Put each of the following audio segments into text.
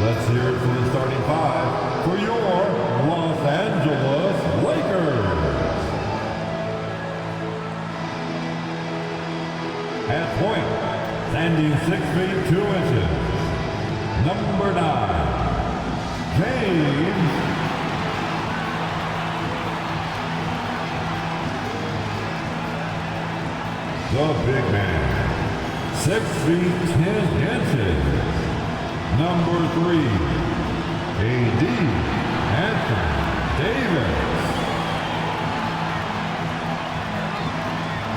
Let's hear it for the starting five for your Los Angeles Lakers. At point, standing 6 feet 2 inches, number 9, James. The big man, 6 feet 10 inches, number 3, A.D. Anthony Davis.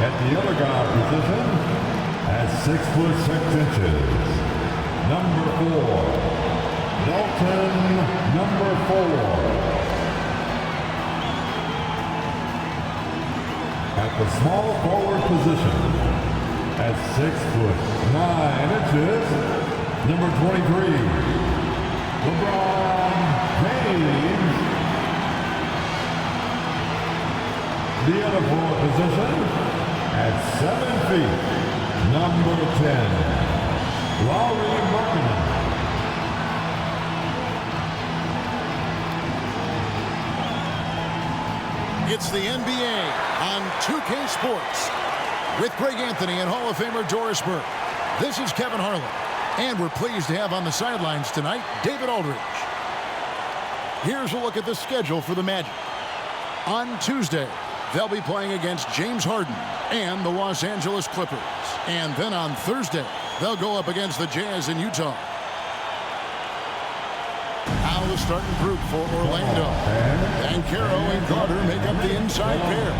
At the other guard position, at 6 foot 6 inches, number 4, Dalton, number 4. At the small forward position, at 6 foot 9 inches, number 23, LeBron James. The other forward position, at 7 feet, number 10, Lauri Markkanen. It's the NBA on 2K Sports with Greg Anthony and Hall of Famer Doris Burke. This is Kevin Harlan, and we're pleased to have on the sidelines tonight David Aldridge. Here's a look at the schedule for the Magic. On Tuesday, they'll be playing against James Harden and the Los Angeles Clippers. And then on Thursday, they'll go up against the Jazz in Utah. Now the starting group for Orlando. Banchero and Carter make up the inside pair.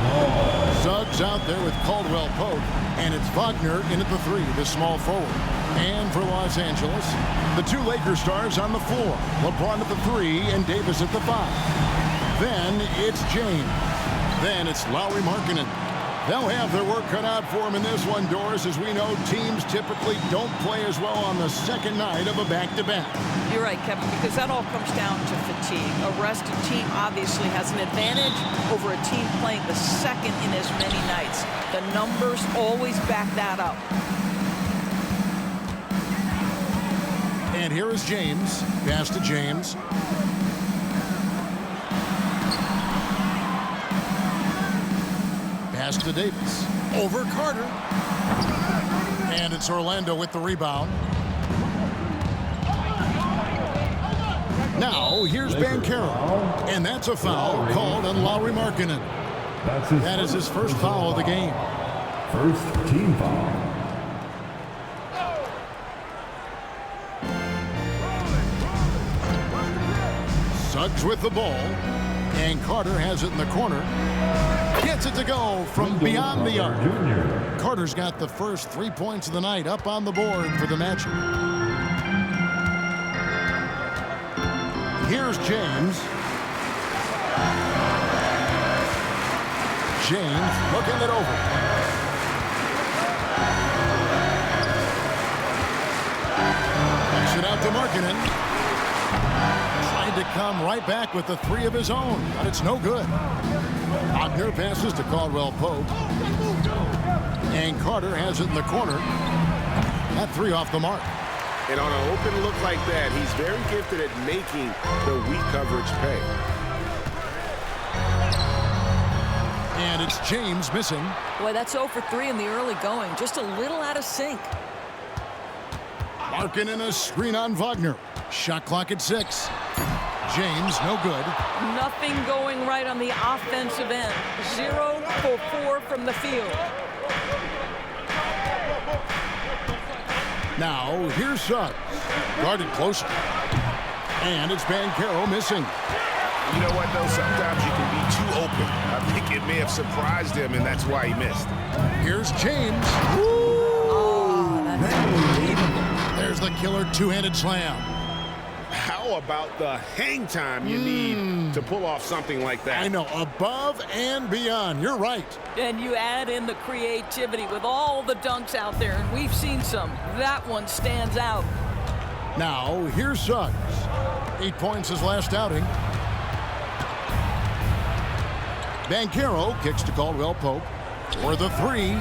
Suggs out there with Caldwell Pope, and it's Wagner in at the 3, the small forward. And for Los Angeles, the 2 Lakers stars on the floor. LeBron at the 3 and Davis at the 5. Then it's James. Then it's Lauri Markkanen. They'll have their work cut out for them in this one, Doris. As we know, teams typically don't play as well on the second night of a back-to-back. You're right, Kevin, because that all comes down to fatigue. A rested team obviously has an advantage over a team playing the second in as many nights. The numbers always back that up. And here is James. Pass to James. Pass to Davis. Over Carter. And it's Orlando with the rebound. Now, here's Banchero. And that's a foul called on Lauri Markkanen. That is his first foul of the game. First team foul. Suggs with the ball. And Carter has it in the corner. Gets it to go from beyond the arc. Carter's got the first 3 points of the night up on the board for the Magic. Here's James. James looking it over. Takes it out to Markkanen. Trying to come right back with the 3 of his own, but it's no good. Wagner passes to Caldwell Pope. And Carter has it in the corner. That 3 off the mark. And on an open look like that, he's very gifted at making the weak coverage pay. And it's James missing. Boy, that's 0 for 3 in the early going. Just a little out of sync. Markkanen a screen on Wagner. Shot clock at 6. James, no good. Nothing going right on the offensive end. 0 for 4 from the field. Now, here's Suggs. Guarded closer. And it's Banchero missing. You know what, though? Sometimes you can be too open. I think it may have surprised him, and that's why he missed. Here's James. Oh, that's unbelievable. There's the killer two-handed slam. How about the hang time you need to pull off something like that? I know, above and beyond. You're right. And you add in the creativity with all the dunks out there, and we've seen some. That one stands out. Now, here's Suggs. 8 points his last outing. Banchero kicks to Caldwell Pope for the 3.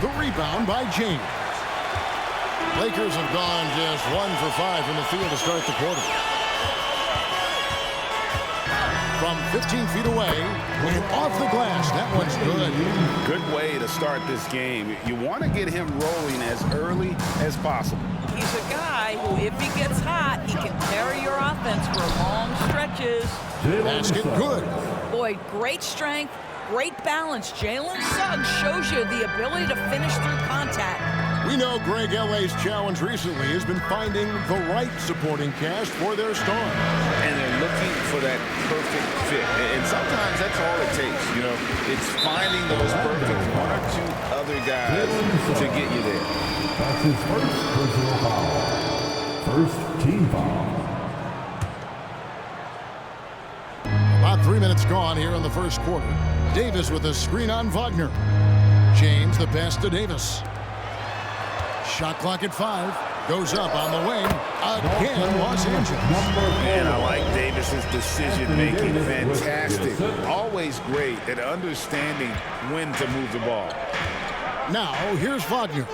The rebound by James. Lakers have gone just 1 for 5 from the field to start the quarter. From 15 feet away and off the glass. That one's good. Good way to start this game. You want to get him rolling as early as possible. He's a guy who, if he gets hot, he can carry your offense for long stretches. Basket good. Boy, great strength, great balance. Jalen Suggs shows you the ability to finish through contact. We know Greg L.A.'s challenge recently has been finding the right supporting cast for their star. And they're looking for that perfect fit. And sometimes that's all it takes. You know, it's finding those perfect 1 or 2 other guys to get you there. That's his first personal foul. First team foul. About 3 minutes gone here in the first quarter. Davis with a screen on Wagner. James the pass to Davis. Shot clock at 5. Goes up on the wing. Again, Los Angeles. And I like Davis's decision-making. Fantastic. Always great at understanding when to move the ball. Now, here's Wagner.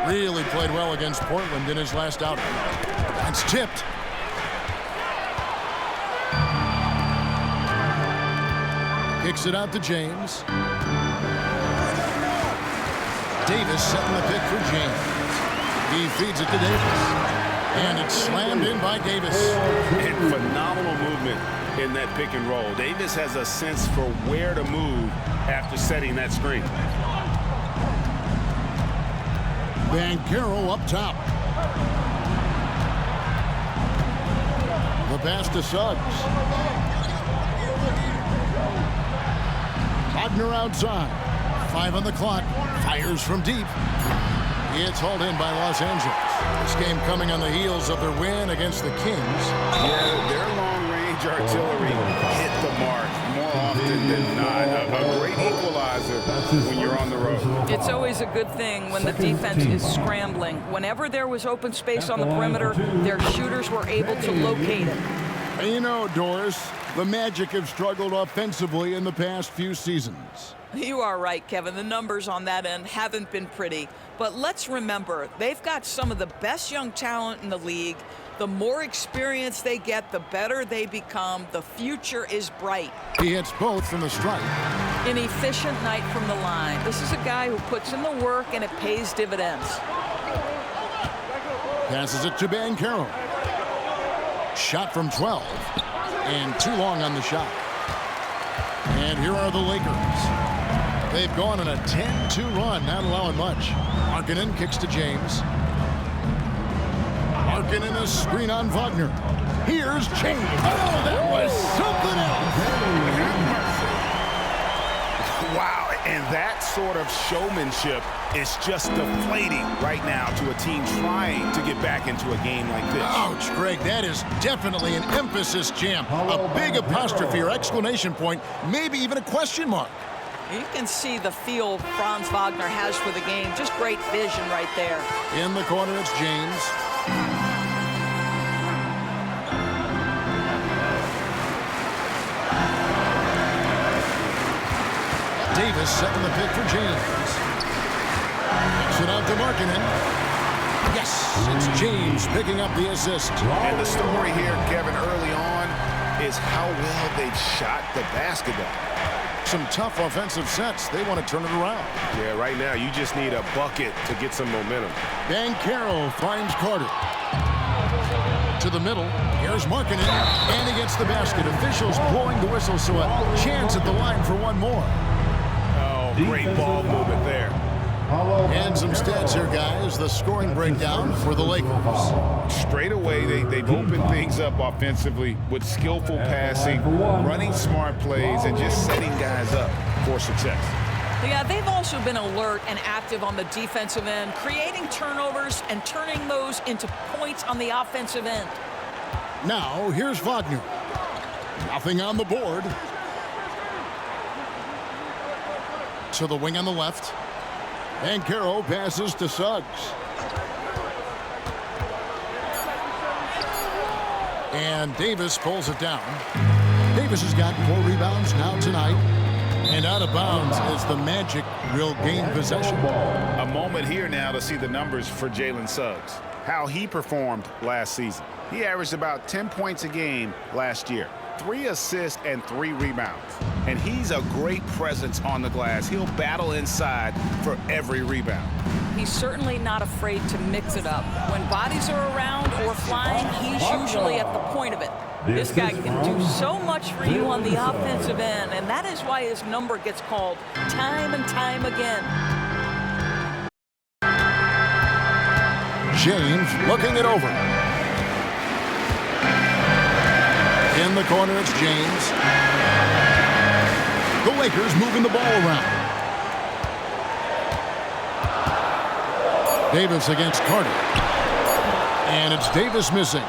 Really played well against Portland in his last outing. It's tipped. Kicks it out to James. Davis setting the pick for James. He feeds it to Davis. And it's slammed in by Davis. And phenomenal movement in that pick and roll. Davis has a sense for where to move after setting that screen. Banchero up top. The pass to Suggs. Wagner outside. 5 on the clock. Fires from deep. It's hauled in by Los Angeles. This game coming on the heels of their win against the Kings. Yeah, their long-range artillery hit the mark more often than not. A great equalizer when you're on the road. It's always a good thing when the defense is scrambling. Whenever there was open space on the perimeter, their shooters were able to locate it. And you know, Doris, the Magic have struggled offensively in the past few seasons. You are right, Kevin. The numbers on that end haven't been pretty. But let's remember, they've got some of the best young talent in the league. The more experience they get, the better they become. The future is bright. He hits both from the stripe. An efficient night from the line. This is a guy who puts in the work and it pays dividends. Passes it to Banchero. Shot from 12. And too long on the shot. And here are the Lakers. They've gone on a 10-2 run, not allowing much. Markkanen kicks to James. Markkanen a screen on Wagner. Here's James. Oh, that was something else. Wow, and that sort of showmanship is just deflating right now to a team trying to get back into a game like this. Ouch, Greg, that is definitely an emphasis jam. A big apostrophe or exclamation point, maybe even a question mark. You can see the feel Franz Wagner has for the game. Just great vision right there. In the corner, it's James. Davis setting the pick for James. Kicks it out to Markkanen. Yes, it's James picking up the assist. And the story here, Kevin, early on is how well they've shot the basketball. Some tough offensive sets. They want to turn it around. Yeah, right now you just need a bucket to get some momentum. Banchero finds Carter. To the middle. Here's Markkanen. And he gets the basket. Officials blowing the whistle, so a chance at the line for one more. Oh, great ball movement there. And some stats here, guys. The scoring breakdown for the Lakers. Straight away, they've opened things up offensively with skillful passing, running smart plays, and just setting guys up for success. Yeah, they've also been alert and active on the defensive end, creating turnovers and turning those into points on the offensive end. Now, here's Wagner. Nothing on the board. To the wing on the left. Banchero passes to Suggs. And Davis pulls it down. Davis has got 4 rebounds now tonight. And out of bounds is the Magic will gain possession. A moment here now to see the numbers for Jalen Suggs. How he performed last season. He averaged about 10 points a game last year. 3 assists and 3 rebounds. And he's a great presence on the glass. He'll battle inside for every rebound. He's certainly not afraid to mix it up. When bodies are around or flying, he's usually at the point of it. This guy can do so much for you on the offensive end, and that is why his number gets called time and time again. James looking it over. In the corner, it's James. The Lakers moving the ball around. Davis against Carter. And it's Davis missing.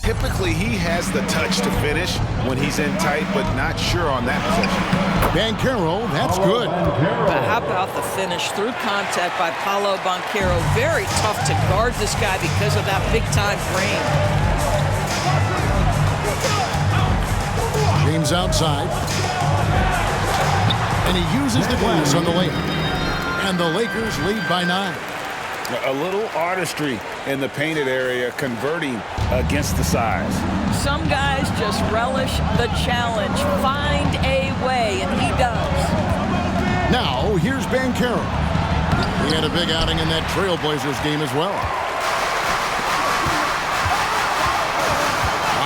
Typically, he has the touch to finish when he's in tight, but not sure on that possession. Banchero, that's good. But how about the finish through contact by Paolo Banchero? Very tough to guard this guy because of that big-time frame. James outside. And he uses the glass on the layup. And the Lakers lead by 9. A little artistry in the painted area, converting against the size. Some guys just relish the challenge. Find a way, and he does. Now, here's Banchero. He had a big outing in that Trailblazers game as well.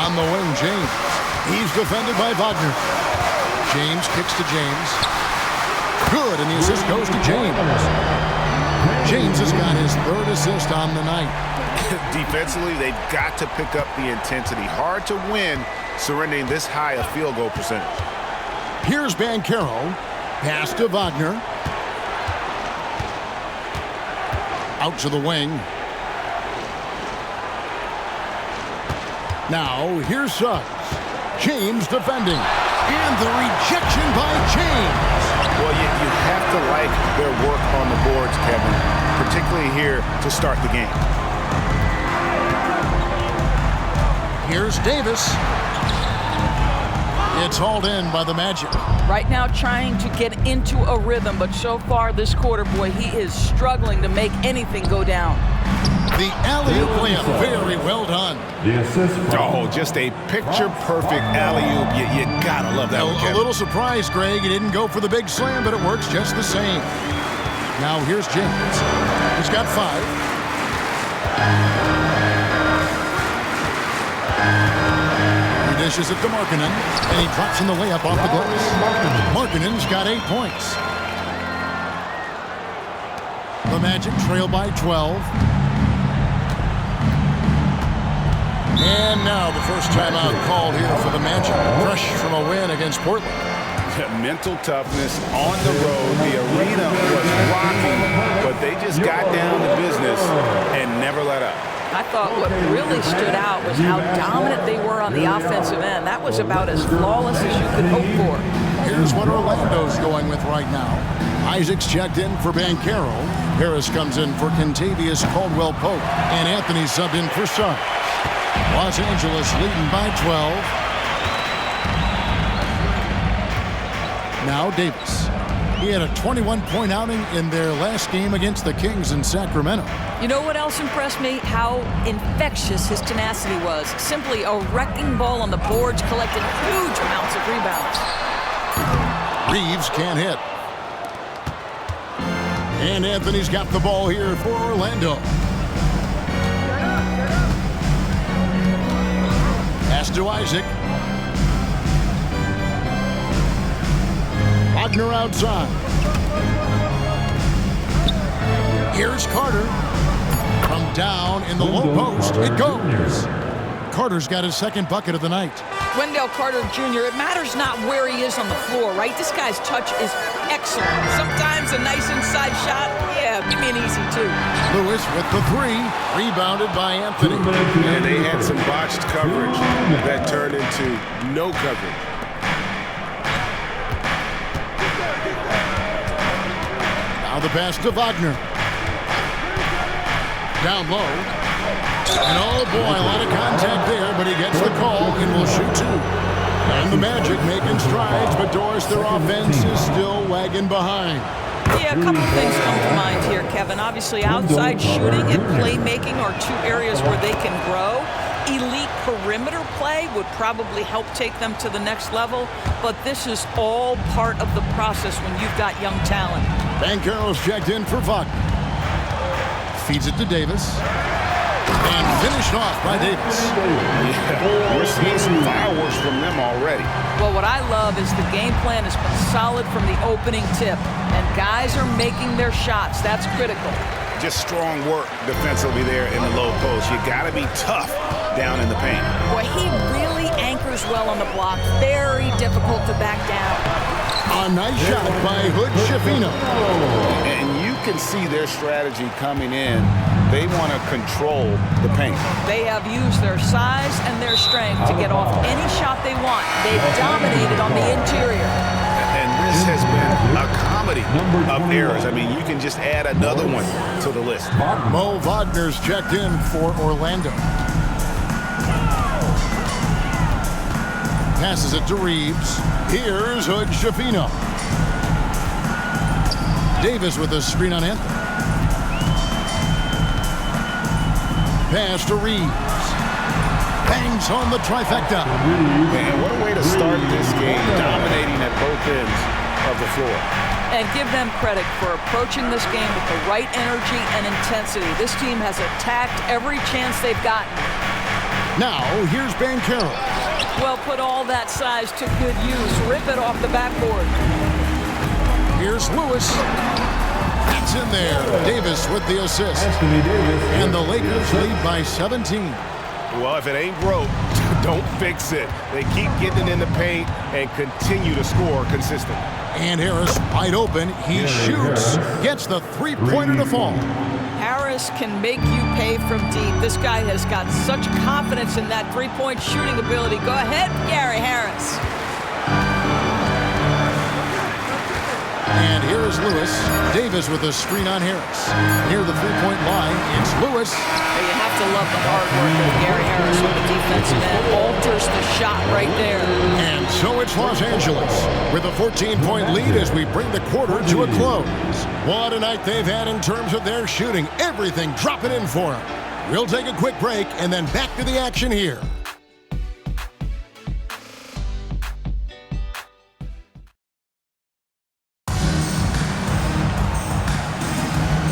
On the wing, James. He's defended by Wagner. James kicks to James. Good, and the assist goes to James. James has got his 3rd assist on the night. Defensively, they've got to pick up the intensity. Hard to win surrendering this high a field goal percentage. Here's Banchero. Pass to Wagner. Out to the wing. Now, here's Suggs. James defending. And the rejection by James. Well, you have to like their work on the boards, Kevin, particularly here to start the game. Here's Davis. It's hauled in by the Magic. Right now trying to get into a rhythm, but so far this quarter, boy, he is struggling to make anything go down. The alley-oop layup, very well done. The assist. Oh, just a picture-perfect alley-oop. You gotta love that one, A Kevin. little surprised, Greg. He didn't go for the big slam, but it works just the same. Now here's James. He's got 5. He dishes it to Markkanen, and he drops in the layup off the glass. Markkanen's got 8 points. The Magic trail by 12. And now the first timeout called here for the Magic. Fresh from a win against Portland. Mental toughness on the road. The arena was rocking, but they just got down to business and never let up. I thought what really stood out was how dominant they were on the offensive end. That was about as flawless as you could hope for. Here's what Orlando's going with right now. Isaac's checked in for Banchero. Harris comes in for Kentavious Caldwell-Pope, and Anthony subbed in for Suggs. Los Angeles leading by 12. Now Davis. He had a 21-point outing in their last game against the Kings in Sacramento. You know what else impressed me? How infectious his tenacity was. Simply a wrecking ball on the boards, collected huge amounts of rebounds. Reeves can't hit. And Anthony's got the ball here for Orlando. Pass to Isaac. Wagner outside. Here's Carter. From down in the low post, it goes. Carter's got his second bucket of the night. Wendell Carter Jr., it matters not where he is on the floor, right? This guy's touch is excellent. Sometimes a nice inside shot, yeah, give me an easy two. Lewis with the three, rebounded by Anthony. And they had some botched coverage that turned into no coverage. Now the pass to Wagner. Down low. And oh boy, a lot of contact there, but he gets the call and will shoot two. And the Magic making strides, but Doris, their offense is still wagging behind. Yeah, a couple of things come to mind here, Kevin. Obviously, outside shooting and playmaking are two areas where they can grow. Elite perimeter play would probably help take them to the next level, but this is all part of the process when you've got young talent. Banchero's checked in for Wagner. Feeds it to Davis. And finished off by Davis. Yeah, we're seeing some fireworks from them already. Well, what I love is the game plan has been solid from the opening tip, and guys are making their shots. That's critical. Just strong work defensively there in the low post. You got to be tough down in the paint. Boy, he really anchors well on the block. Very difficult to back down. A nice shot by Hood Schifino. And you can see their strategy coming in. They want to control the paint. They have used their size and their strength to get off any shot they want. They've dominated on the interior. And this has been a comedy of errors. I mean, you can just add another one to the list. Mo Wagner's checked in for Orlando. Passes it to Reeves. Here's Hood Schifino. Davis with a screen on him. Pass to Reeves. Bangs home the trifecta. Man, what a way to start this game, dominating at both ends of the floor. And give them credit for approaching this game with the right energy and intensity. This team has attacked every chance they've gotten. Now, here's Banchero. Well, put all that size to good use. Rip it off the backboard. Here's Lewis. It's in there. Davis with the assist. And the Lakers lead by 17. Well, if it ain't broke, don't fix it. They keep getting in the paint and continue to score consistently. And Harris wide open. He shoots. Gets the three-pointer to fall. Harris can make you pay from deep. This guy has got such confidence in that three-point shooting ability. Go ahead, Gary Harris. And here is Lewis. Davis with a screen on Harris. Near the three-point line, it's Lewis. You have to love the hard work of Gary Harris on the defensive end. Alters the shot right there. And so it's Los Angeles with a 14-point lead as we bring the quarter to a close. What a night they've had in terms of their shooting. Everything dropping in for them. We'll take a quick break and then back to the action here.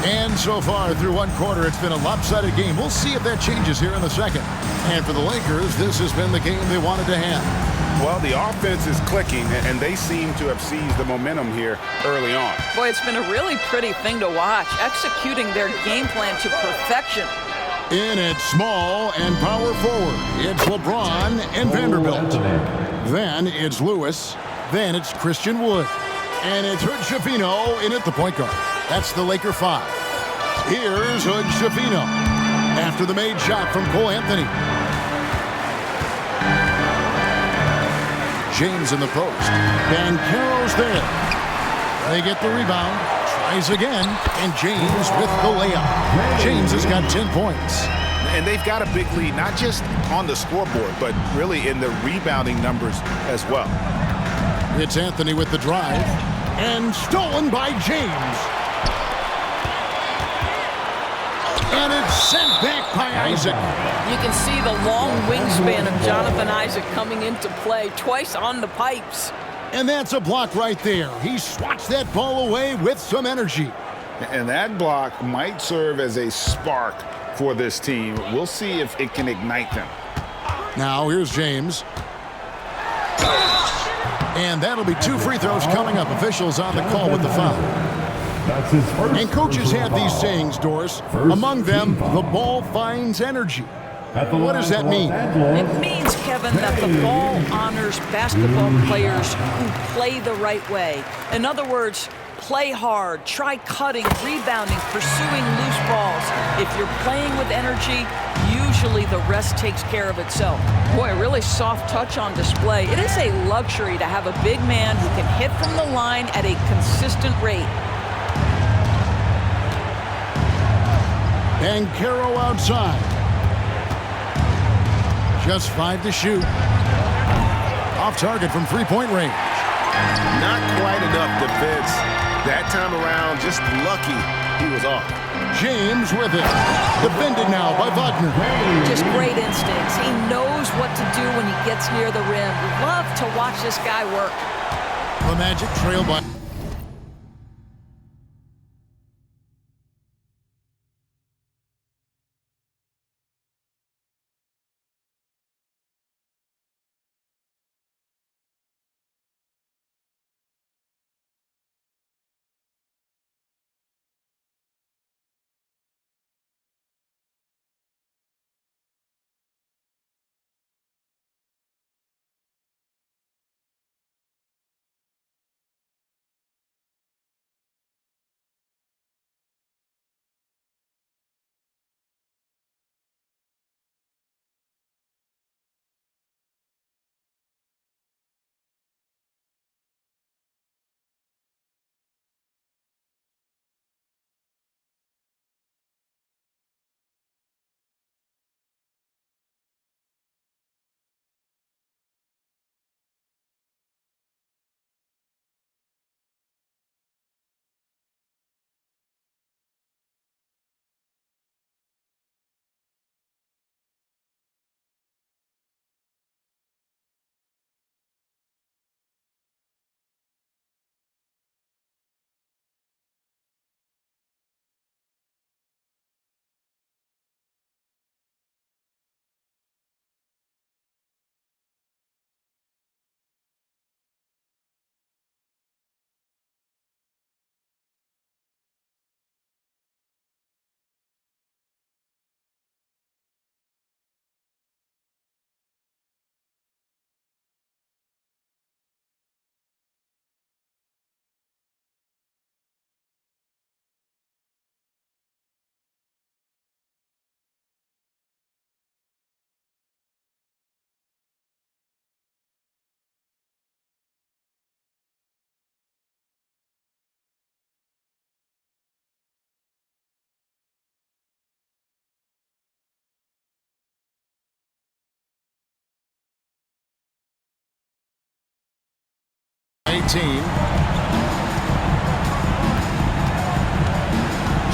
And so far through one quarter, it's been a lopsided game. We'll see if that changes here in the second. And for the Lakers, this has been the game they wanted to have. Well, the offense is clicking, and they seem to have seized the momentum here early on. Boy, it's been a really pretty thing to watch, executing their game plan to perfection. In at small and power forward, it's LeBron and Vanderbilt. Then it's Lewis. Then it's Christian Wood. And it's Hood Schifino in at the point guard. That's the Laker 5. Here's Hood Schifino after the made shot from Cole Anthony. James in the post. Banchero's there. They get the rebound. Tries again, and James with the layup. James has got 10 points. And they've got a big lead, not just on the scoreboard, but really in the rebounding numbers as well. It's Anthony with the drive, and stolen by James. And it's sent back by Isaac. You can see the long wingspan of Jonathan Isaac coming into play twice on the pipes. And that's a block right there. He swats that ball away with some energy. And that block might serve as a spark for this team. We'll see if it can ignite them. Now here's James. And that'll be 2 free throws coming up. Officials on the call with the foul. That's his first. And coaches have these sayings, Doris. Among them, the ball finds energy. What does that mean? It means, Kevin, that the ball honors basketball players who play the right way. In other words, play hard, try cutting, rebounding, pursuing loose balls. If you're playing with energy, usually the rest takes care of itself. Boy, a really soft touch on display. It is a luxury to have a big man who can hit from the line at a consistent rate. Banchero outside. Just 5 to shoot. Off target from three-point range. Not quite enough defense. That time around, just lucky he was off. James with it. Defended now by Wagner. Just great instincts. He knows what to do when he gets near the rim. Love to watch this guy work. The Magic trail by...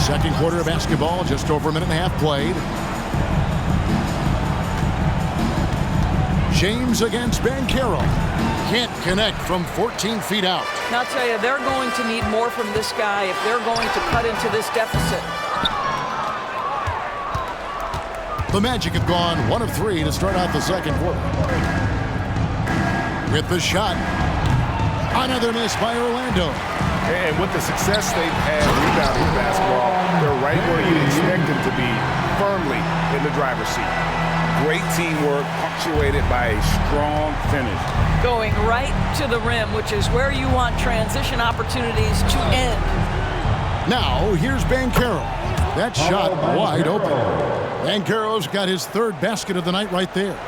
Second quarter of basketball, just over a minute and a half played. James against Banchero. Can't connect from 14 feet out. Now, I'll tell you, they're going to need more from this guy if they're going to cut into this deficit. The Magic have gone 1 of 3 to start out the second quarter. With the shot. Another miss by Orlando. And with the success they've had rebounding basketball, they're right where you expect them to be, firmly in the driver's seat. Great teamwork, punctuated by a strong finish. Going right to the rim, which is where you want transition opportunities to end. Now, here's Banchero. That shot wide open. Banchero's got his 3rd basket of the night right there.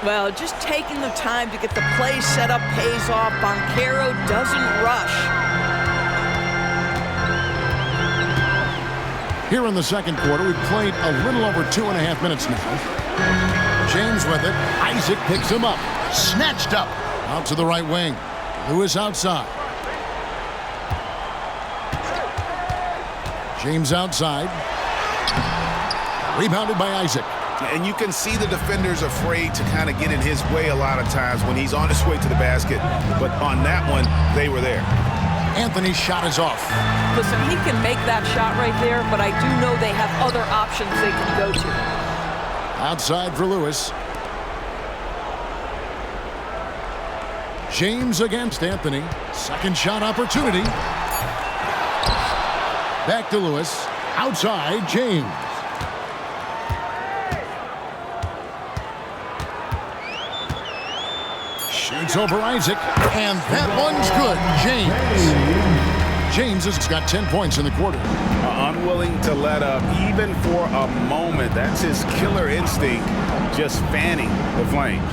Well, just taking the time to get the play set up pays off. Banchero doesn't rush. Here in the second quarter, we've played a little over 2.5 minutes now. James with it. Isaac picks him up. Snatched up. Out to the right wing. Lewis outside. James outside. Rebounded by Isaac. And you can see the defenders afraid to kind of get in his way a lot of times when he's on his way to the basket. But on that one, they were there. Anthony's shot is off. Listen, he can make that shot right there, but I do know they have other options they can go to. Outside for Lewis. James against Anthony. Second shot opportunity. Back to Lewis. Outside, James. Shoots over Isaac, and that one's good. James has got 10 points in the quarter. Unwilling to let up even for a moment. That's his killer instinct, just fanning the flames.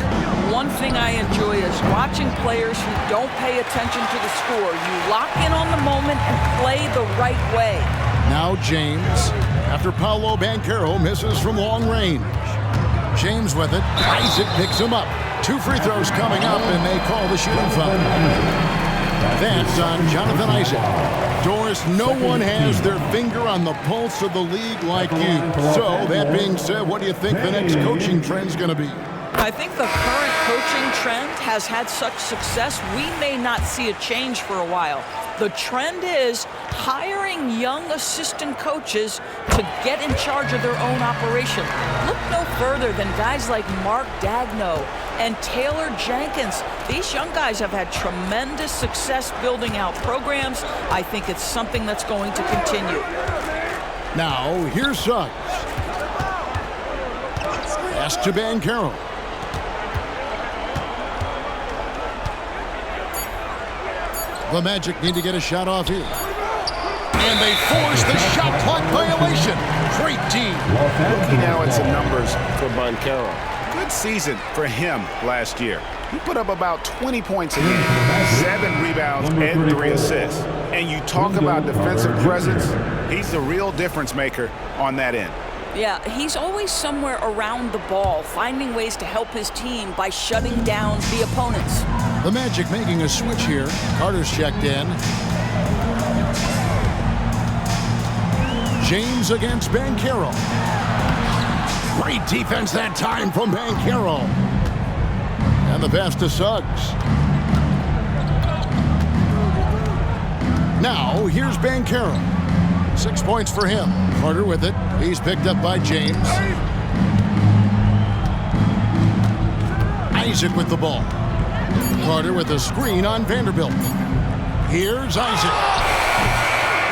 One thing I enjoy is watching players who don't pay attention to the score. You lock in on the moment and play the right way. Now James, after Paolo Banchero misses from long range. James with it. Isaac picks him up. 2 free throws coming up, and they call the shooting foul. That's on Jonathan Isaac. Doris, no one has their finger on the pulse of the league like you. So, that being said, what do you think the next coaching trend's going to be? I think the current coaching trend has had such success, we may not see a change for a while. The trend is hiring young assistant coaches to get in charge of their own operation. Look no further than guys like Mark Dagno and Taylor Jenkins. These young guys have had tremendous success building out programs. I think it's something that's going to continue. Now, here's Suggs. Pass to Banchero. The Magic need to get a shot off here. And they force the shot clock violation. Great team. Looking now at some numbers for Banchero. Good season for him last year. He put up about 20 points a game, 7 rebounds, and 3 assists. And you talk about defensive presence, he's the real difference maker on that end. Yeah, he's always somewhere around the ball, finding ways to help his team by shutting down the opponents. The Magic making a switch here. Carter's checked in. James against Banchero. Great defense that time from Banchero. And the pass to Suggs. Now, here's Banchero. 6 points for him. Carter with it. He's picked up by James. Isaac with the ball. Carter with a screen on Vanderbilt. Here's Isaac.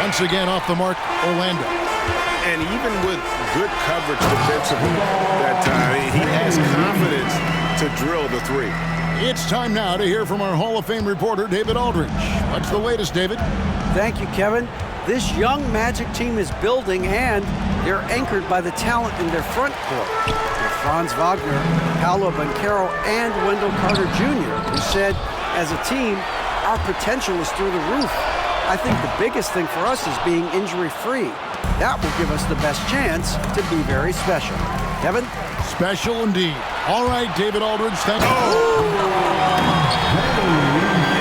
Once again off the mark, Orlando. And even with good coverage defensively that time, he has confidence to drill the 3. It's time now to hear from our Hall of Fame reporter, David Aldridge. What's the latest, David? Thank you, Kevin. This young Magic team is building, and they're anchored by the talent in their front court. With Franz Wagner, Paolo Banchero, and Wendell Carter Jr., who said, as a team, our potential is through the roof. I think the biggest thing for us is being injury-free. That will give us the best chance to be very special. Kevin? Special indeed. All right, David Aldridge, thank you.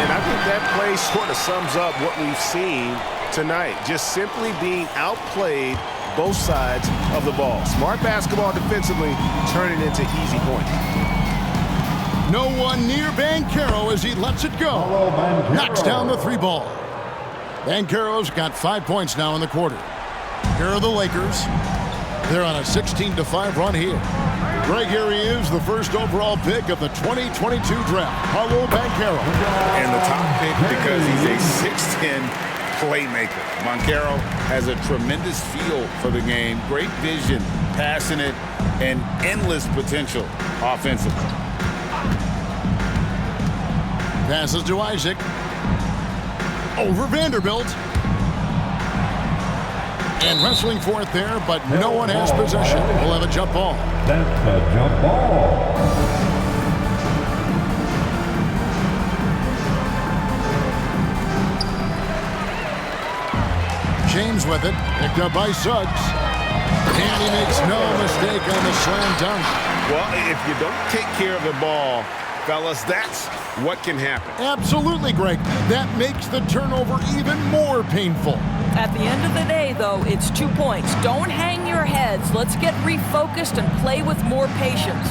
And I think that play sort of sums up what we've seen tonight. Just simply being outplayed both sides of the ball. Smart basketball defensively, turning into easy points. No one near Banchero as he lets it go. Knocks down the 3 ball. Banchero's got 5 points now in the quarter. Here are the Lakers. They're on a 16-5 run here. Greg, here he is, the first overall pick of the 2022 draft, Paolo Banchero. And the top pick because he's a 6'10 playmaker. Banchero has a tremendous feel for the game, great vision, passing it, and endless potential offensively. Passes to Isaac. Over Vanderbilt. And wrestling for it there, but no one has possession. We'll have a jump ball. That's a jump ball. James with it. Picked up by Suggs. And he makes no mistake on the slam dunk. Well, if you don't take care of the ball, fellas, that's what can happen. Absolutely, Greg. That makes the turnover even more painful. At the end of the day, though, it's 2 points. Don't hang your heads. Let's get refocused and play with more patience.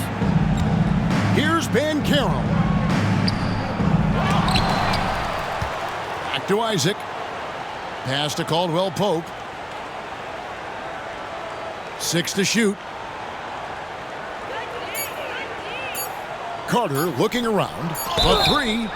Here's Banchero. Back to Isaac. Pass to Caldwell Pope. 6 to shoot. Carter looking around. A 3.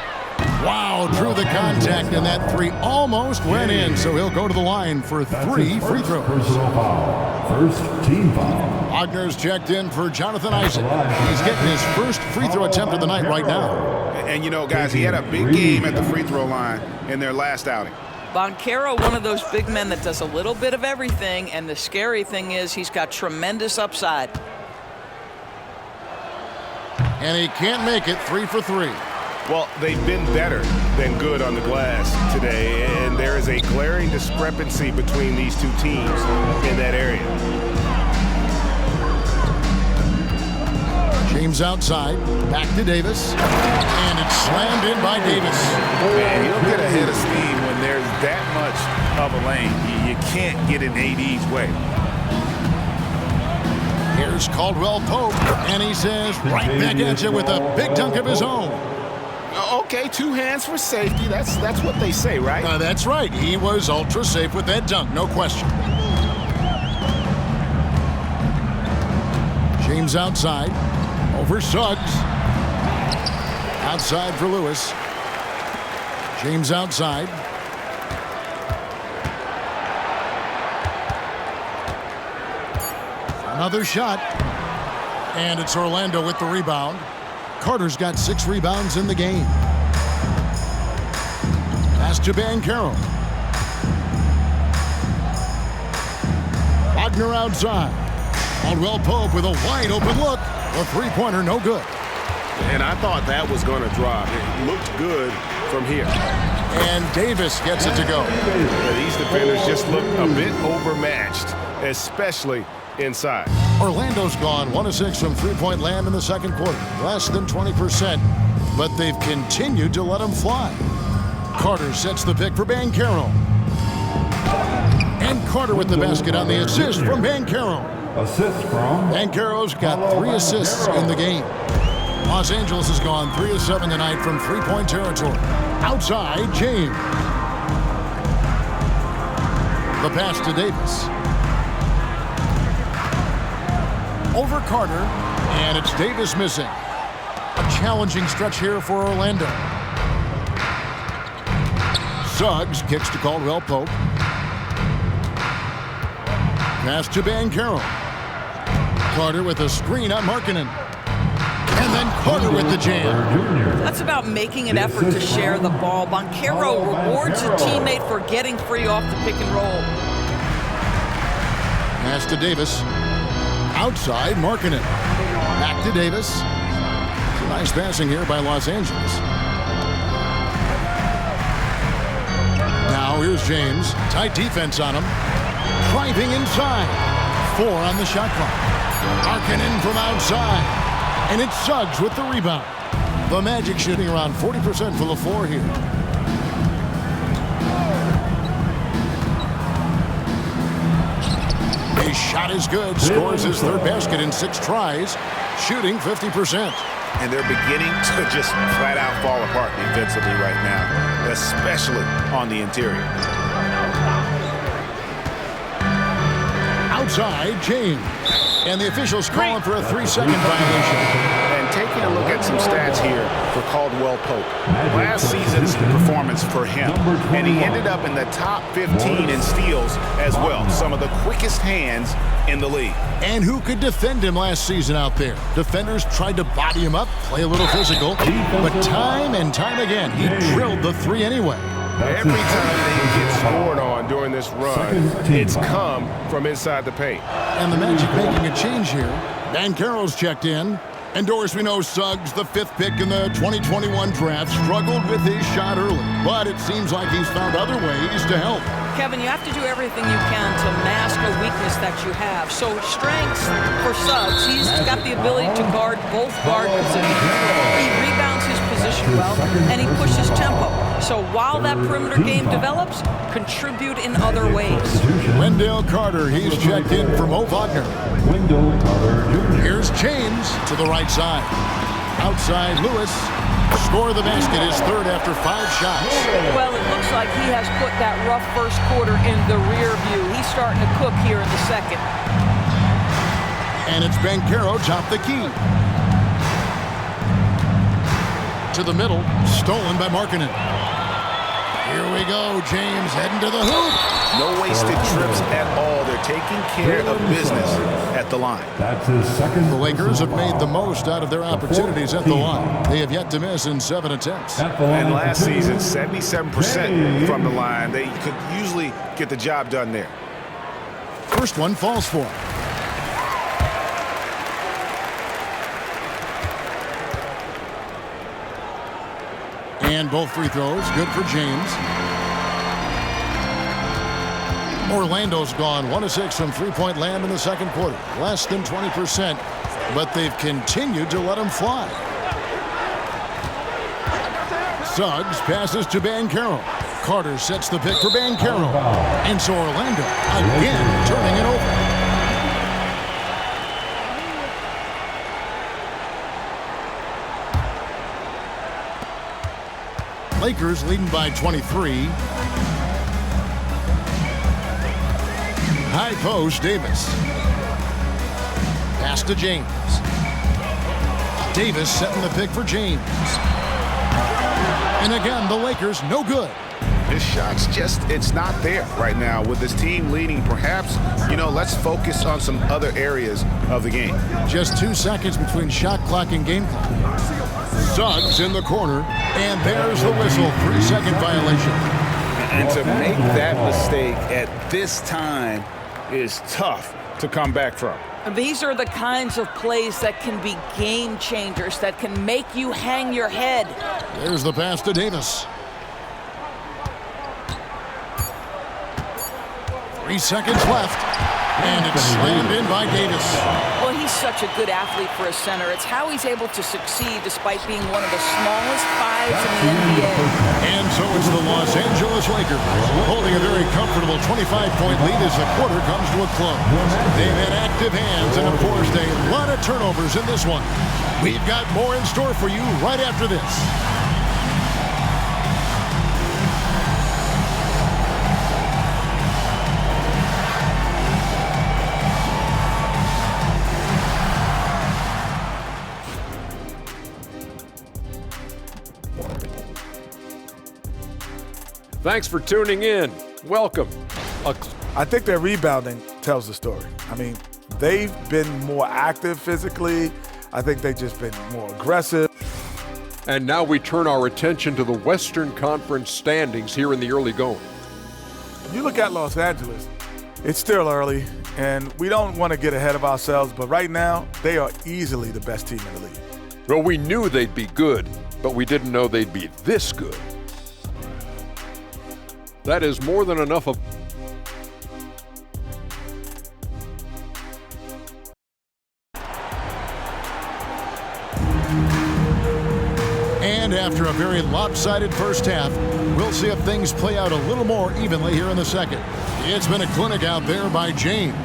Wow, drew the contact, and that 3 almost went in, so he'll go to the line for 3 free throws. Personal foul. First team foul. Wagner's checked in for Jonathan Isaac. He's getting his first free throw attempt of the night right now. And you know, guys, he had a big game at the free throw line in their last outing. Banchero, one of those big men that does a little bit of everything, and the scary thing is he's got tremendous upside. And he can't make it. 3 for 3. Well, they've been better than good on the glass today, and there is a glaring discrepancy between these two teams in that area. James outside, back to Davis, and it's slammed in by Davis. Man, you don't get ahead of steam when there's that much of a lane. You can't get in AD's way. Here's Caldwell Pope, and he says right back at you with a big dunk of his own. Okay, 2 hands for safety. That's what they say, right? That's right. He was ultra safe with that dunk, no question. James outside, over Suggs. Outside for Lewis. James outside. Another shot. And it's Orlando with the rebound. Carter's got 6 rebounds in the game. Pass to Banchero. Wagner outside. Caldwell Pope with a wide open look. A 3-pointer, no good. And I thought that was going to drop. It looked good from here. And Davis gets it to go. These defenders just look a bit overmatched, especially inside. Orlando's gone 1 of 6 from three-point land in the second quarter. Less than 20%, but they've continued to let him fly. Carter sets the pick for Banchero. And Carter with the basket on the assist from Banchero. Assist from Banchero's got 3 assists in the game. Los Angeles has gone 3 of 7 tonight from three-point territory. Outside, James. The pass to Davis. Over Carter, and it's Davis missing. A challenging stretch here for Orlando. Suggs kicks to Caldwell Pope. Pass to Banchero. Carter with a screen on Markkanen. And then Carter with the jam. That's about making an effort to share the ball. Banchero rewards a teammate for getting free off the pick and roll. Pass to Davis. Outside, Markkanen. Back to Davis. Some nice passing here by Los Angeles. Now here's James. Tight defense on him. Driving inside. 4 on the shot clock. Markkanen from outside. And it's Suggs with the rebound. The Magic shooting around 40% for the floor here. His shot is good. Scores his 3rd basket in 6 tries. Shooting 50%. And they're beginning to just flat out fall apart defensively right now, especially on the interior. Outside, James. And the officials calling for a 3-second violation. And taking a look at some stats here for Caldwell Pope. Last season's performance for him, and he ended up in the top 15 in steals as well. Some of the quickest hands in the league. And who could defend him last season out there? Defenders tried to body him up, play a little physical, but time and time again, he drilled the 3 anyway. Every time they get scored on during this run, it's come from inside the paint. And the Magic making a change here. Banchero's checked in. And Doris, we know Suggs, the 5th pick in the 2021 draft, struggled with his shot early. But it seems like he's found other ways to help. Kevin, you have to do everything you can to mask a weakness that you have. So strengths for Suggs, he's got the ability to guard both guard positions. He rebounds his position well, and he pushes tempo. So while that perimeter game develops, contribute in other ways. Wendell Carter, he's checked in for Mo Wagner. Wendell Carter Jr. Here's James to the right side. Outside Lewis. Score the basket, his third after 5 shots. Well, it looks like he has put that rough first quarter in the rear view. He's starting to cook here in the second. And it's Banchero top the key. To the middle, stolen by Markkanen. Here we go, James heading to the hoop. No wasted trips at all. They're taking care of business at the line. That's his second. The Lakers have made the most out of their opportunities at the line. They have yet to miss in 7 attempts. And last season, 77% from the line. They could usually get the job done there. First one falls for him. And both free throws, good for James. Orlando's gone 1 of 6 from three-point land in the second quarter. Less than 20%, but they've continued to let him fly. Suggs passes to Banchero. Carter sets the pick for Banchero. And so Orlando again turning it over. Lakers leading by 23. High post, Davis. Pass to James. Davis setting the pick for James. And again, the Lakers no good. His shot's just, it's not there right now. With this team leading, perhaps, let's focus on some other areas of the game. Just 2 seconds between shot clock and game clock. Suggs in the corner, and there's the whistle. 3-second violation. And to make that mistake at this time is tough to come back from. These are the kinds of plays that can be game changers, that can make you hang your head. There's the pass to Davis. 3 seconds left, and it's slammed in by Davis. Well, he's such a good athlete for a center. It's how he's able to succeed despite being one of the smallest 5s in the NBA. And so it's the Los Angeles Lakers holding a very comfortable 25-point lead as the quarter comes to a close. They've had active hands and, of course, a lot of turnovers in this one. We've got more in store for you right after this. Thanks for tuning in. Welcome. I think their rebounding tells the story. I mean, they've been more active physically. I think they've just been more aggressive. And now we turn our attention to the Western Conference standings here in the early going. If you look at Los Angeles, it's still early, and we don't want to get ahead of ourselves, but right now, they are easily the best team in the league. Well, we knew they'd be good, but we didn't know they'd be this good. That is more than enough of... And after a very lopsided first half, we'll see if things play out a little more evenly here in the second. It's been a clinic out there by James.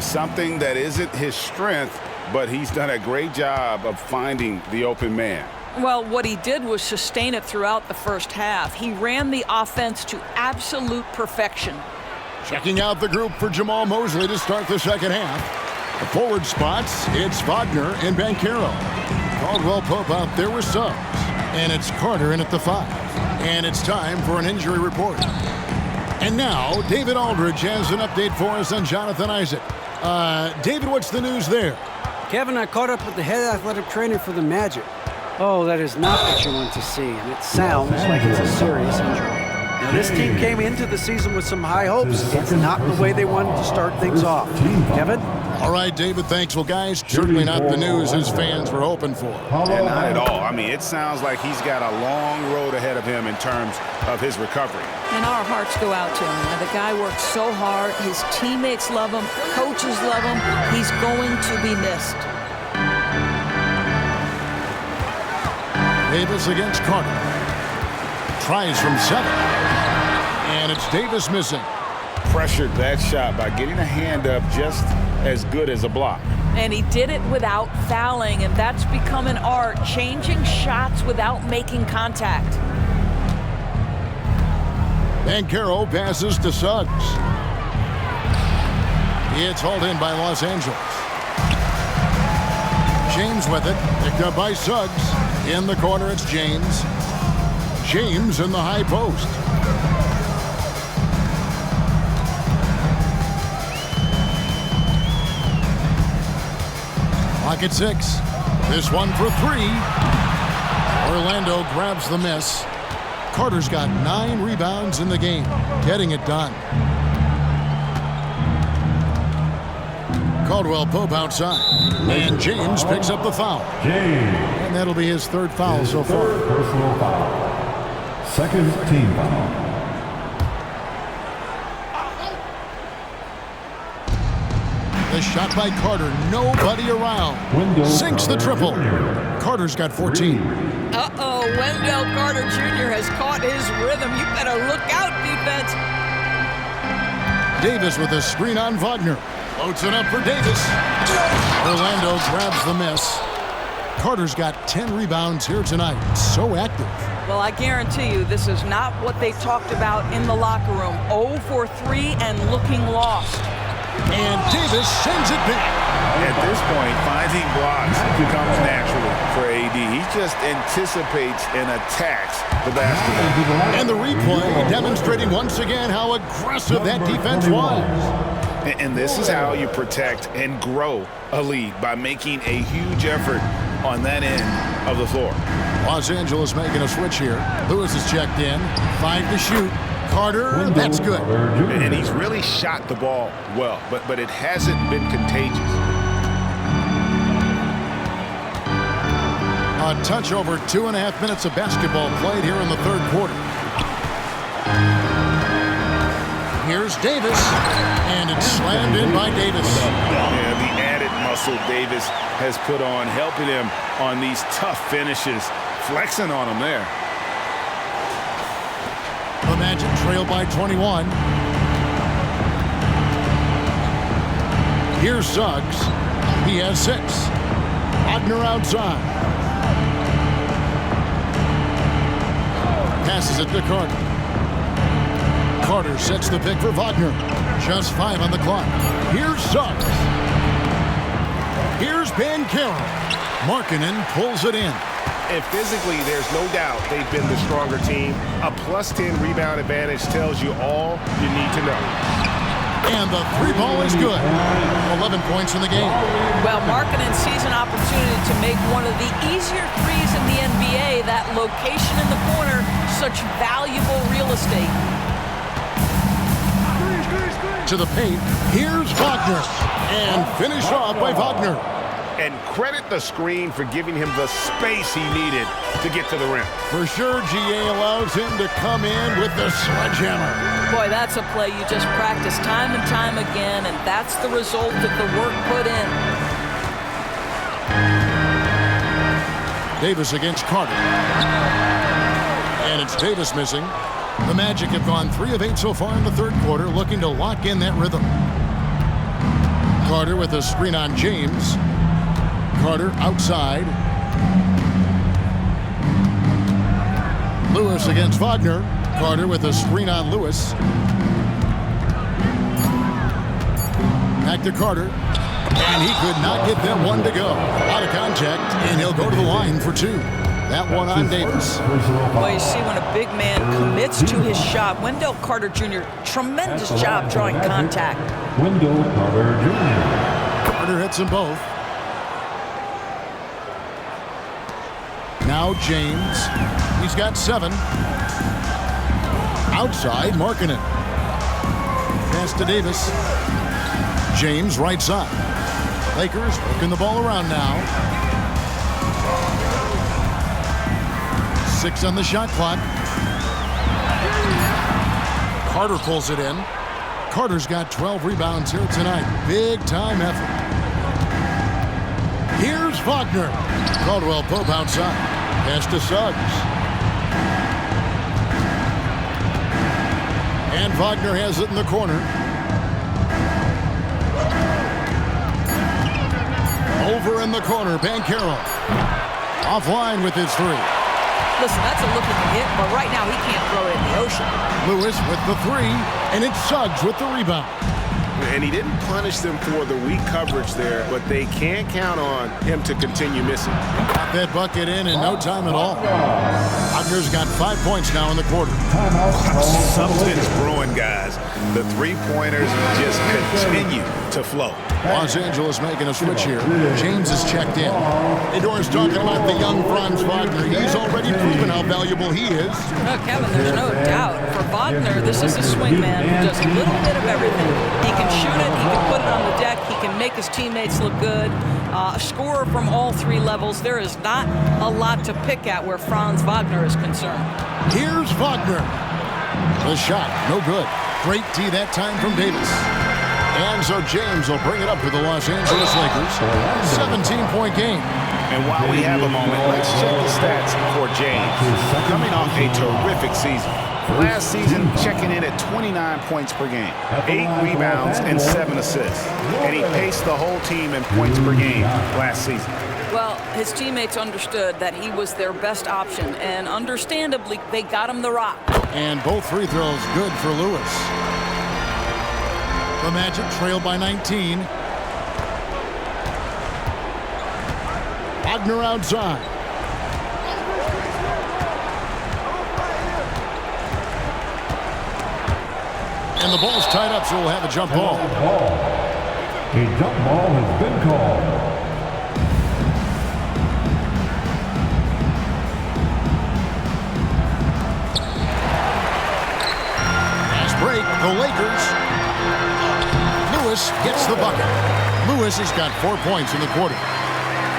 Something that isn't his strength, but he's done a great job of finding the open man. Well, what he did was sustain it throughout the first half. He ran the offense to absolute perfection. Checking out the group for Jamal Mosley to start the second half. The forward spots, it's Wagner and Banchero. Caldwell Pope out there with Suggs. And it's Carter in at the 5. And it's time for an injury report. And now, David Aldridge has an update for us on Jonathan Isaac. David, what's the news there? Kevin, I caught up with the head athletic trainer for the Magic. Oh, that is not what you want to see, and it sounds like it's a serious injury. Now, this team came into the season with some high hopes. It's not the way they wanted to start things off. Kevin? All right, David, thanks. Well, guys, certainly not the news his fans were hoping for. And not at all. I mean, it sounds like he's got a long road ahead of him in terms of his recovery. And our hearts go out to him. Now, the guy works so hard. His teammates love him. Coaches love him. He's going to be missed. Davis against Carter. Tries from 7. And it's Davis missing. Pressured that shot by getting a hand up just as good as a block. And he did it without fouling, and that's become an art, changing shots without making contact. Banchero passes to Suggs. It's hauled in by Los Angeles. James with it, picked up by Suggs. In the corner, it's James. James in the high post. Clock at 6. This one for 3. Orlando grabs the miss. Carter's got 9 rebounds in the game, getting it done. Caldwell Pope outside. And James picks up the foul. And that'll be his 3rd foul so far. Personal foul. 2nd team foul. The shot by Carter, nobody around. Sinks the triple. Carter's got 14. Uh-oh, Wendell Carter Jr. has caught his rhythm. You better look out, defense. Davis with a screen on Wagner. Floats it up for Davis. Orlando grabs the miss. Carter's got 10 rebounds here tonight. So active. Well, I guarantee you this is not what they talked about in the locker room. 0 for 3 and looking lost. And Davis sends it back. At this point, finding blocks comes naturally for AD. He just anticipates and attacks the basketball. And the replay demonstrating once again how aggressive that defense was. And this is how you protect and grow a lead, by making a huge effort on that end of the floor. Los Angeles making a switch here. Lewis is checked in. 5 to shoot. Carter, that's good. And he's really shot the ball well, but it hasn't been contagious. A touch over 2.5 minutes of basketball played here in the 3rd quarter. Here's Davis, and it's slammed in by Davis. Yeah, the added muscle Davis has put on, helping him on these tough finishes, flexing on him there. The Magic trail by 21. Here's Suggs. He has 6. Wagner outside. Passes it to Carter. Carter sets the pick for Wagner. Just 5 on the clock. Here's Suggs. Here's Banchero. Markkanen pulls it in. And physically, there's no doubt they've been the stronger team. A +10 rebound advantage tells you all you need to know. And the 3-ball is good. 11 points in the game. Well, Markkanen sees an opportunity to make one of the easier threes in the NBA. That location in the corner, such valuable real estate. To the paint, here's Wagner. And finished off by Wagner. And credit the screen for giving him the space he needed to get to the rim. For sure, GA allows him to come in with the sledgehammer. Boy, that's a play you just practice time and time again, and that's the result of the work put in. Davis against Carter. And it's Davis missing. The Magic have gone 3 of 8 so far in the 3rd quarter, looking to lock in that rhythm. Carter with a screen on James. Carter outside. Lewis against Wagner. Carter with a screen on Lewis. Back to Carter. And he could not get them one to go. Out of contact, and he'll go to the line for 2. That one on Davis. Well, you see when a big man commits to his shot. Wendell Carter Jr., tremendous job drawing contact. Wendell Carter Jr. Carter hits them both. Now James. He's got 7. Outside, Markkanen. Pass to Davis. James right side. Lakers working the ball around now. 6 on the shot clock. Carter pulls it in. Carter's got 12 rebounds here tonight. Big time effort. Here's Wagner. Caldwell Pope outside. Pass to Suggs. And Wagner has it in the corner. Over in the corner, Banchero. Offline with his 3. Listen, that's a look-at hit, but right now he can't throw it in the ocean. Lewis with the 3, and it's Suggs with the rebound. And he didn't punish them for the weak coverage there, but they can't count on him to continue missing. Got that bucket in no time at all. Wagner's got 5 points now in the quarter. Something's brewing, guys. The three-pointers just continue to flow. Los Angeles making a switch here. James is checked in. Doris talking about the young Franz Wagner. He's already proven how valuable he is. Oh, Kevin, there's no doubt. For Wagner, this is a swing man who does a little bit of everything. He can shoot it, he can put it on the deck, he can make his teammates look good. A scorer from all 3 levels. There is not a lot to pick at where Franz Wagner is concerned. Here's Wagner. The shot, no good. Great D that time from Davis. And so James will bring it up for the Los Angeles Lakers. 17-point game. And while we have a moment, let's check the stats for James. Coming off a terrific season. Last season, checking in at 29 points per game, 8 rebounds, and 7 assists. And he paced the whole team in points per game last season. Well, his teammates understood that he was their best option, and understandably, they got him the rock. And both free throws good for Lewis. The Magic trail by 19. Wagner outside. And the ball's tied up, so we'll have a jump ball. A jump ball has been called. Fast break, the Lakers. Lewis gets the bucket. Lewis has got 4 points in the quarter.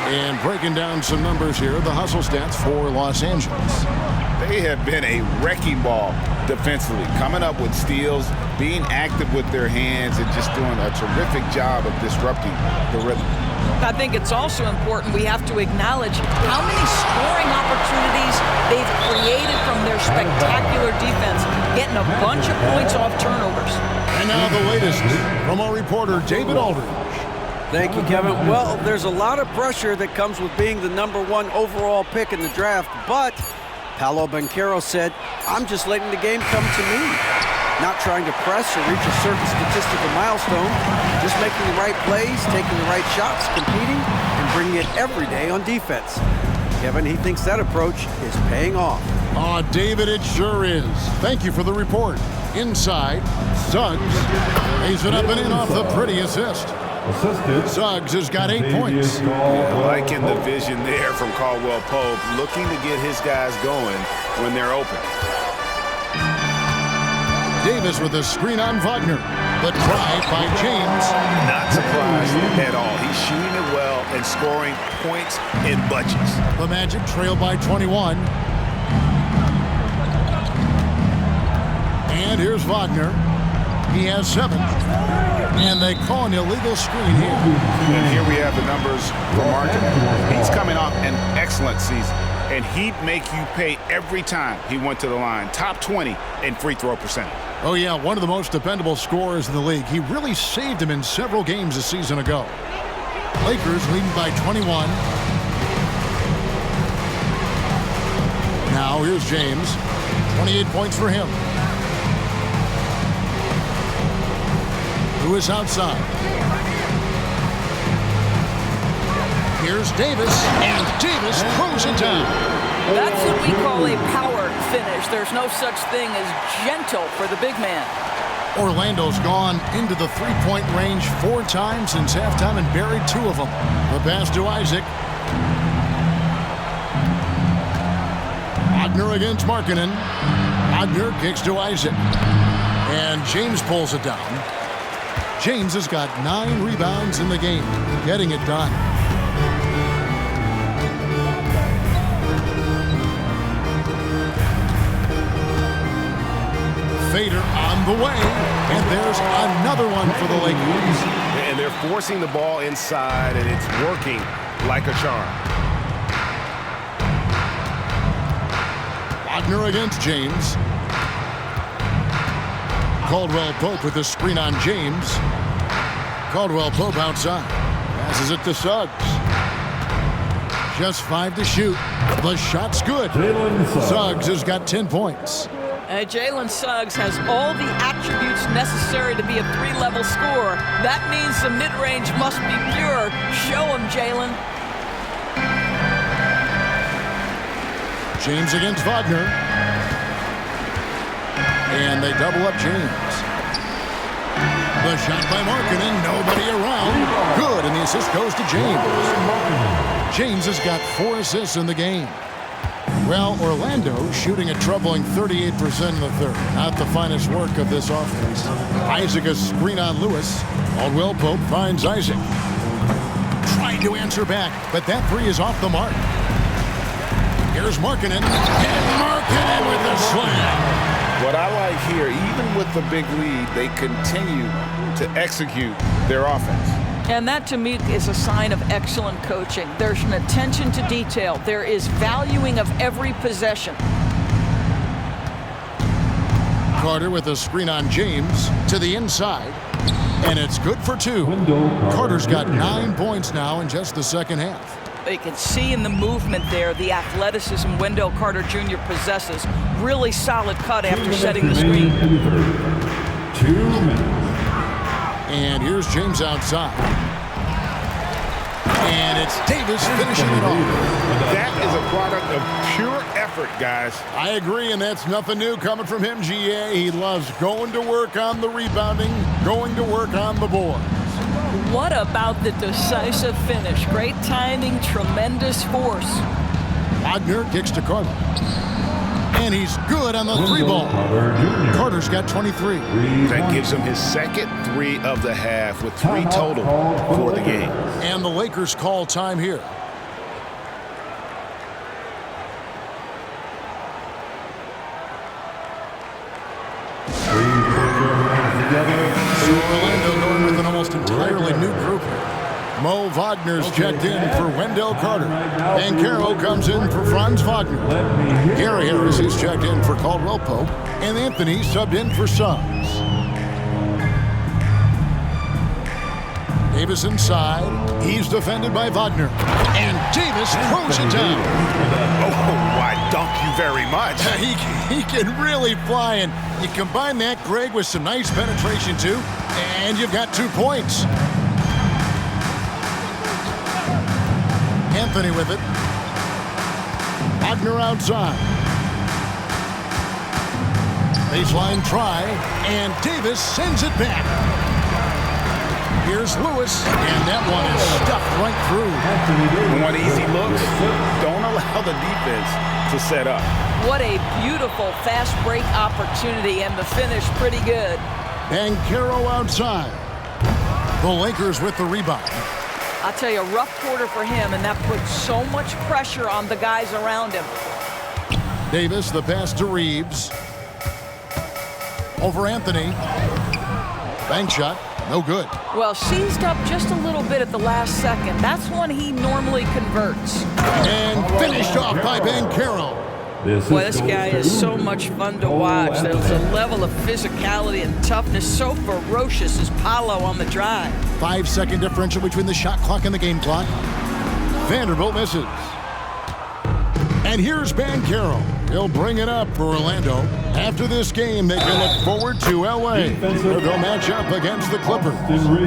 And breaking down some numbers here, the hustle stats for Los Angeles. They have been a wrecking ball defensively, coming up with steals, being active with their hands, and just doing a terrific job of disrupting the rhythm. I think it's also important we have to acknowledge how many scoring opportunities they've created from their spectacular defense, getting a bunch of points off turnovers. And now the latest from our reporter, David Aldridge. Thank you, Kevin. Well, there's a lot of pressure that comes with being the #1 overall pick in the draft, but Paolo Banchero said, I'm just letting the game come to me. Not trying to press or reach a certain statistical milestone, just making the right plays, taking the right shots, competing, and bringing it every day on defense. Kevin, he thinks that approach is paying off. Oh, David, it sure is. Thank you for the report. Inside, Suggs lays it up and in off the pretty assist. Suggs has got 8 points. Liking the vision there from Caldwell Pope, looking to get his guys going when they're open. Davis with a screen on Wagner. The drive by James. Not surprised at all. He's shooting it well and scoring points in bunches. The Magic trail by 21. And here's Wagner. He has 7. And they call an illegal screen here. And here we have the numbers for markkanen. He's coming off an excellent season. And he'd make you pay every time he went to the line. Top 20 in free throw percentage. Oh, yeah, one of the most dependable scorers in the league. He really saved him in several games a season ago. Lakers leading by 21. Now here's James. 28 points for him. Lewis outside. Here's Davis, and Davis throws it down. That's what we call a power finish. There's no such thing as gentle for the big man. Orlando's gone into the three-point range 4 times since halftime and buried 2 of them. The pass to Isaac. Wagner against markkanen. Wagner kicks to Isaac. And James pulls it down. James has got 9 rebounds in the game. getting it done. Fader on the way, and there's another one for the Lakers. And they're forcing the ball inside, and it's working like a charm. Wagner against James. Caldwell Pope with the screen on James. Caldwell Pope outside. Passes it to Suggs. Just 5 to shoot. The shot's good. Suggs has got 10 points. Jalen Suggs has all the attributes necessary to be a 3-level scorer. That means the mid-range must be pure. Show him, Jalen. James against Wagner. And they double up James. The shot by Markkanen, nobody around. Good, and the assist goes to James. James has got 4 assists in the game. Well, Orlando shooting a troubling 38% in the third. Not the finest work of this offense. Isaac a screen on Lewis. Caldwell Pope finds Isaac. Trying to answer back, but that 3 is off the mark. Here's Markkanen. And Markkanen with the slam. What I like here, even with the big lead, they continue to execute their offense. And that, to me, is a sign of excellent coaching. There's an attention to detail. There is valuing of every possession. Carter with a screen on James to the inside. And it's good for 2. Carter's got 9 points now in just the second half. You can see in the movement there the athleticism Wendell Carter Jr. possesses. Really solid cut after setting the screen. 2 minutes. And here's James outside. And it's Davis finishing it off. That is a product of pure effort, guys. I agree, and that's nothing new coming from him, GA. He loves going to work on the rebounding, going to work on the boards. What about the decisive finish? Great timing, tremendous force. Wagner kicks to Carter. And he's good on the 3 ball. Carter's got 23. That gives him his second 3 of the half with 3 total for the game. And the Lakers call time here. So Orlando going with an almost entirely new group. Mo Wagner's checked in for Wendell Carter. And Banchero comes in for Franz Wagner. Gary Harris is checked in for Caldwell Pope. And Anthony subbed in for Suggs. Davis inside. He's defended by Wagner. And Davis throws it down. Oh, I dunk you very much. He can really fly. And you combine that, Greg, with some nice penetration, too. And you've got 2 points. Anthony with it. Wagner outside. Baseline try, and Davis sends it back. Here's Lewis, and that one is stuffed right through. Want easy looks? Don't allow the defense to set up. What a beautiful fast break opportunity, and the finish pretty good. Banchero outside. The Lakers with the rebound. I'll tell you, a rough quarter for him, and that puts so much pressure on the guys around him. Davis, the pass to Reeves. Over Anthony. Bank shot, no good. Well, seized up just a little bit at the last second. That's when he normally converts. And finished off by Banchero. Boy, this guy is so much fun to watch. There's a level of physicality and toughness so ferocious as Paolo on the drive. 5-second differential between the shot clock and the game clock. Vanderbilt misses. And here's Banchero. He'll bring it up for Orlando. After this game, they can look forward to L.A., where they'll match up against the Clippers.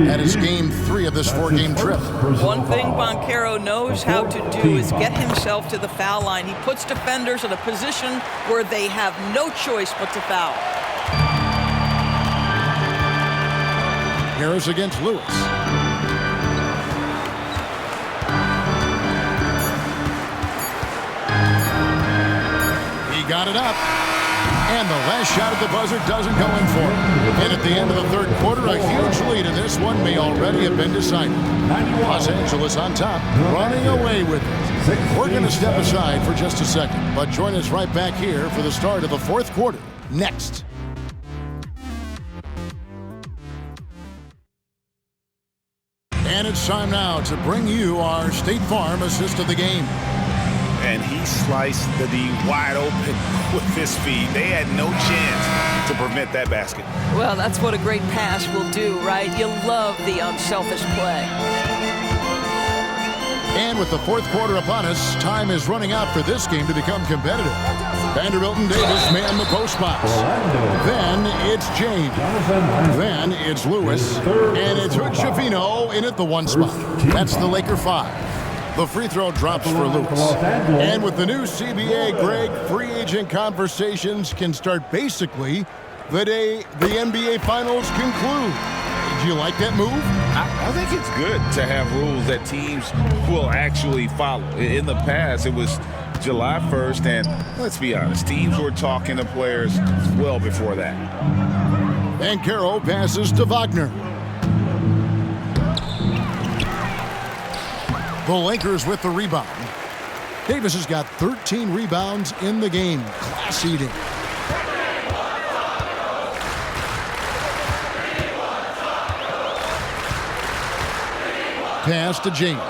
That is game 3 of this 4-game trip. One thing Banchero knows how to do is get himself to the foul line. He puts defenders in a position where they have no choice but to foul. Harris against Lewis. He got it up. And the last shot at the buzzer doesn't go in for it. And at the end of the third quarter, a huge lead in this one may already have been decided. Los Angeles on top, running away with it. We're going to step aside for just a second, but join us right back here for the start of the fourth quarter. Next. And it's time now to bring you our State Farm assist of the game. And he sliced the D wide open with his feet. They had no chance to prevent that basket. Well, that's what a great pass will do, right? You love the unselfish play. And with the fourth quarter upon us, time is running out for this game to become competitive. Vanderbilt and Davis man the post box. Then it's James. Then it's Lewis. And it's Hood-Schifino in at the one spot. That's the Laker 5. The free throw drops for Lewis. And with the new CBA, Greg, free agent conversations can start basically the day the NBA Finals conclude. Do you like that move? I think it's good to have rules that teams will actually follow. In the past, it was July 1st, and let's be honest, teams were talking to players well before that. And Caro passes to Wagner. The Lakers with the rebound. Davis has got 13 rebounds in the game. Class eating. Pass to James.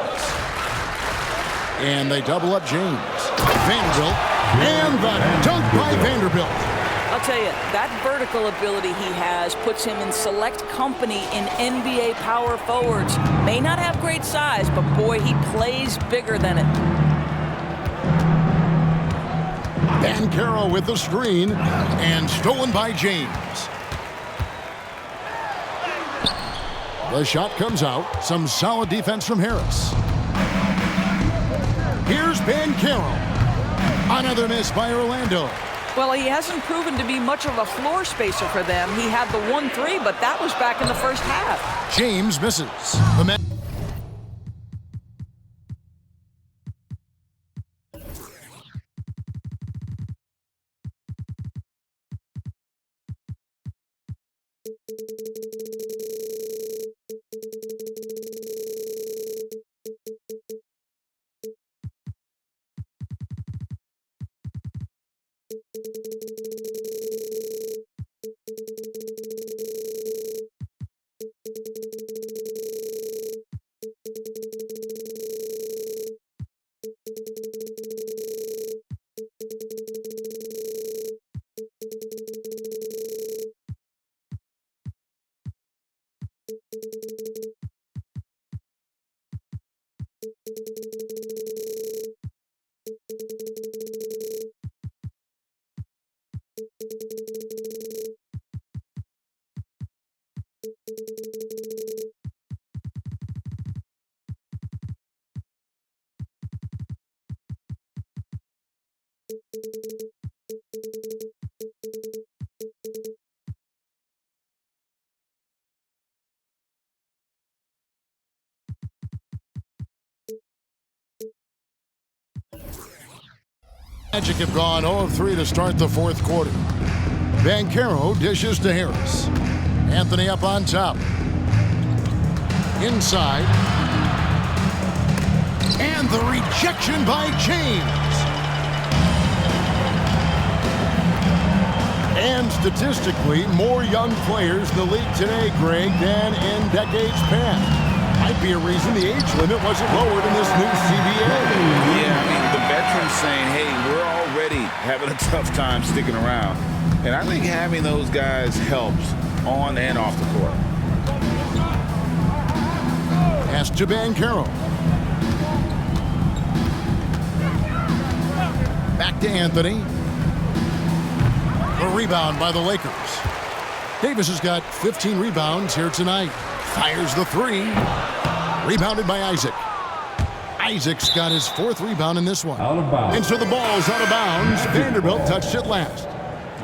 And they double up James. Vanderbilt. And the dunk by Vanderbilt. I'll tell you, that vertical ability he has puts him in select company in NBA power forwards. May not have great size, but boy, he plays bigger than it. Van Caro with the screen, and stolen by James. The shot comes out. Some solid defense from Harris. Here's Van Caro. Another miss by Orlando. Well, he hasn't proven to be much of a floor spacer for them. He had the 1-3, but that was back in the first half. James misses. The man. Magic have gone 0 of 3 to start the fourth quarter. Van Caro dishes to Harris. Anthony up on top. Inside. And the rejection by James. And statistically, more young players in the league today, Greg, than in decades past. Might be a reason the age limit wasn't lowered in this new CBA. Yeah, I mean, the veterans saying, hey, we're already having a tough time sticking around. And I think having those guys helps on and off the court. Pass to Van Caro. Back to Anthony. A rebound by the Lakers. Davis has got 15 rebounds here tonight. Fires the three. Rebounded by Isaac. Isaac's got his 4th rebound in this one. Out of bounds. And so the ball's out of bounds. Vanderbilt touched it last.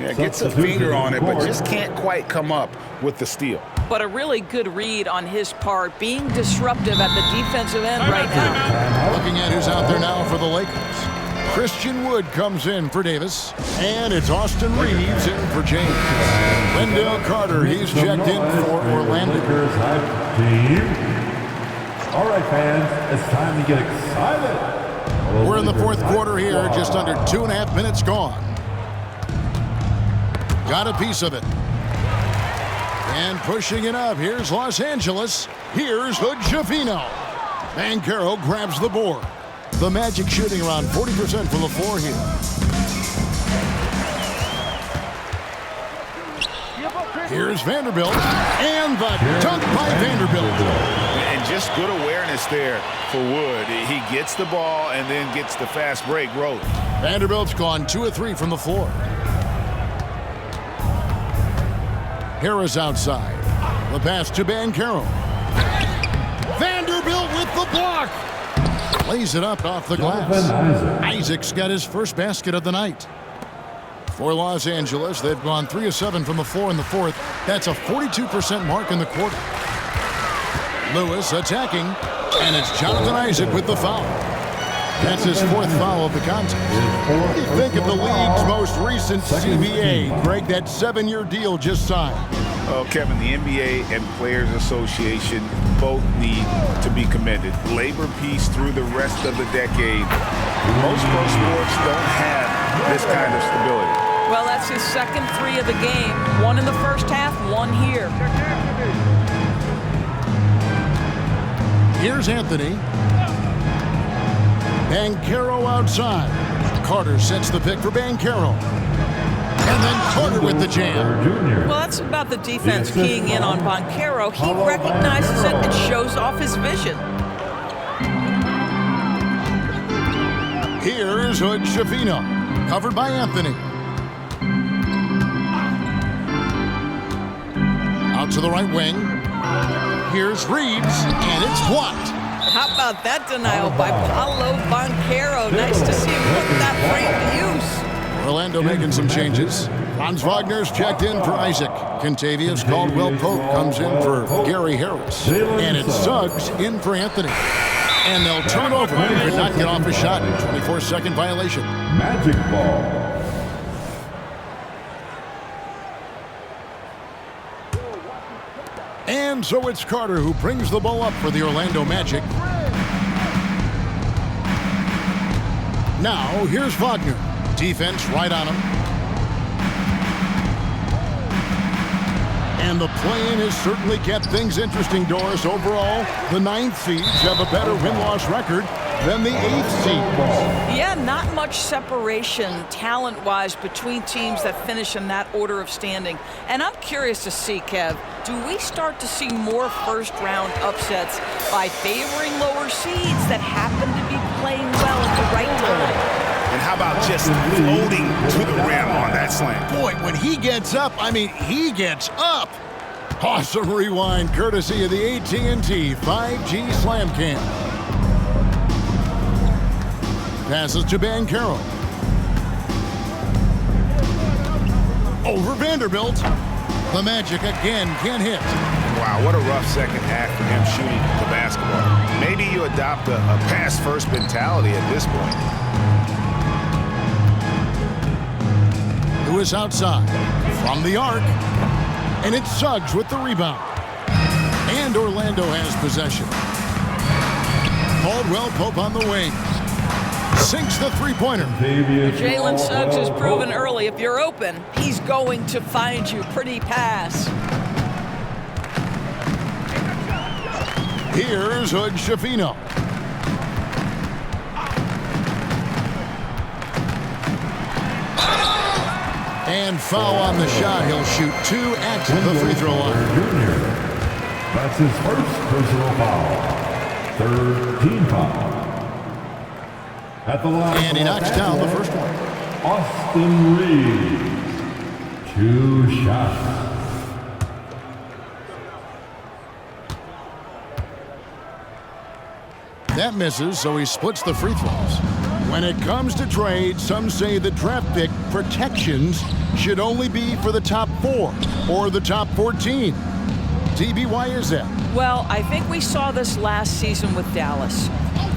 Yeah, gets a finger on it, but just can't quite come up with the steal. But a really good read on his part, being disruptive at the defensive end right now. Looking at who's out there now for the Lakers. Christian Wood comes in for Davis. And it's Austin Reeves in for James. Wendell Carter, he's checked in for Orlando. All right, fans, it's time to get excited. We're in the fourth quarter here, just under 2.5 minutes gone. Got a piece of it. And pushing it up, here's Los Angeles. Here's Hood Schifino. Banchero grabs the board. The Magic shooting around 40% from the floor here. Here's Vanderbilt. And the dunk by Vanderbilt. And just good awareness there for Wood. He gets the ball and then gets the fast break rolling. Vanderbilt's gone 2 of 3 from the floor. Harris outside. The pass to Banchero. Vanderbilt with the block. Lays it up off the glass. Isaac's got his first basket of the night. For Los Angeles, they've gone 3 of 7 from the floor in the fourth. That's a 42% mark in the quarter. Lewis attacking, and it's Jonathan Isaac with the foul. That's his 4th foul of the contest. What do you think of the league's most recent CBA? Greg, that 7-year deal just signed. Well, Kevin, the NBA and Players Association both need to be commended. Labor peace through the rest of the decade. Most pro sports don't have this kind of stability. Well, that's his second 3 of the game. 1 in the first half, 1 here. Here's Anthony. Banchero outside. Carter sets the pick for Banchero. And then Carter with the jam. Well, that's about the defense keying in on Banchero. He recognizes it and shows off his vision. Here's Hood Schifino. Covered by Anthony. Out to the right wing. Here's Reeves, and it's blocked. How about that denial by Paolo Banchero? Nice to see him put that frame to use. Orlando making some changes. Franz Wagner's checked in for Isaac. Contavious Caldwell-Pope comes in for Gary Harris. And it's Suggs in for Anthony. And they'll turn over. Could not get off a shot. 24-second violation. Magic ball. And so it's Carter who brings the ball up for the Orlando Magic. Now, here's Wagner. Defense right on him. And the play-in has certainly kept things interesting, Doris. Overall, the 9th seeds have a better win-loss record than the 8th seed. Yeah, not much separation talent-wise between teams that finish in that order of standing. And I'm curious to see, Kev, do we start to see more first-round upsets by favoring lower seeds that happen to be playing well at the right time? And how about just floating to the rim on that slam? Boy, when he gets up, I mean, he gets up. Awesome rewind, courtesy of the AT&T 5G Slam Cam. Passes to Banchero. Over Vanderbilt. The Magic again can't hit. Wow, what a rough second half for him shooting the basketball. Maybe you adopt a pass-first mentality at this point. Lewis outside from the arc, and it's Suggs with the rebound. And Orlando has possession. Caldwell-Pope on the wing. Sinks the three-pointer. Jalen Suggs has proven early, if you're open, he's going to find you. Pretty pass. Here's Hood Schifino. And foul on the shot. He'll shoot 2 at the free throw line. That's his first personal foul. 3rd team foul. At the line, and he knocks down the first one. Austin Reeves. 2 shots. That misses, so he splits the free throws. When it comes to trades, some say the draft pick protections should only be for the top 4 or the top 14. TB, why is that? Well, I think we saw this last season with Dallas.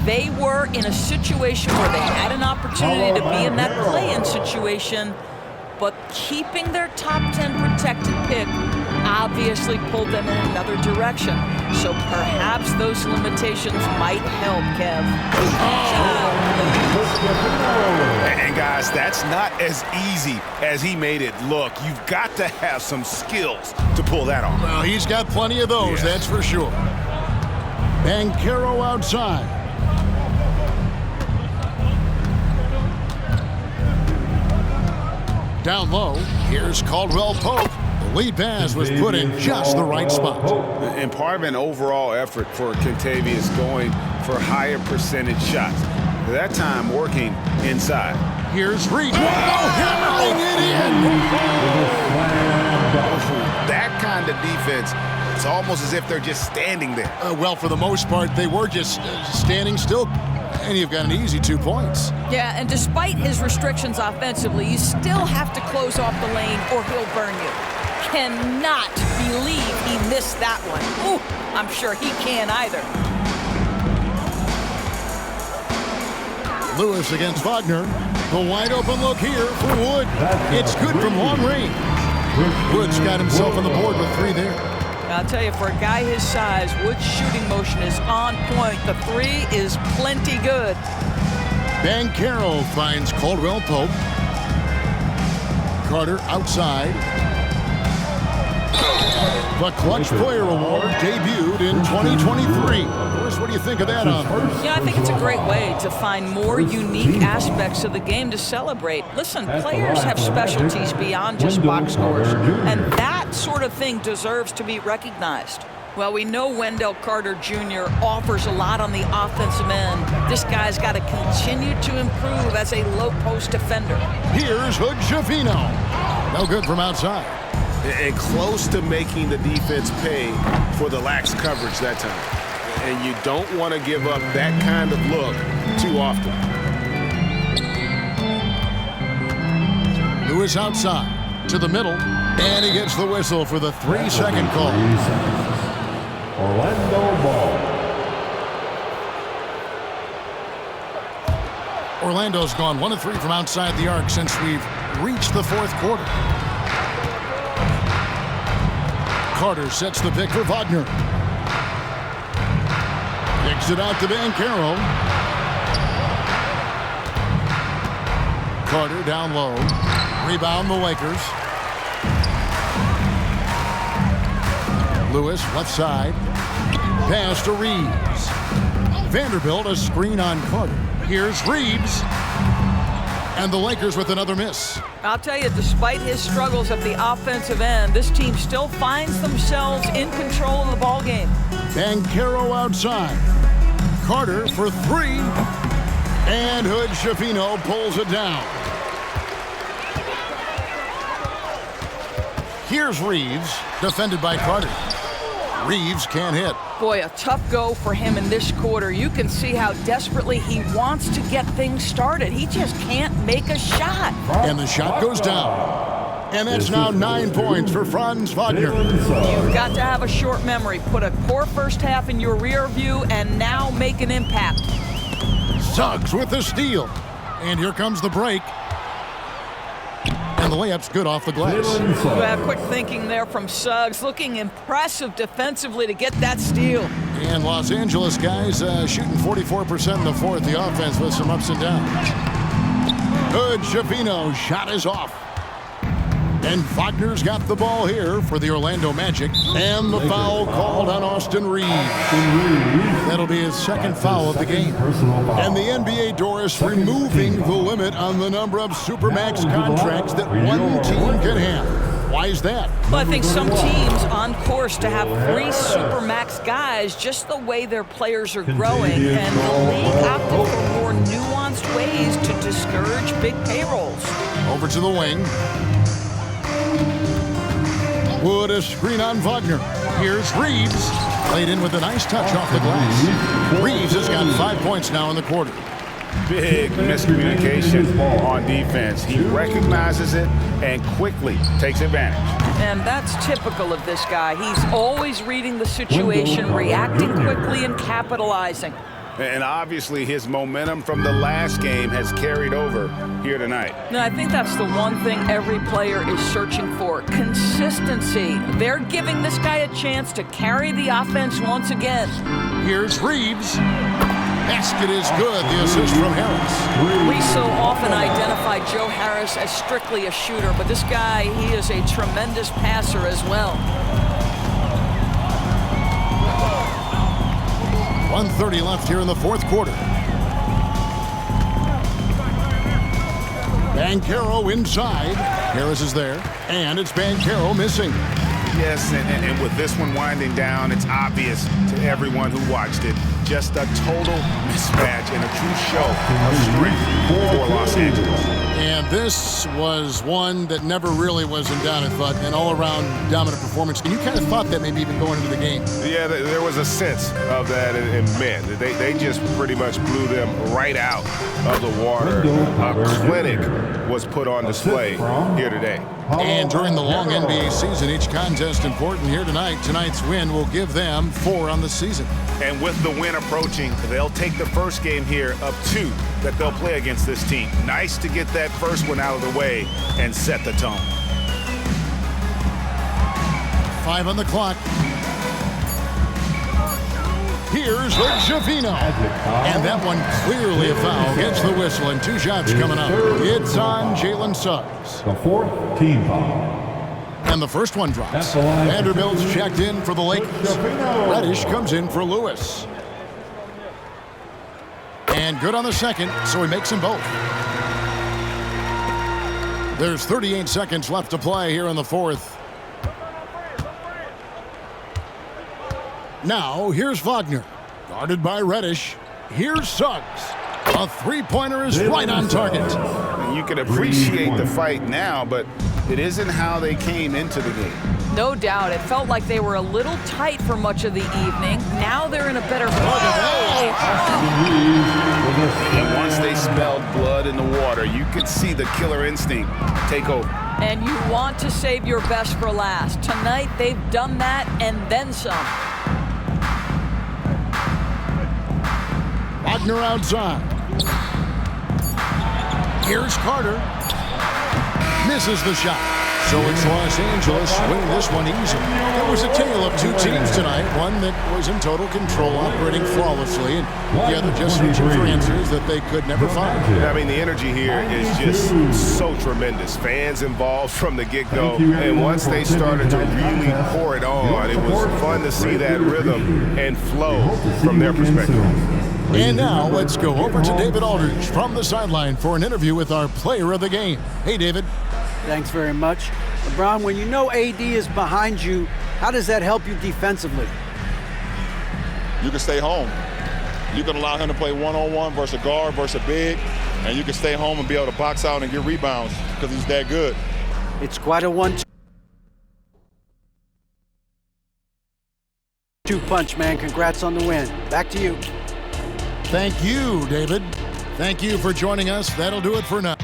They were in a situation where they had an opportunity to be in that play-in situation, but keeping their top 10 protected pick obviously pulled them in another direction. So perhaps those limitations might help, Kev. And guys, that's not as easy as he made it look. You've got to have some skills to pull that off. Well, he's got plenty of those, that's for sure. Banchero outside. Down low, here's Caldwell Pope. The lead pass was put in just the right spot. And part of an overall effort for Kentavious going for higher percentage shots. That time working inside. Here's Reed. Hammering it in. That kind of defense, it's almost as if they're just standing there. Well, for the most part, they were just standing still. And you've got an easy 2 points. Yeah, and despite his restrictions offensively, you still have to close off the lane or he'll burn you. Cannot believe he missed that one. Ooh, I'm sure he can't either. Lewis against Wagner. The wide open look here for Wood. It's good from long range. Wood's got himself on the board with 3 there. I'll tell you, for a guy his size, Wood's shooting motion is on point. The 3 is plenty good. Banchero finds Caldwell Pope. Carter outside. The Clutch Player Award debuted in 2023. Bruce, what do you think of that honor? Yeah, I think it's a great way to find more unique aspects of the game to celebrate. Listen, players have specialties beyond just box scores, and that sort of thing deserves to be recognized. Well, we know Wendell Carter Jr. offers a lot on the offensive end. This guy's got to continue to improve as a low-post defender. Here's Hood Schifino. No good from outside. And close to making the defense pay for the lax coverage that time. And you don't want to give up that kind of look too often. Lewis outside to the middle, and he gets the whistle for the 3-second call. Orlando ball. Orlando's gone 1 of 3 from outside the arc since we've reached the 4th quarter. Carter sets the pick for Wagner. Kicks it out to Banchero. Carter down low. Rebound the Lakers. Lewis left side. Pass to Reeves. Vanderbilt a screen on Carter. Here's Reeves. And the Lakers with another miss. I'll tell you, despite his struggles at the offensive end, this team still finds themselves in control of the ball game. Banchero outside. Carter for 3. And Hood Schifino pulls it down. Here's Reeves, defended by Carter. Reeves can't hit. Boy, a tough go for him in this quarter. You can see how desperately he wants to get things started. He just can't make a shot. And the shot goes down. And that's now 9 points for Franz Wagner. You've got to have a short memory. Put a poor first half in your rear view and now make an impact. Suggs with the steal. And here comes the break. And the layup's good off the glass. Well, quick thinking there from Suggs. Looking impressive defensively to get that steal. And Los Angeles guys shooting 44% in the 4th. The offense with some ups and downs. Hood Schifino shot is off. And Wagner's got the ball here for the Orlando Magic. And the foul called on Austin Reeves. That'll be his 2nd foul of the game. And the NBA, Doris, removing the limit on the number of Supermax contracts that one team can have. Why is that? Well, I think some teams on course to have 3 Supermax guys, just the way their players are growing. And the league opted for more nuanced ways to discourage big payrolls. Over to the wing. Wood a screen on Wagner. Here's Reeves. Played in with a nice touch off the glass. Reeves has got 5 points now in the quarter. Big miscommunication on defense. He recognizes it and quickly takes advantage. And that's typical of this guy. He's always reading the situation, reacting quickly, and capitalizing. And obviously his momentum from the last game has carried over here tonight. No, I think that's the one thing every player is searching for, consistency. They're giving this guy a chance to carry the offense once again. Here's Reeves. Basket is good. The assist from Harris. We so often identify Joe Harris as strictly a shooter, but this guy, he is a tremendous passer as well. 1:30 left here in the fourth quarter. Banchero inside. Harris is there, and it's Banchero missing. Yes, and with this one winding down, it's obvious to everyone who watched it. Just a total mismatch and a true show of strength for Los Angeles. And this was one that never really was in doubt, I thought, an all-around dominant performance. And you kind of thought that maybe even going into the game. Yeah, there was a sense of that, and man, they just pretty much blew them right out of the water. A clinic was put on display here today. And during the long NBA season, each contest important here tonight. Tonight's win will give them 4 on the season. And with the win approaching, they'll take the first game here of 2 that they'll play against this team. Nice to get that first one out of the way and set the tone. 5 on the clock. Here's Javino. And that one clearly a foul. Gets the whistle, and 2 shots coming up. It's on Jalen Suggs. The 4th team foul. And the first one drops. Vanderbilt's checked in for the Lakers. Reddish comes in for Lewis. And good on the second, so he makes them both. There's 38 seconds left to play here in the fourth. Now, here's Wagner. Guarded by Reddish. Here's Suggs. A three-pointer is right on target. You can appreciate the fight now, but it isn't how they came into the game. No doubt. It felt like they were a little tight for much of the evening. Now they're in a better place. And once they smelled blood in the water, you could see the killer instinct take over. And you want to save your best for last. Tonight, they've done that and then some. Wagner outside. Here's Carter. Misses the shot. So it's Los Angeles winning this one easily. It was a tale of 2 teams tonight. One that was in total control, operating flawlessly, and the other just searching for answers that they could never find. I mean, the energy here is just so tremendous. Fans involved from the get-go, and once they started to really pour it on, it was fun to see that rhythm and flow from their perspective. And now let's go over to David Aldridge from the sideline for an interview with our player of the game. Hey, David. Thanks very much. LeBron, when you know AD is behind you, how does that help you defensively? You can stay home. You can allow him to play one-on-one versus a guard versus a big, and you can stay home and be able to box out and get rebounds because he's that good. It's quite a 1-2 punch, man. Congrats on the win. Back to you. Thank you, David. Thank you for joining us. That'll do it for now.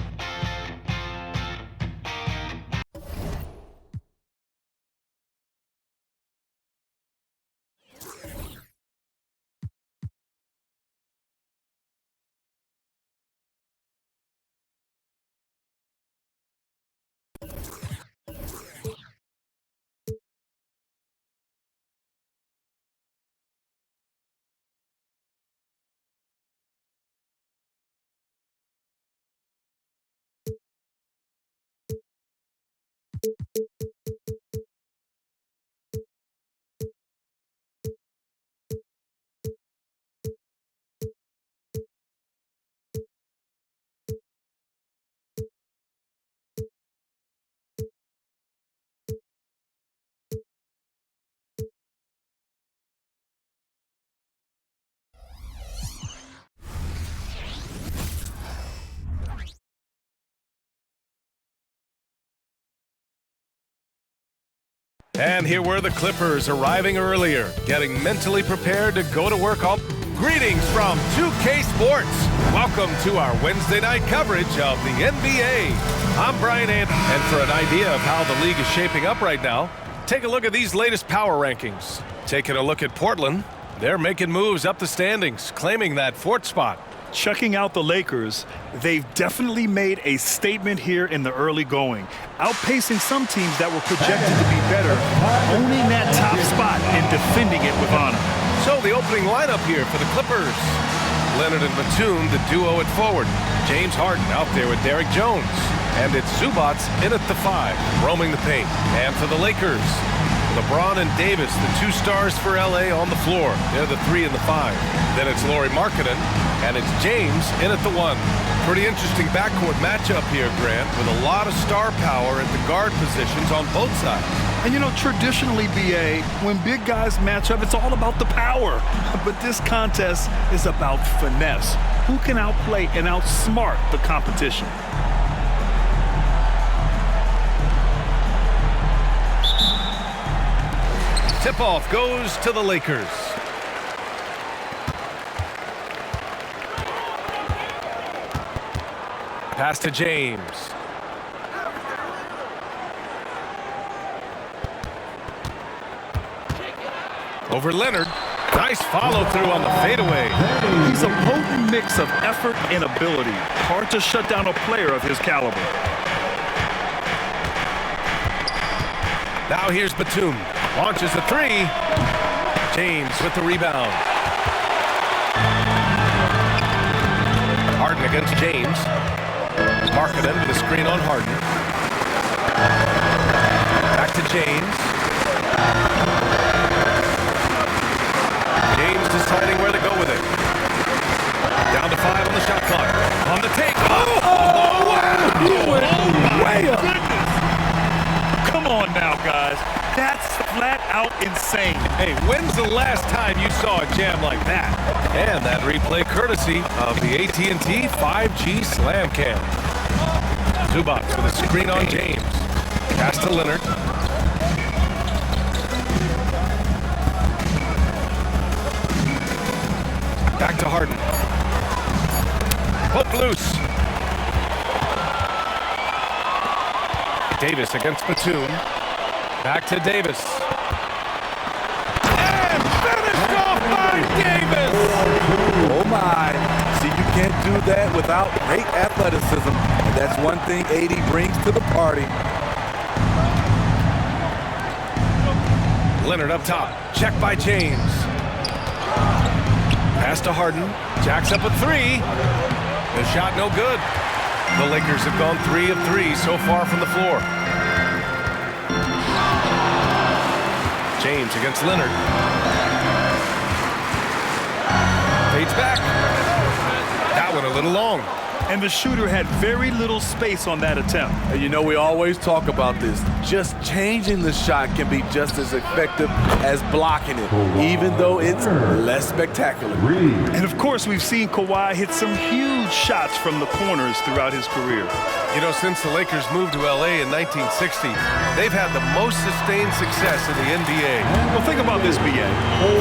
And here were the Clippers arriving earlier, getting mentally prepared to go to work all. Greetings from 2K Sports. Welcome to our Wednesday night coverage of the NBA. I'm Brian Anderson, and for an idea of how the league is shaping up right now, take a look at these latest power rankings. Taking a look at Portland, They're making moves up the standings, claiming that fourth spot. Checking out the Lakers, they've definitely made a statement here in the early going, outpacing some teams that were projected to be better, owning that top spot and defending it with honor. So the opening lineup here for the Clippers. Leonard and Batum, the duo at forward. James Harden out there with Derrick Jones. And it's Zubac in at the 5, roaming the paint. And for the Lakers, LeBron and Davis, the 2 stars for LA on the floor. They're the 3 and the 5. Then it's Lauri Markkanen, and it's James in at the 1. Pretty interesting backcourt matchup here, Grant, with a lot of star power at the guard positions on both sides. And you know, traditionally, BA, when big guys match up, it's all about the power. But this contest is about finesse. Who can outplay and outsmart the competition? Tip-off goes to the Lakers. Pass to James. Over Leonard. Nice follow-through on the fadeaway. He's a potent mix of effort and ability. Hard to shut down a player of his caliber. Now here's Batum. Launches the 3. James with the rebound. Harden against James. Markkanen with a screen on Harden. Back to James. James deciding where to go with it. Down to 5 on the shot clock. On the take. Oh, wow! He went way up. Come on now, guys. That's flat out insane. Hey, when's the last time you saw a jam like that? And that replay courtesy of the AT&T 5G Slam Cam. Zubac with a screen on James. Pass to Leonard. Back to Harden. Hook loose. Davis against Batum. Back to Davis. And finished off by Davis! Oh my. See, you can't do that without great athleticism. And that's one thing AD brings to the party. Leonard up top. Check by James. Pass to Harden. Jacks up a 3. The shot no good. The Lakers have gone 3 of 3 so far from the floor. James against Leonard. Fades back. That one a little long. And the shooter had very little space on that attempt. And you know, we always talk about this. Just changing the shot can be just as effective as blocking it, even though it's less spectacular. And of course, we've seen Kawhi hit some huge shots from the corners throughout his career. You know, since the Lakers moved to LA in 1960, they've had the most sustained success in the NBA. Well, think about this, BA.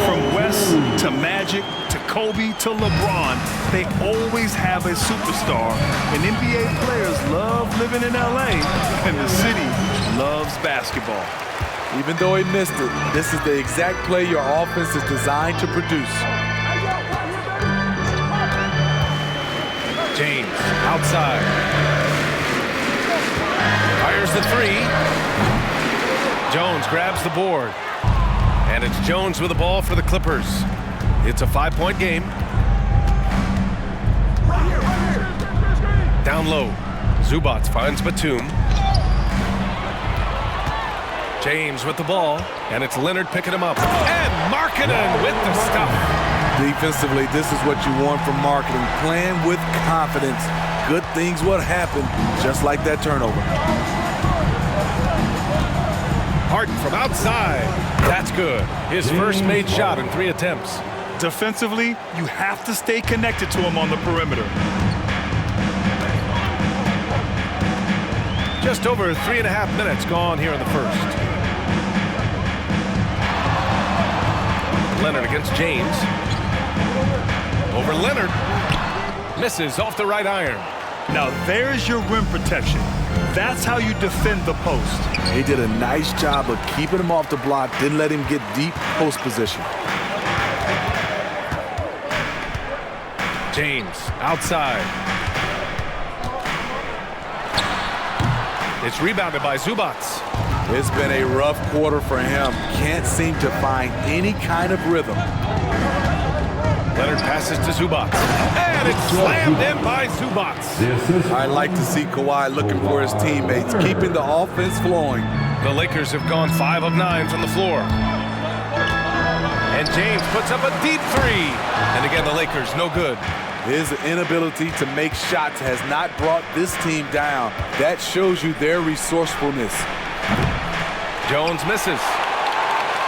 From West to Magic to Kobe to LeBron, they always have a superstar. And NBA players love living in LA, and the city loves basketball. Even though he missed it, this is the exact play your offense is designed to produce. James outside. Fires the 3. Jones grabs the board. And it's Jones with the ball for the Clippers. It's a 5-point game. Down low. Zubac finds Batum. James with the ball. And it's Leonard picking him up. And Markkanen with the stuff. Defensively, this is what you want from Markkanen. Playing with confidence. Good things will happen, just like that turnover. Harden from outside. That's good. His first made shot in 3 attempts. Defensively, you have to stay connected to him on the perimeter. Just over 3.5 minutes gone here in the first. Leonard against James. Over Leonard. Misses off the right iron. Now there's your rim protection. That's how you defend the post. He did a nice job of keeping him off the block, didn't let him get deep post position. James outside. It's rebounded by Zubac. It's been a rough quarter for him. Can't seem to find any kind of rhythm. Leonard passes to Zubac. And it's slammed in by Zubac. I like to see Kawhi looking for his teammates, keeping the offense flowing. The Lakers have gone 5 of 9 from the floor. And James puts up a deep three. And again, the Lakers, no good. His inability to make shots has not brought this team down. That shows you their resourcefulness. Jones misses.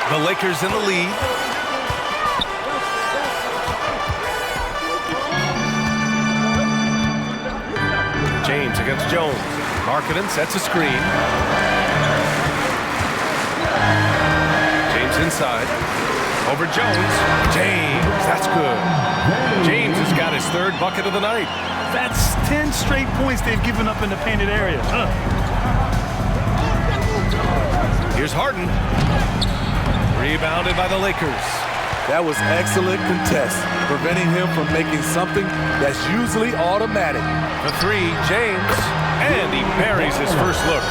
The Lakers in the lead. James against Jones. Markkanen sets a screen. James inside. Over Jones. James, that's good. James has got his 3rd bucket of the night. That's 10 straight points they've given up in the painted area. Here's Harden. Rebounded by the Lakers. That was excellent contest, preventing him from making something that's usually automatic. The 3, James, and he buries his first look.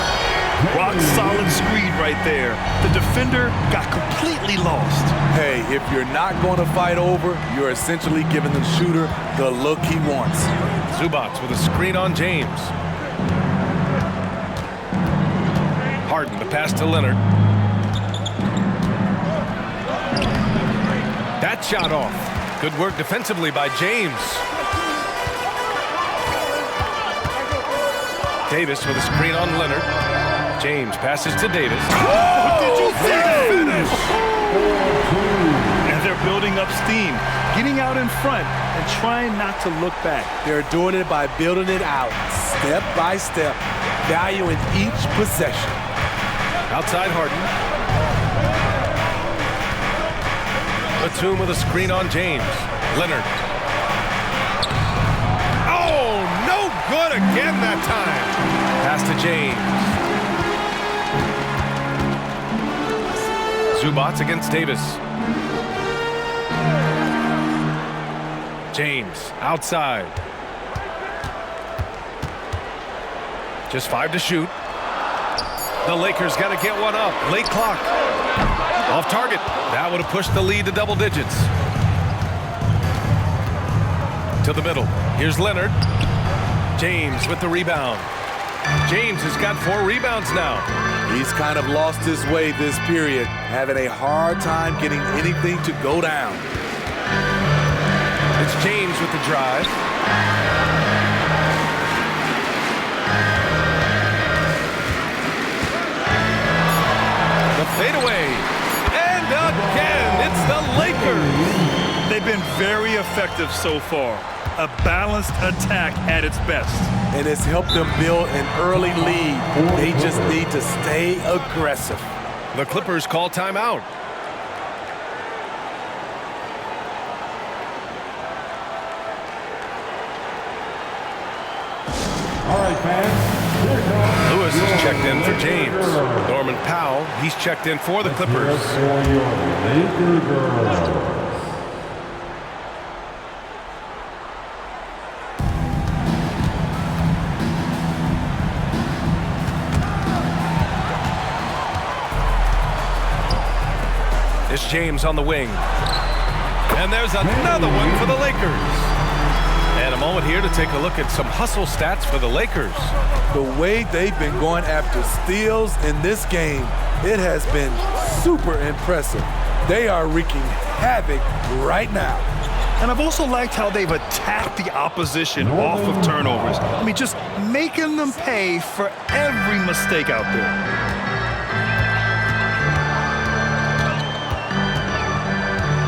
Rock solid screen right there. The defender got completely lost. Hey, if you're not going to fight over, you're essentially giving the shooter the look he wants. Zubac with a screen on James. Harden, the pass to Leonard. That shot off. Good work defensively by James. Davis with a screen on Leonard. James passes to Davis. Oh, did you see that finish? And they're building up steam, getting out in front and trying not to look back. They're doing it by building it out, step by step, valuing each possession. Outside Harden. Batum with a screen on James. Leonard. Oh, no good again that time. Pass to James. Zubac against Davis. James outside. Just 5 to shoot. The Lakers got to get one up. Late clock. Off target. That would have pushed the lead to double digits. To the middle. Here's Leonard. James with the rebound. James has got 4 rebounds now. He's kind of lost his way this period, having a hard time getting anything to go down. It's James with the drive. The fadeaway. And again, it's the Lakers. They've been very effective so far. A balanced attack at its best. And it's helped them build an early lead. They just need to stay aggressive. The Clippers call timeout. All right, fans. Lewis is checked in for James. Norman Powell, he's checked in for the Clippers. It's James on the wing. And there's another one for the Lakers. And a moment here to take a look at some hustle stats for the Lakers. The way they've been going after steals in this game, it has been super impressive. They are wreaking havoc right now. And I've also liked how they've attacked the opposition off of turnovers. I mean, just making them pay for every mistake out there.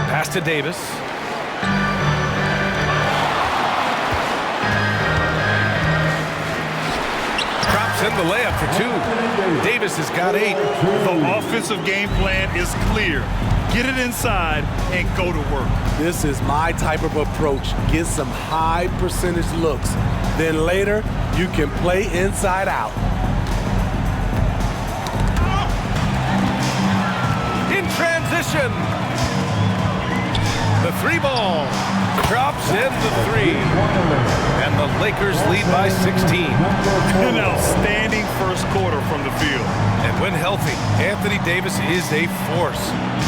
Pass to Davis. Drops in the layup for 2. Davis has got 8. The offensive game plan is clear. Get it inside and go to work. This is my type of approach. Get some high percentage looks. Then later, you can play inside out. In transition. The 3 ball. drops in the three. And the Lakers lead by 16. An outstanding first quarter from the field. And when healthy, Anthony Davis is a force.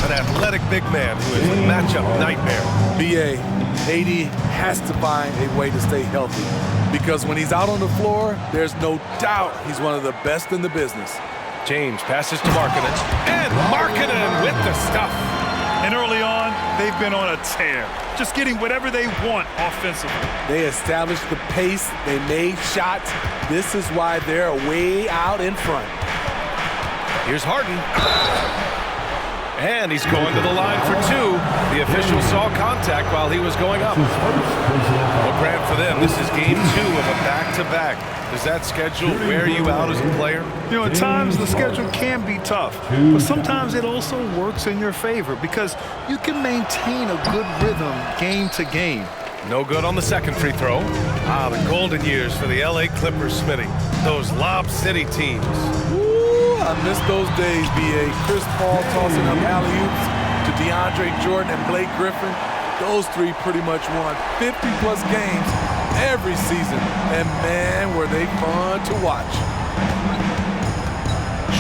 An athletic big man who is a matchup nightmare. BA, AD has to find a way to stay healthy because when he's out on the floor, there's no doubt he's one of the best in the business. James passes to Markkanen, and Markkanen with the stuff. And early on, they've been on a tear, just getting whatever they want offensively. They established the pace, they made shots. This is why they're way out in front. Here's Harden. And he's going to the line for two. The official saw contact while he was going up. Well, Grant, for them, this is game 2 of a back-to-back. Does that schedule wear you out as a player? You know, at times the schedule can be tough, but sometimes it also works in your favor because you can maintain a good rhythm game to game. No good on the second free throw. The golden years for the LA Clippers, Smitty. Those Lob City teams. I miss those days, B.A. Chris Paul tossing up alley-oops to DeAndre Jordan and Blake Griffin. Those three pretty much won 50-plus games every season. And, man, were they fun to watch.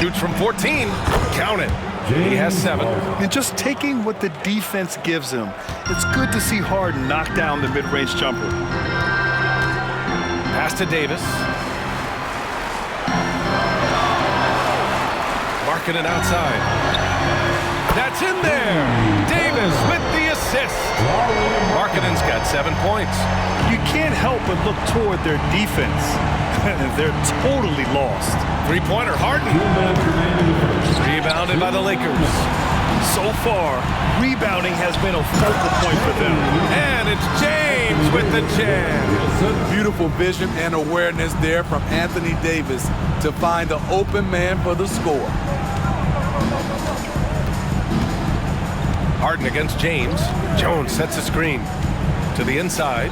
Shoots from 14. Count it. He has 7. And just taking what the defense gives him, it's good to see Harden knock down the mid-range jumper. Pass to Davis. Markkanen outside. That's in there. Davis with the assist. Markkanen's got 7 points. You can't help but look toward their defense. They're totally lost. Three-pointer, Harden. Rebounded by the Lakers. So far, rebounding has been a focal point for them. And it's James with the jam. Beautiful vision and awareness there from Anthony Davis to find the open man for the score. Harden against James. Jones sets a screen to the inside.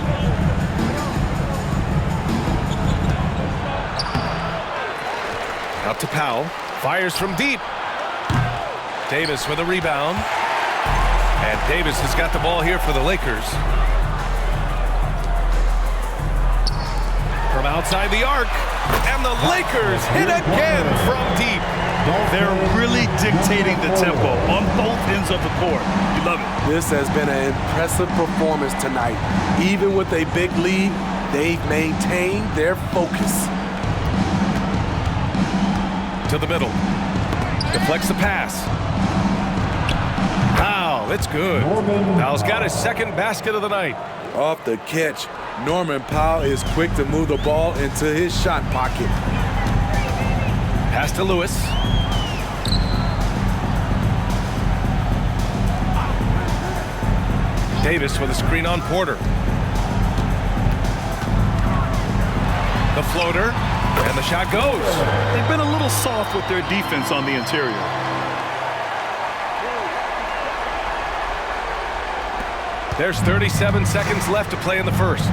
Out to Powell. Fires from deep. Davis with a rebound. And Davis has got the ball here for the Lakers. From outside the arc. And the Lakers hit again from deep. They're really dictating the tempo on both ends of the court. You love it. This has been an impressive performance tonight. Even with a big lead, they've maintained their focus. To the middle. Deflects the pass. Powell, it's good. Powell's got his second basket of the night. Off the catch, Norman Powell is quick to move the ball into his shot pocket. Pass to Lewis. Davis with a screen on Porter. The floater, and the shot goes. They've been a little soft with their defense on the interior. There's 37 seconds left to play in the first.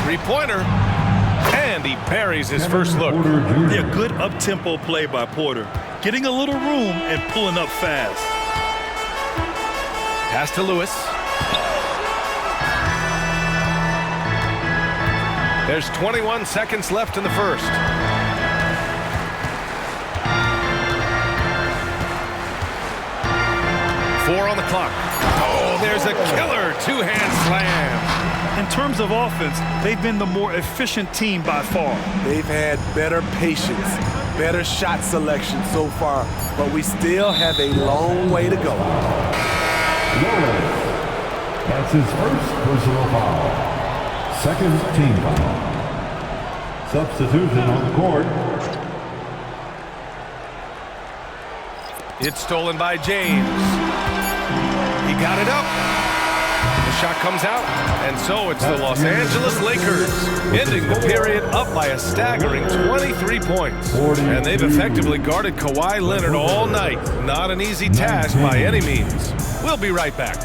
Three-pointer, and he buries his first look. Yeah, good up-tempo play by Porter. Getting a little room and pulling up fast. Pass to Lewis. There's 21 seconds left in the first. Four on the clock. Oh, there's a killer two-hand slam. In terms of offense, they've been the more efficient team by far. They've had better patience, better shot selection so far, but we still have a long way to go. That's his first personal foul. Second team foul. Substitution on the court. It's stolen by James. He got it up. The shot comes out, and so it's the Los Angeles Lakers ending the period up by a staggering 23 points. And they've effectively guarded Kawhi Leonard all night. Not an easy task by any means. We'll be right back.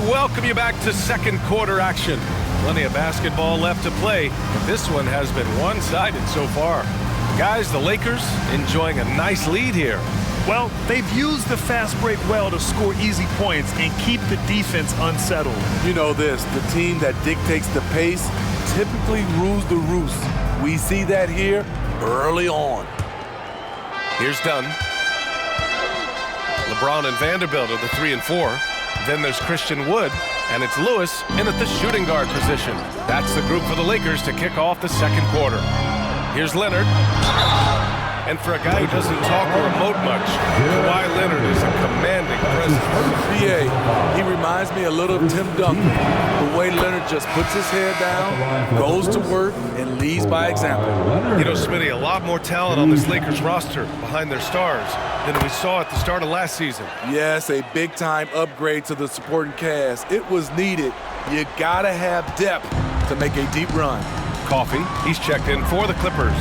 welcome you back to second quarter action. Plenty of basketball left to play, but this one has been one-sided so far. Guys, the Lakers enjoying a nice lead here. Well, they've used the fast break well to score easy points and keep the defense unsettled. You know this, the team that dictates the pace typically rules the roost. We see that here early on. Here's Dunn. LeBron and Vanderbilt are the 3 and 4. Then there's Christian Wood, and it's Lewis in at the shooting guard position. That's the group for the Lakers to kick off the second quarter. Here's Leonard. And for a guy who doesn't talk or emote much, Kawhi Leonard is a commanding presence. BA, he reminds me a little of Tim Duncan. The way Leonard just puts his head down, goes to work, and leads by example. You know, Smitty, a lot more talent on this Lakers roster behind their stars than we saw at the start of last season. Yes, a big-time upgrade to the supporting cast. It was needed. You gotta have depth to make a deep run. Coffee, he's checked in for the Clippers.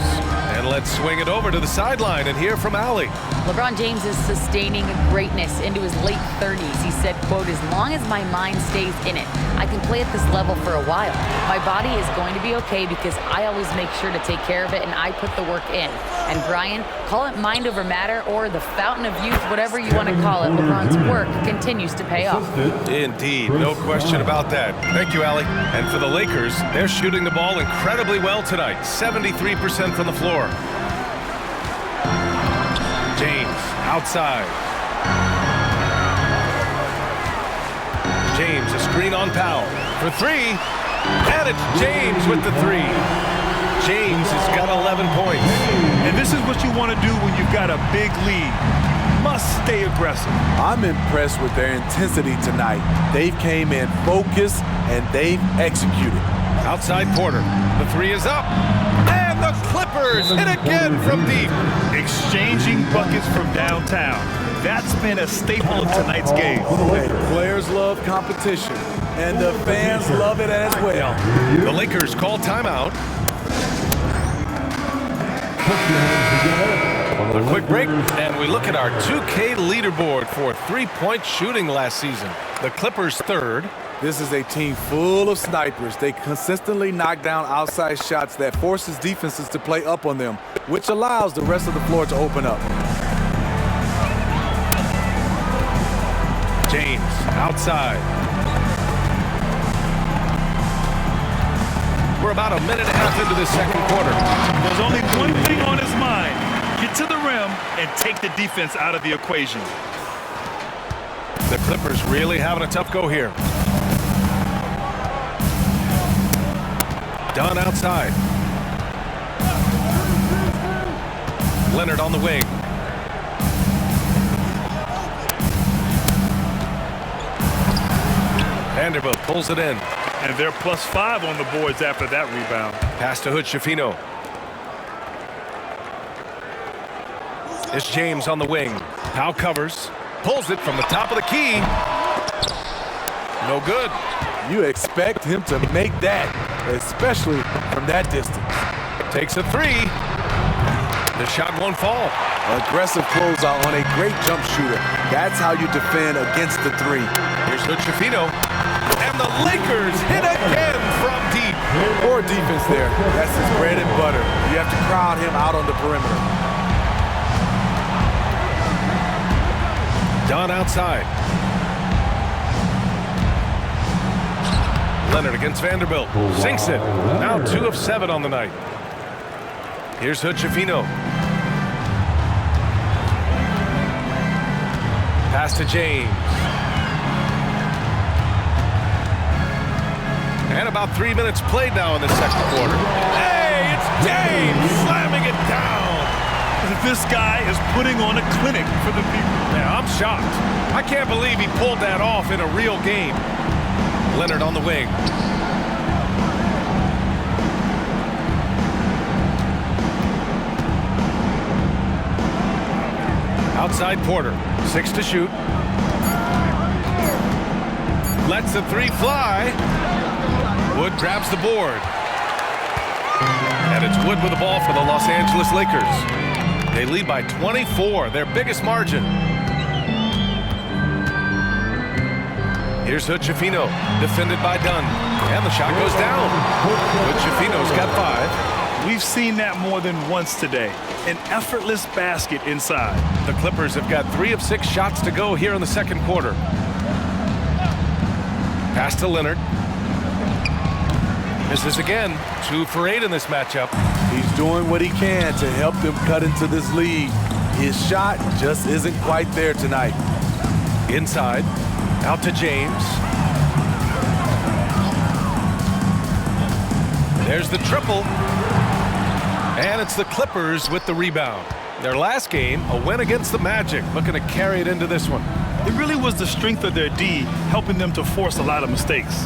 And let's swing it over to the sideline and hear from Allie. LeBron James is sustaining greatness into his late 30s. He said, quote, "As long as my mind stays in it, I can play at this level for a while. My body is going to be okay because I always make sure to take care of it and I put the work in." And Brian, call it mind over matter or the fountain of youth, whatever you want to call it, LeBron's work continues to pay off. Indeed, no question about that. Thank you, Allie. And for the Lakers, they're shooting the ball incredibly well tonight, 73% from the floor. James, outside. James, a screen on Powell for 3. And it's James with the 3. James has got 11 points. And this is what you want to do when you've got a big lead. You must stay aggressive. I'm impressed with their intensity tonight. They came in focused and they've executed. Outside Porter, the 3 is up. And the Clippers hit again from deep. Exchanging buckets from downtown. That's been a staple of tonight's game. Hey, players love competition, and the fans love it as well. The Lakers call timeout. A quick break, and we look at our 2K leaderboard for three-point shooting last season. The Clippers 3rd. This is a team full of snipers. They consistently knock down outside shots that forces defenses to play up on them, which allows the rest of the floor to open up. James, outside. We're about a minute and a half into this second quarter. There's only one thing on his mind. Get to the rim and take the defense out of the equation. The Clippers really having a tough go here. Dunn outside. Leonard on the wing. Vanderbilt pulls it in. And they're +5 on the boards after that rebound. Pass to Hood-Schifino. It's James on the wing. Powell covers. Pulls it from the top of the key. No good. You expect him to make that, especially from that distance. Takes a 3. The shot won't fall. Aggressive closeout on a great jump shooter. That's how you defend against the 3. Here's Hood-Schifino. And the Lakers hit again from deep. Poor defense there. That's his bread and butter. You have to crowd him out on the perimeter. Dunn outside. Leonard against Vanderbilt. Sinks it. Now 2 of 7 on the night. Here's Hood-Schifino. Pass to James. And about 3 minutes played now in the second quarter. Hey, it's James slamming it down. This guy is putting on a clinic for the people. Yeah, I'm shocked. I can't believe he pulled that off in a real game. Leonard on the wing. Outside Porter. 6 to shoot. Lets the 3 fly. Wood grabs the board. And it's Wood with the ball for the Los Angeles Lakers. They lead by 24, their biggest margin. Here's Hood-Schifino, defended by Dunn. And the shot goes down. Hood-Schifino's got 5. We've seen that more than once today. An effortless basket inside. The Clippers have got 3 of 6 shots to go here in the second quarter. Pass to Leonard. Misses again. 2 for 8 in this matchup. He's doing what he can to help them cut into this lead. His shot just isn't quite there tonight. Inside. Out to James. There's the triple. And it's the Clippers with the rebound. Their last game, a win against the Magic, looking to carry it into this one. It really was the strength of their D helping them to force a lot of mistakes.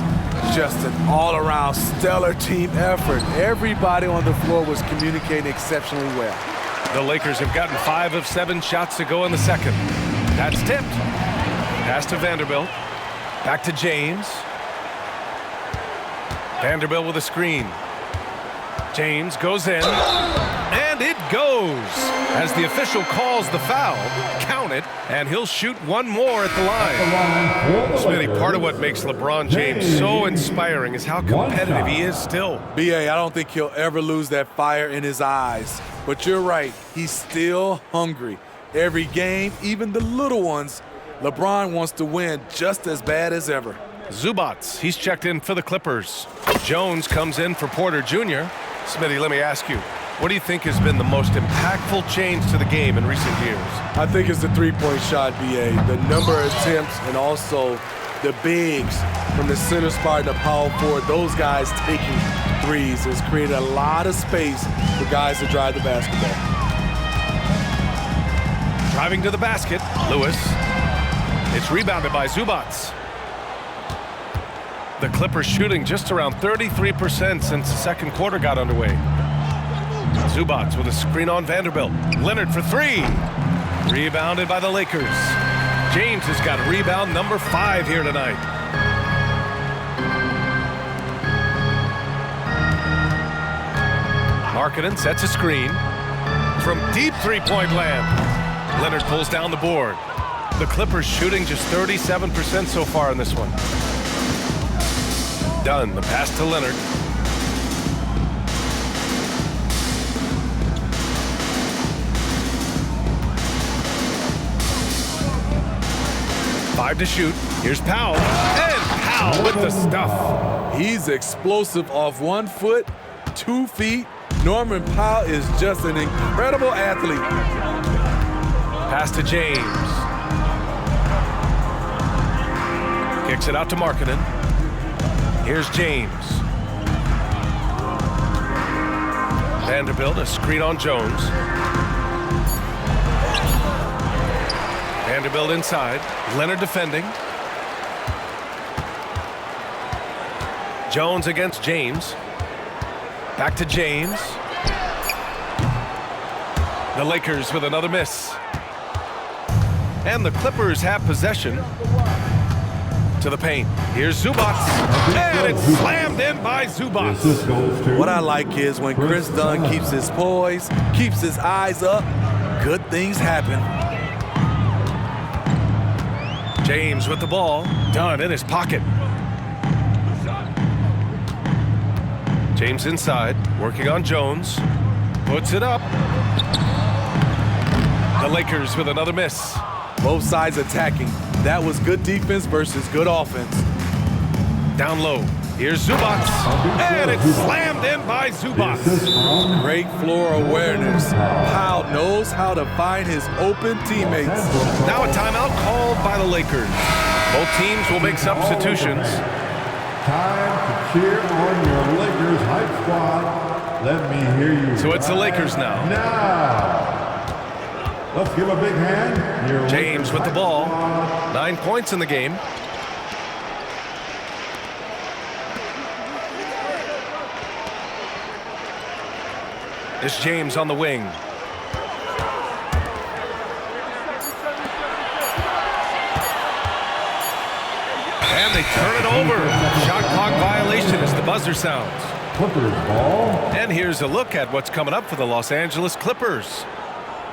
Just an all-around stellar team effort. Everybody on the floor was communicating exceptionally well. The Lakers have gotten 5 of 7 shots to go in the second. That's tipped. Pass to Vanderbilt. Back to James. Vanderbilt with a screen. James goes in. And it goes. As the official calls the foul, count it, and he'll shoot one more at the line. Smitty, part of what makes LeBron James so inspiring is how competitive he is still. B.A., I don't think he'll ever lose that fire in his eyes. But you're right, he's still hungry. Every game, even the little ones, LeBron wants to win just as bad as ever. Zubac, he's checked in for the Clippers. Jones comes in for Porter Jr. Smitty, let me ask you, what do you think has been the most impactful change to the game in recent years? I think it's the three-point shot, B.A. The number of attempts and also the bigs from the center spot and the power forward, those guys taking threes has created a lot of space for guys to drive the basketball. Driving to the basket, Lewis. It's rebounded by Zubac. The Clippers shooting just around 33% since the second quarter got underway. Zubac with a screen on Vanderbilt. Leonard for 3. Rebounded by the Lakers. James has got rebound number 5 here tonight. Markkanen sets a screen from deep three-point land. Leonard pulls down the board. The Clippers shooting just 37% so far in this one. Dunn, the pass to Leonard. Five to shoot. Here's Powell. And Powell with the stuff. He's explosive off 1 foot, 2 feet. Norman Powell is just an incredible athlete. Pass to James. Kicks it out to Markkanen. Here's James. Vanderbilt, a screen on Jones. Vanderbilt inside. Leonard defending. Jones against James. Back to James. The Lakers with another miss. And the Clippers have possession. To the paint. Here's Zubac. And it's slammed in by Zubac. What I like is when Chris Dunn keeps his poise, keeps his eyes up, good things happen. James with the ball. Dunn in his pocket. James inside, working on Jones. Puts it up. The Lakers with another miss. Both sides attacking. That was good defense versus good offense. Down low. Here's Zubac. And it's slammed in by Zubac. Great floor awareness. Powell knows how to find his open teammates. Now a timeout called by the Lakers. Both teams will make substitutions. Time to cheer on your Lakers hype squad. Let me hear you. So it's the Lakers now. Now. Let's give a big hand. James with the ball. 9 points in the game. It's James on the wing. And they turn it over. Shot clock violation as the buzzer sounds. Clippers ball. And here's a look at what's coming up for the Los Angeles Clippers.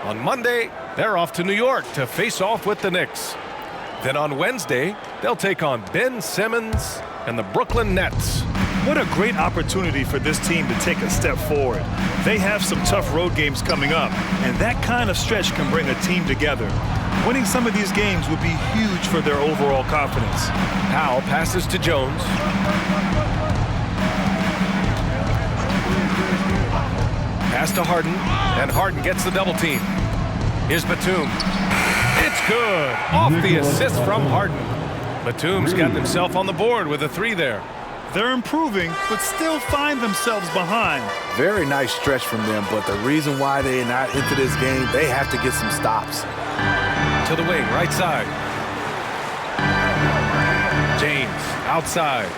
On Monday, they're off to New York to face off with the Knicks. Then on Wednesday, they'll take on Ben Simmons and the Brooklyn Nets. What a great opportunity for this team to take a step forward. They have some tough road games coming up, and that kind of stretch can bring a team together. Winning some of these games would be huge for their overall confidence. Powell passes to Jones. Pass to Harden, and Harden gets the double team. Here's Batum. It's good. Off the assist from Harden. Batum's got himself on the board with a 3 there. They're improving, but still find themselves behind. Very nice stretch from them, but the reason why they're not into this game, they have to get some stops. To the wing, right side. James, outside.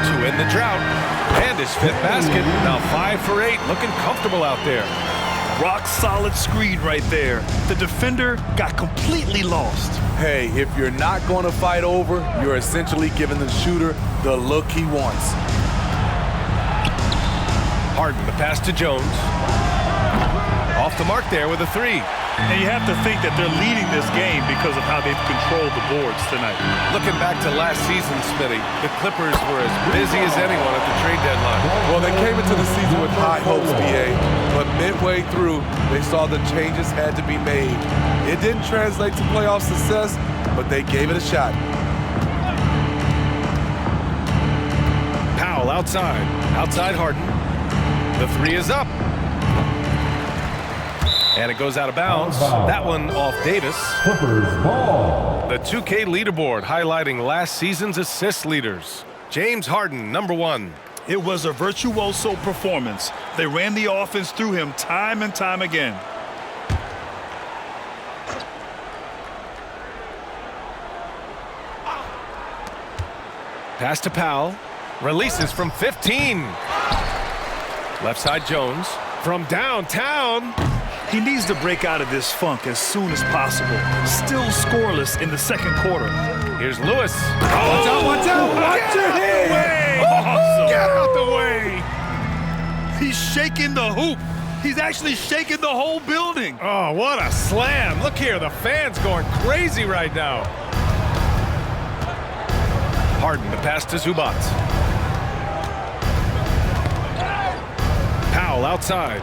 To end the drought. And his 5th basket. Now 5 for 8, looking comfortable out there. Rock solid screen right there. The defender got completely lost. Hey, if you're not going to fight over, you're essentially giving the shooter the look he wants. Harden, the pass to Jones. Off the mark there with a 3. And you have to think that they're leading this game because of how they've controlled the boards tonight. Looking back to last season, Smitty, the Clippers were as busy as anyone at the trade deadline. Well, they came into the season with high hopes, BA, but midway through, they saw the changes had to be made. It didn't translate to playoff success, but they gave it a shot. Powell outside. Outside Harden. The 3 is up. And it goes out of bounds. That one off Davis. Clippers ball. The 2K leaderboard highlighting last season's assist leaders. James Harden, number 1. It was a virtuoso performance. They ran the offense through him time and time again. Pass to Powell. Releases from 15. Left side Jones. From downtown. He needs to break out of this funk as soon as possible. Still scoreless in the second quarter. Here's Lewis. Watch out, watch out, watch your head! Awesome. Get out the way! He's shaking the hoop. He's actually shaking the whole building. Oh, what a slam. Look here, the fans going crazy right now. Harden, the pass to Zubac. Powell outside.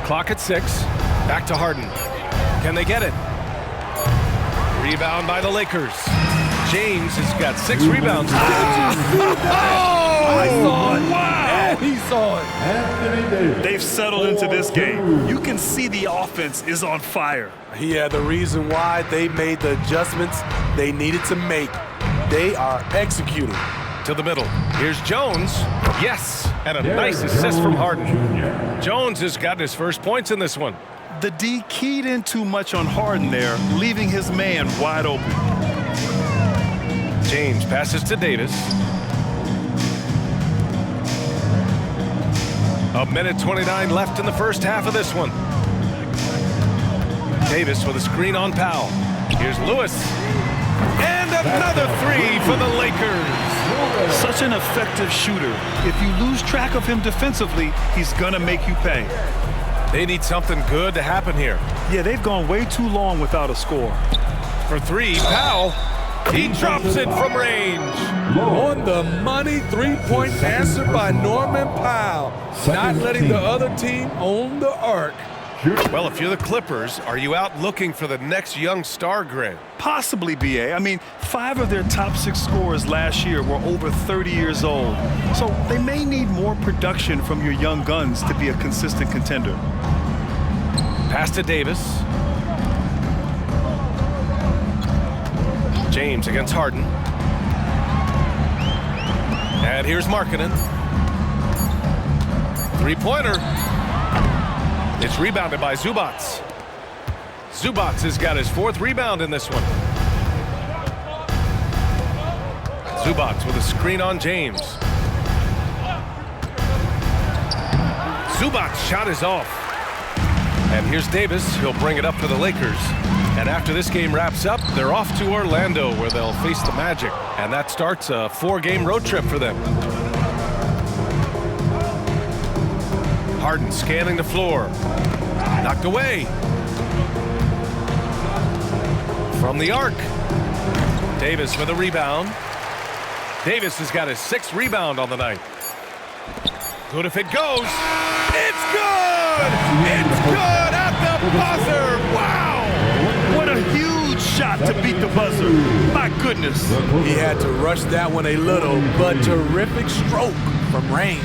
Clock at 6. Back to Harden. Can they get it? Rebound by the Lakers. James has got 6 rebounds. I saw it. Wow! He saw it. Anthony Davis. They've settled into this game. You can see the offense is on fire. Yeah, the reason why they made the adjustments they needed to make. They are executing. To the middle. Here's Jones. Yes, and a nice assist from Harden. Jones has gotten his first points in this one. The D keyed in too much on Harden there, leaving his man wide open. James passes to Davis. A minute 29 left in the first half of this one. Davis with a screen on Powell. Here's Lewis. And another 3 for the Lakers. Such an effective shooter. If you lose track of him defensively, he's gonna make you pay. They need something good to happen here. Yeah, they've gone way too long without a score. For 3, Powell. He drops it from range. On the money 3-point answer by Norman Powell. Not letting the other team own the arc. Well, if you're the Clippers, are you out looking for the next young star grid? Possibly, BA. I mean, 5 of their top 6 scorers last year were over 30 years old. So they may need more production from your young guns to be a consistent contender. Pass to Davis. James against Harden. And here's Markkanen. 3-pointer. It's rebounded by Zubac. Zubac has got his 4th rebound in this one. Zubac with a screen on James. Zubac's shot is off. And here's Davis. He'll bring it up for the Lakers. And after this game wraps up, they're off to Orlando where they'll face the Magic. And that starts a 4-game road trip for them. Harden scanning the floor. Knocked away. From the arc. Davis with a rebound. Davis has got his 6th rebound on the night. Good if it goes. It's good! It's good at the buzzer! Wow! What a huge shot to beat the buzzer. My goodness. He had to rush that one a little, but terrific stroke from range.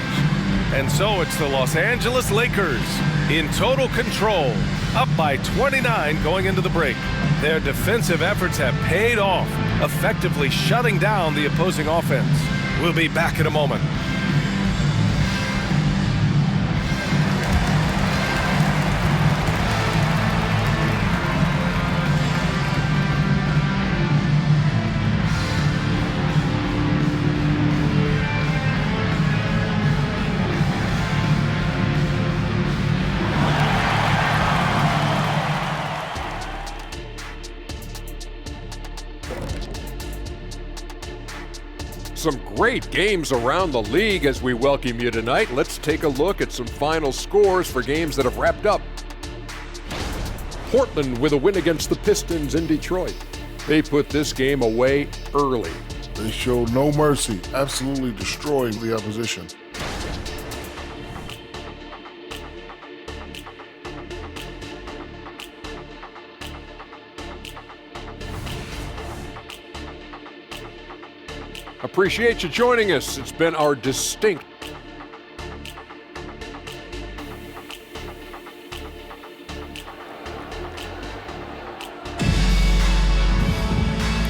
And so it's the Los Angeles Lakers in total control, up by 29 going into the break. Their defensive efforts have paid off, effectively shutting down the opposing offense. We'll be back in a moment. Some great games around the league as we welcome you tonight. Let's take a look at some final scores for games that have wrapped up. Portland with a win against the Pistons in Detroit. They put this game away early. They showed no mercy, absolutely destroying the opposition. Appreciate you joining us. It's been our distinct.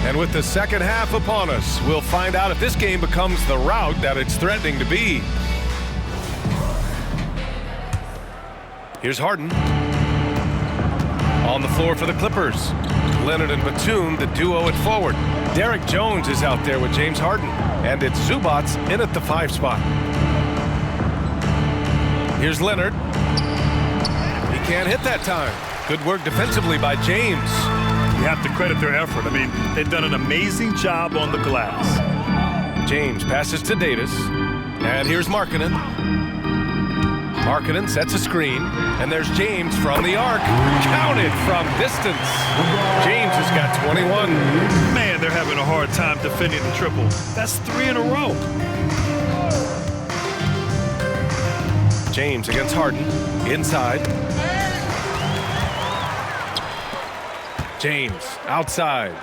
And with the second half upon us, we'll find out if this game becomes the rout that it's threatening to be. Here's Harden. On the floor for the Clippers. Leonard and Batum, the duo at forward. Derek Jones is out there with James Harden. And it's Zubats in at the 5 spot. Here's Leonard. He can't hit that time. Good work defensively by James. You have to credit their effort. I mean, they've done an amazing job on the glass. James passes to Davis. And here's Markkanen. Markkanen sets a screen. And there's James from the arc. Counted from distance. James has got 21. Man, they're having a hard time defending the triple. That's 3 in a row. James against Harden. Inside. James outside.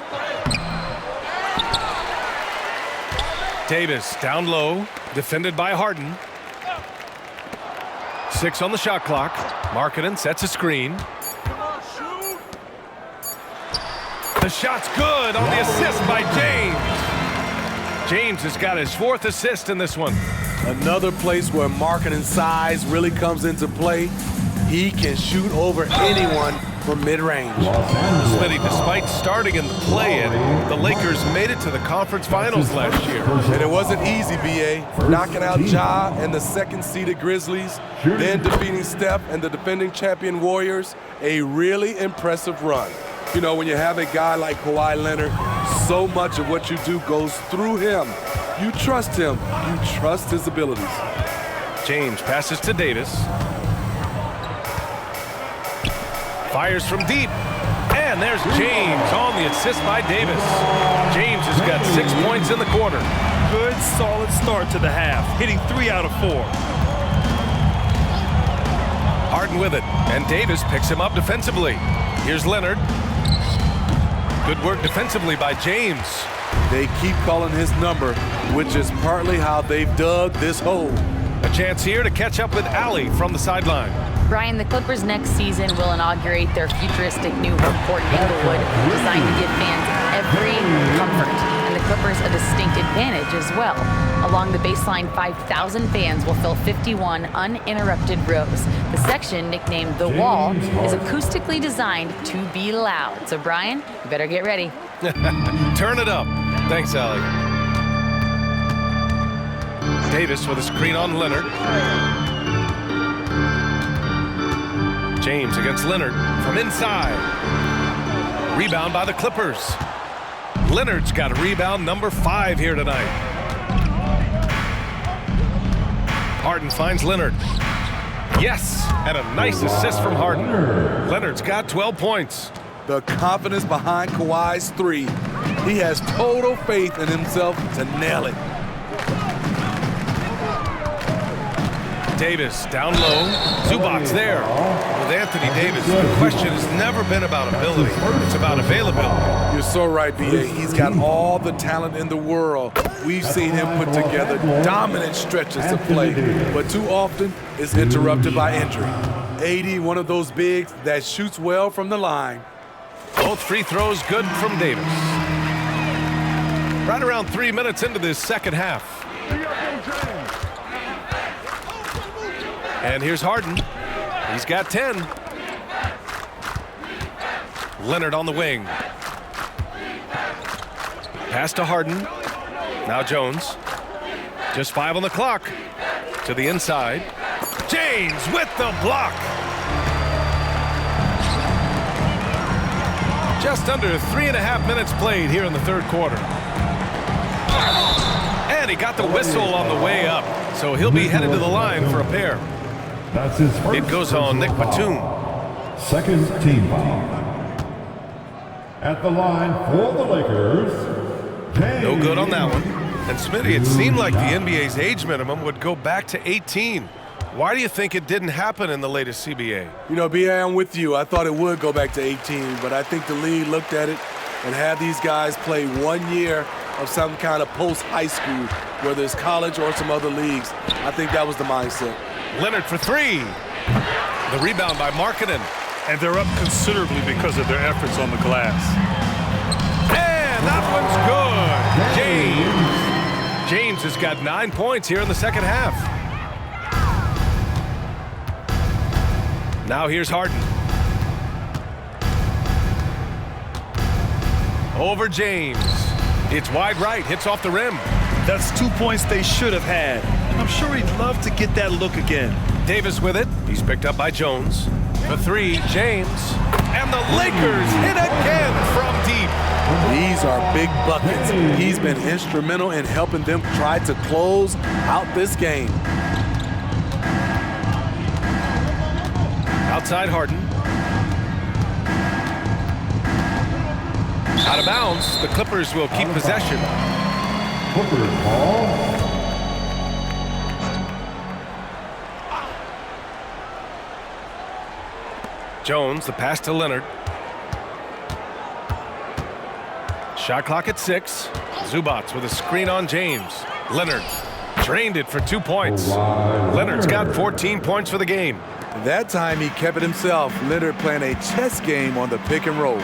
Davis down low, defended by Harden. 6 on the shot clock. Markkanen sets a screen. The shot's good on the assist by James. James has got his 4th assist in this one. Another place where Markkanen's size really comes into play. He can shoot over anyone from mid-range. Smitty, despite starting in the play-in, the Lakers made it to the conference finals last year. And it wasn't easy, B.A. Knocking out Ja and the 2nd-seeded Grizzlies, then defeating Steph and the defending champion Warriors. A really impressive run. You know, when you have a guy like Kawhi Leonard, so much of what you do goes through him. You trust him. You trust his abilities. James passes to Davis. Fires from deep. And there's James on the assist by Davis. James has got 6 points in the quarter. Good, solid start to the half, hitting 3 out of 4. Harden with it, and Davis picks him up defensively. Here's Leonard. Good work defensively by James. They keep calling his number, which is partly how they've dug this hole. A chance here to catch up with Allie from the sideline. Brian, the Clippers next season will inaugurate their futuristic new home court in Inglewood, designed to give fans every comfort, and the Clippers a distinct advantage as well. Along the baseline, 5,000 fans will fill 51 uninterrupted rows. The section, nicknamed The Wall, is acoustically designed to be loud. So, Brian, you better get ready. Turn it up. Thanks, Allie. Davis with a screen on Leonard. James against Leonard from inside. Rebound by the Clippers. Leonard's got a rebound number 5 here tonight. Harden finds Leonard. Yes, and a nice assist from Harden. Leonard's got 12 points. The confidence behind Kawhi's three. He has total faith in himself to nail it. Davis down low. Zubac's there. With Anthony Davis, the question has never been about ability. It's about availability. You're so right, B.A. He's got all the talent in the world. We've seen him put together dominant stretches of play, but too often it's interrupted by injury. AD, one of those bigs that shoots well from the line. Both free throws good from Davis. Right around 3 minutes into this second half. And here's Harden. He's got 10. Leonard on the wing. Pass to Harden. Now Jones. Just 5 on the clock. To the inside. James with the block. Just under 3.5 minutes played here in the third quarter. And he got the whistle on the way up. So he'll be headed to the line for a pair. That's his first. It goes on Nick Batum. Second team foul. At the line for the Lakers, James. No good on that one. And Smitty, it seemed like the NBA's age minimum would go back to 18. Why do you think it didn't happen in the latest CBA? You know, B.A., I'm with you. I thought it would go back to 18, but I think the league looked at it and had these guys play 1 year of some kind of post-high school, whether it's college or some other leagues. I think that was the mindset. Leonard for three. The rebound by Markkanen. And they're up considerably because of their efforts on the glass. And that one's good. James has got 9 points here in the second half. Now here's Harden. Over James. It's wide right, hits off the rim. That's 2 points they should have had. I'm sure he'd love to get that look again. Davis with it. He's picked up by Jones. The three, James. And the Lakers hit again from deep. These are big buckets. He's been instrumental in helping them try to close out this game. Outside Harden. Out of bounds. The Clippers will keep possession. Clippers ball. Jones, the pass to Leonard. Shot clock at 6. Zubac's with a screen on James. Leonard drained it for 2 points. Leonard's got 14 points for the game. That time he kept it himself. Leonard playing a chess game on the pick and roll.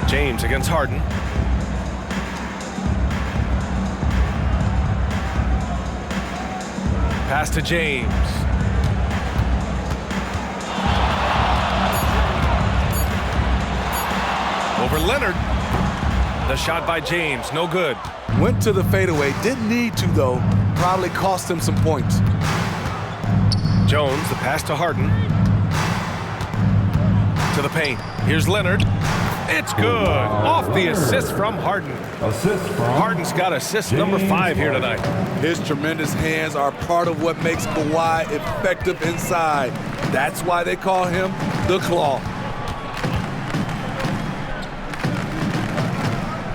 James against Harden. Pass to James. Over Leonard. The shot by James, no good. Went to the fadeaway, didn't need to though. Probably cost him some points. Jones, the pass to Harden. To the paint. Here's Leonard. It's good. Off the assist from Harden. Assist from Harden's got assist number 5 here tonight. His tremendous hands are part of what makes Kawhi effective inside. That's why they call him the Claw.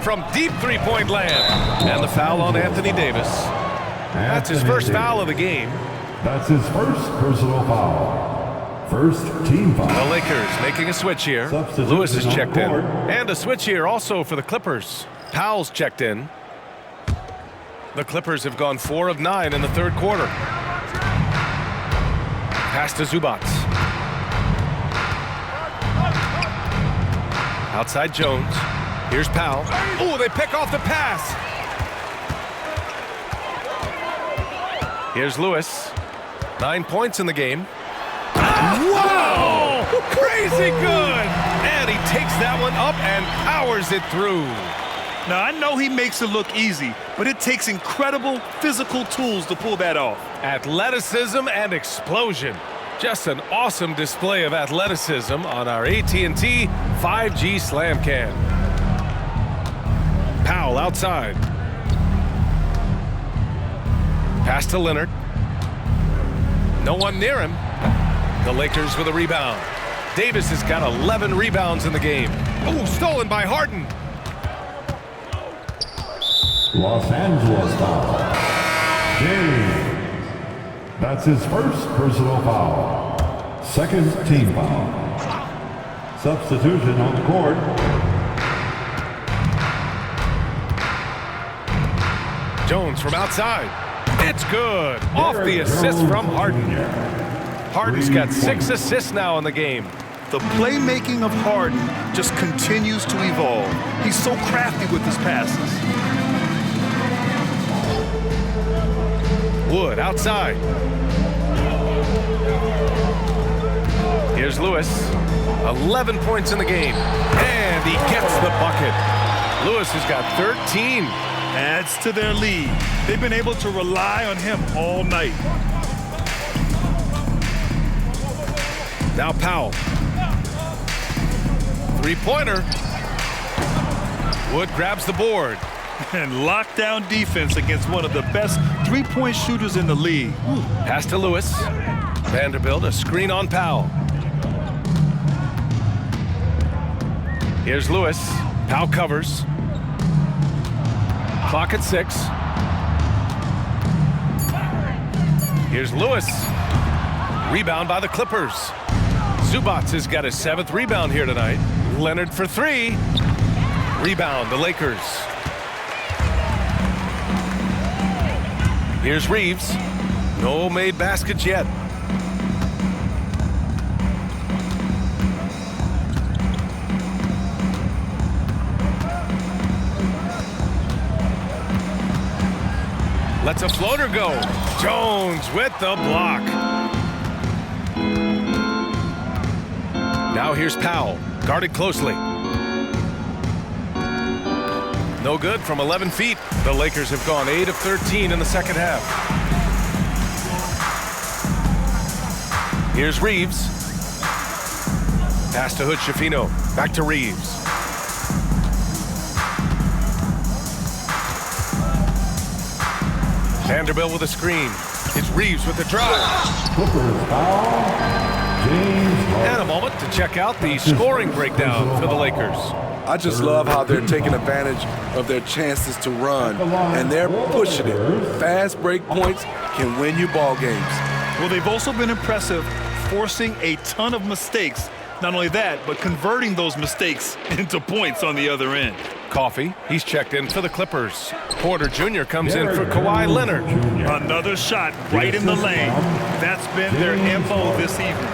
From deep three-point land. And the foul on Anthony Davis. That's his first foul of the game. That's his first personal foul. First team foul. The Lakers making a switch here. Lewis is checked in. And a switch here also for the Clippers. Powell's checked in. The Clippers have gone 4 of 9 in the third quarter. Pass to Zubac. Outside Jones. Here's Powell. Oh, they pick off the pass. Here's Lewis. 9 points in the game. Wow! Crazy good! And he takes that one up and powers it through. Now, I know he makes it look easy, but it takes incredible physical tools to pull that off. Athleticism and explosion. Just an awesome display of athleticism on our AT&T 5G Slam Can. Powell outside. Pass to Leonard. No one near him. The Lakers with a rebound. Davis has got 11 rebounds in the game. Oh, stolen by Harden. Los Angeles foul. James. That's his first personal foul. Second team foul. Substitution on the court. Jones from outside. It's good. Off the assist from Harden. Harden's got 6 assists now in the game. The playmaking of Harden just continues to evolve. He's so crafty with his passes. Wood outside. Here's Lewis. 11 points in the game. And he gets the bucket. Lewis has got 13. Adds to their lead. They've been able to rely on him all night. Now Powell. Three-pointer. Wood grabs the board. And lockdown defense against one of the best three-point shooters in the league. Pass to Lewis. Vanderbilt, a screen on Powell. Here's Lewis. Powell covers. Clock at 6. Here's Lewis. Rebound by the Clippers. Zubac has got his 7th rebound here tonight. Leonard for 3. Rebound, the Lakers. Here's Reeves. No made baskets yet. Lets a floater go. Jones with the block. Now here's Powell, guarded closely. No good from 11 feet. The Lakers have gone 8 of 13 in the second half. Here's Reeves. Pass to Hood Schifino. Back to Reeves. Vanderbilt with a screen. It's Reeves with the drive. And a moment to check out the scoring breakdown for the Lakers. I just love how they're taking advantage of their chances to run, and they're pushing it. Fast break points can win you ball games. Well, they've also been impressive, forcing a ton of mistakes. Not only that, but converting those mistakes into points on the other end. Coffey, he's checked in for the Clippers. Porter Jr. comes in for Kawhi Leonard. Another shot right in the lane. That's been their MO this evening.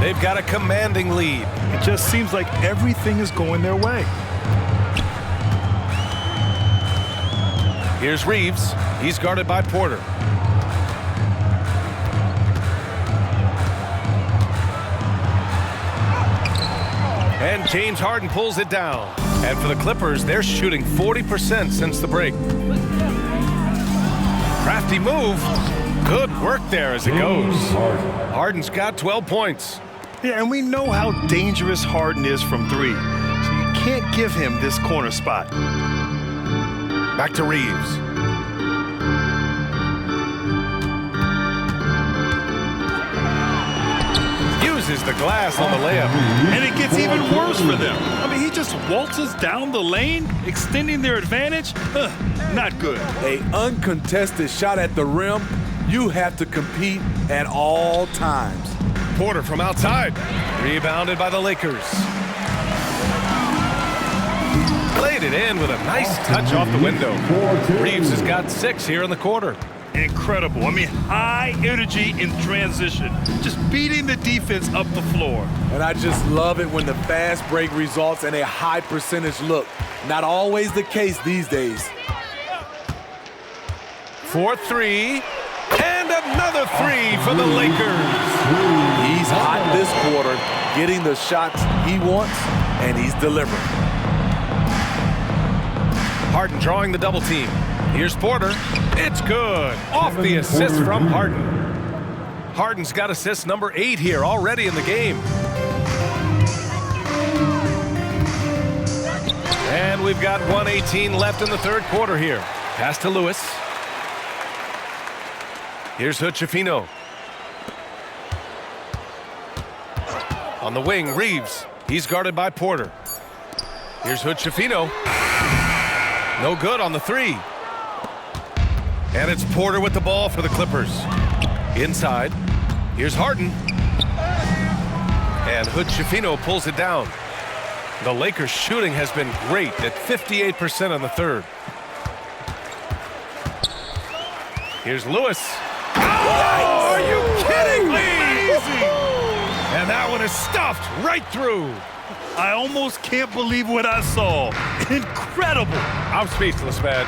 They've got a commanding lead. It just seems like everything is going their way. Here's Reeves. He's guarded by Porter. And James Harden pulls it down. And for the Clippers, they're shooting 40% since the break. Crafty move. Good work there as it goes. Harden's got 12 points. Yeah, and we know how dangerous Harden is from 3. So you can't give him this corner spot. Back to Reeves. Uses the glass on the layup. And it gets even worse for them. I mean, he just waltzes down the lane, extending their advantage. Not good. An uncontested shot at the rim, you have to compete at all times. Porter from outside. Rebounded by the Lakers. Played it in with a nice touch off the window. Reeves has got 6 here in the quarter. Incredible. I mean, high energy in transition. Just beating the defense up the floor. And I just love it when the fast break results in a high percentage look. Not always the case these days. 4-3. And another 3 for the Lakers. He's hot this quarter, getting the shots he wants, and he's delivering. Harden drawing the double team. Here's Porter. It's good. Off the assist from Harden. Harden's got assist number 8 here already in the game. And we've got 1:18 left in the third quarter here. Pass to Lewis. Here's Hood-Schifino. On the wing, Reeves. He's guarded by Porter. Here's Hood-Schifino. No good on the three. And it's Porter with the ball for the Clippers. Inside. Here's Harden. And Hood-Schifino pulls it down. The Lakers' shooting has been great at 58% on the third. Here's Lewis. Oh, are you kidding me? Amazing! And that one is stuffed right through. I almost can't believe what I saw. Incredible. I'm speechless, man.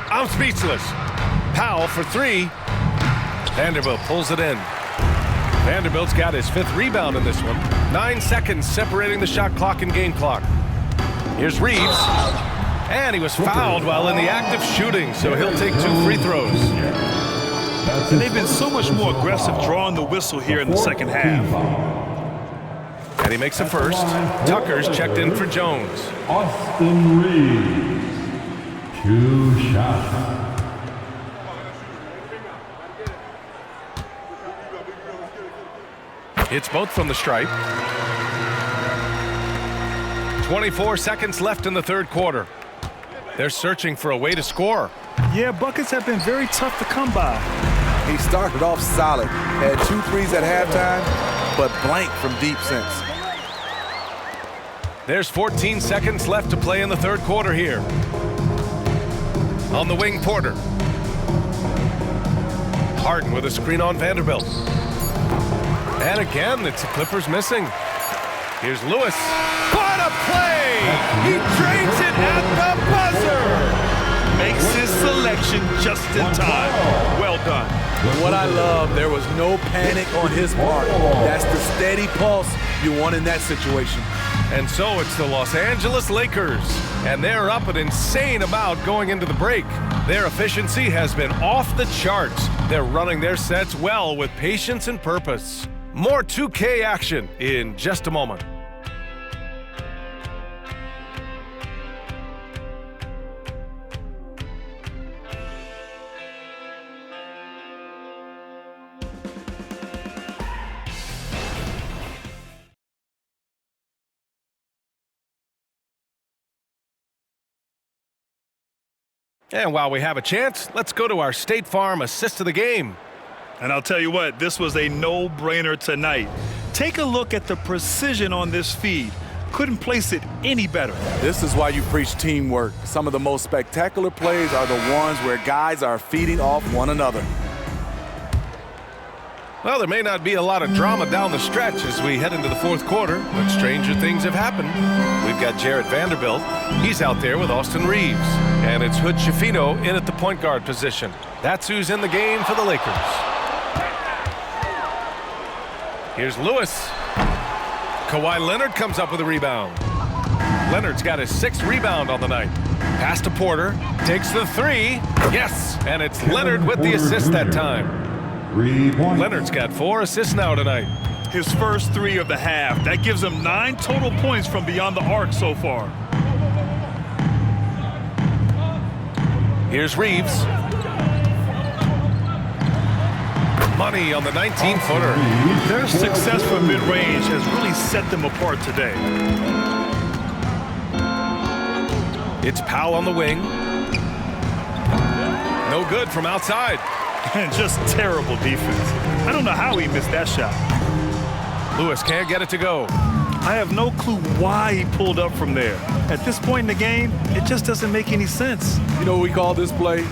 I'm speechless. Powell for three. Vanderbilt pulls it in. Vanderbilt's got his 5th rebound in this one. 9 seconds separating the shot clock and game clock. Here's Reeves. And he was fouled while in the act of shooting, so he'll take 2 free throws. And they've been so much more aggressive drawing the whistle here in the second half. And he makes a first. Tucker's checked in for Jones. Austin Reeves, 2 shots. It's both from the stripe. 24 seconds left in the third quarter. They're searching for a way to score. Yeah, buckets have been very tough to come by. He started off solid, had 2 threes at halftime, but blank from deep since. There's 14 seconds left to play in the third quarter here. On the wing, Porter. Harden with a screen on Vanderbilt. And again, it's the Clippers missing. Here's Lewis. What a play! He drains it at the buzzer! Makes his selection just in time. Well done. What I love, there was no panic on his part. That's the steady pulse you want in that situation. And so it's the Los Angeles Lakers. And they're up an insane amount going into the break. Their efficiency has been off the charts. They're running their sets well with patience and purpose. More 2K action in just a moment. And while we have a chance, let's go to our State Farm assist of the game. And I'll tell you what, this was a no-brainer tonight. Take a look at the precision on this feed. Couldn't place it any better. This is why you preach teamwork. Some of the most spectacular plays are the ones where guys are feeding off one another. Well, there may not be a lot of drama down the stretch as we head into the fourth quarter, but stranger things have happened. We've got Jarrett Vanderbilt. He's out there with Austin Reeves. And it's Hood-Schifino in at the point guard position. That's who's in the game for the Lakers. Here's Lewis. Kawhi Leonard comes up with a rebound. Leonard's got his 6th rebound on the night. Pass to Porter. Takes the three. Yes! And it's Leonard with the assist that time. Leonard's got 4 assists now tonight. His first 3 of the half. That gives him 9 total points from beyond the arc so far. Here's Reeves. Money on the 19-footer. Their success from mid-range has really set them apart today. It's Powell on the wing. No good from outside. And just terrible defense. I don't know how he missed that shot. Lewis can't get it to go. I have no clue why he pulled up from there. At this point in the game, it just doesn't make any sense. You know what we call this play?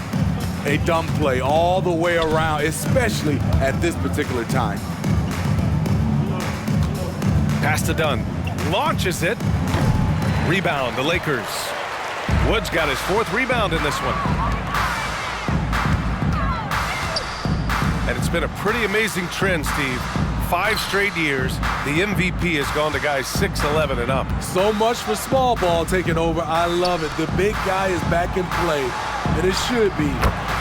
A dumb play all the way around, especially at this particular time. Pass to Dunn. Launches it. Rebound, the Lakers. Wood's got his 4th rebound in this one. And it's been a pretty amazing trend, Steve. 5 straight years, the MVP has gone to guys 6'11" and up. So much for small ball taking over. I love it. The big guy is back in play, and it should be.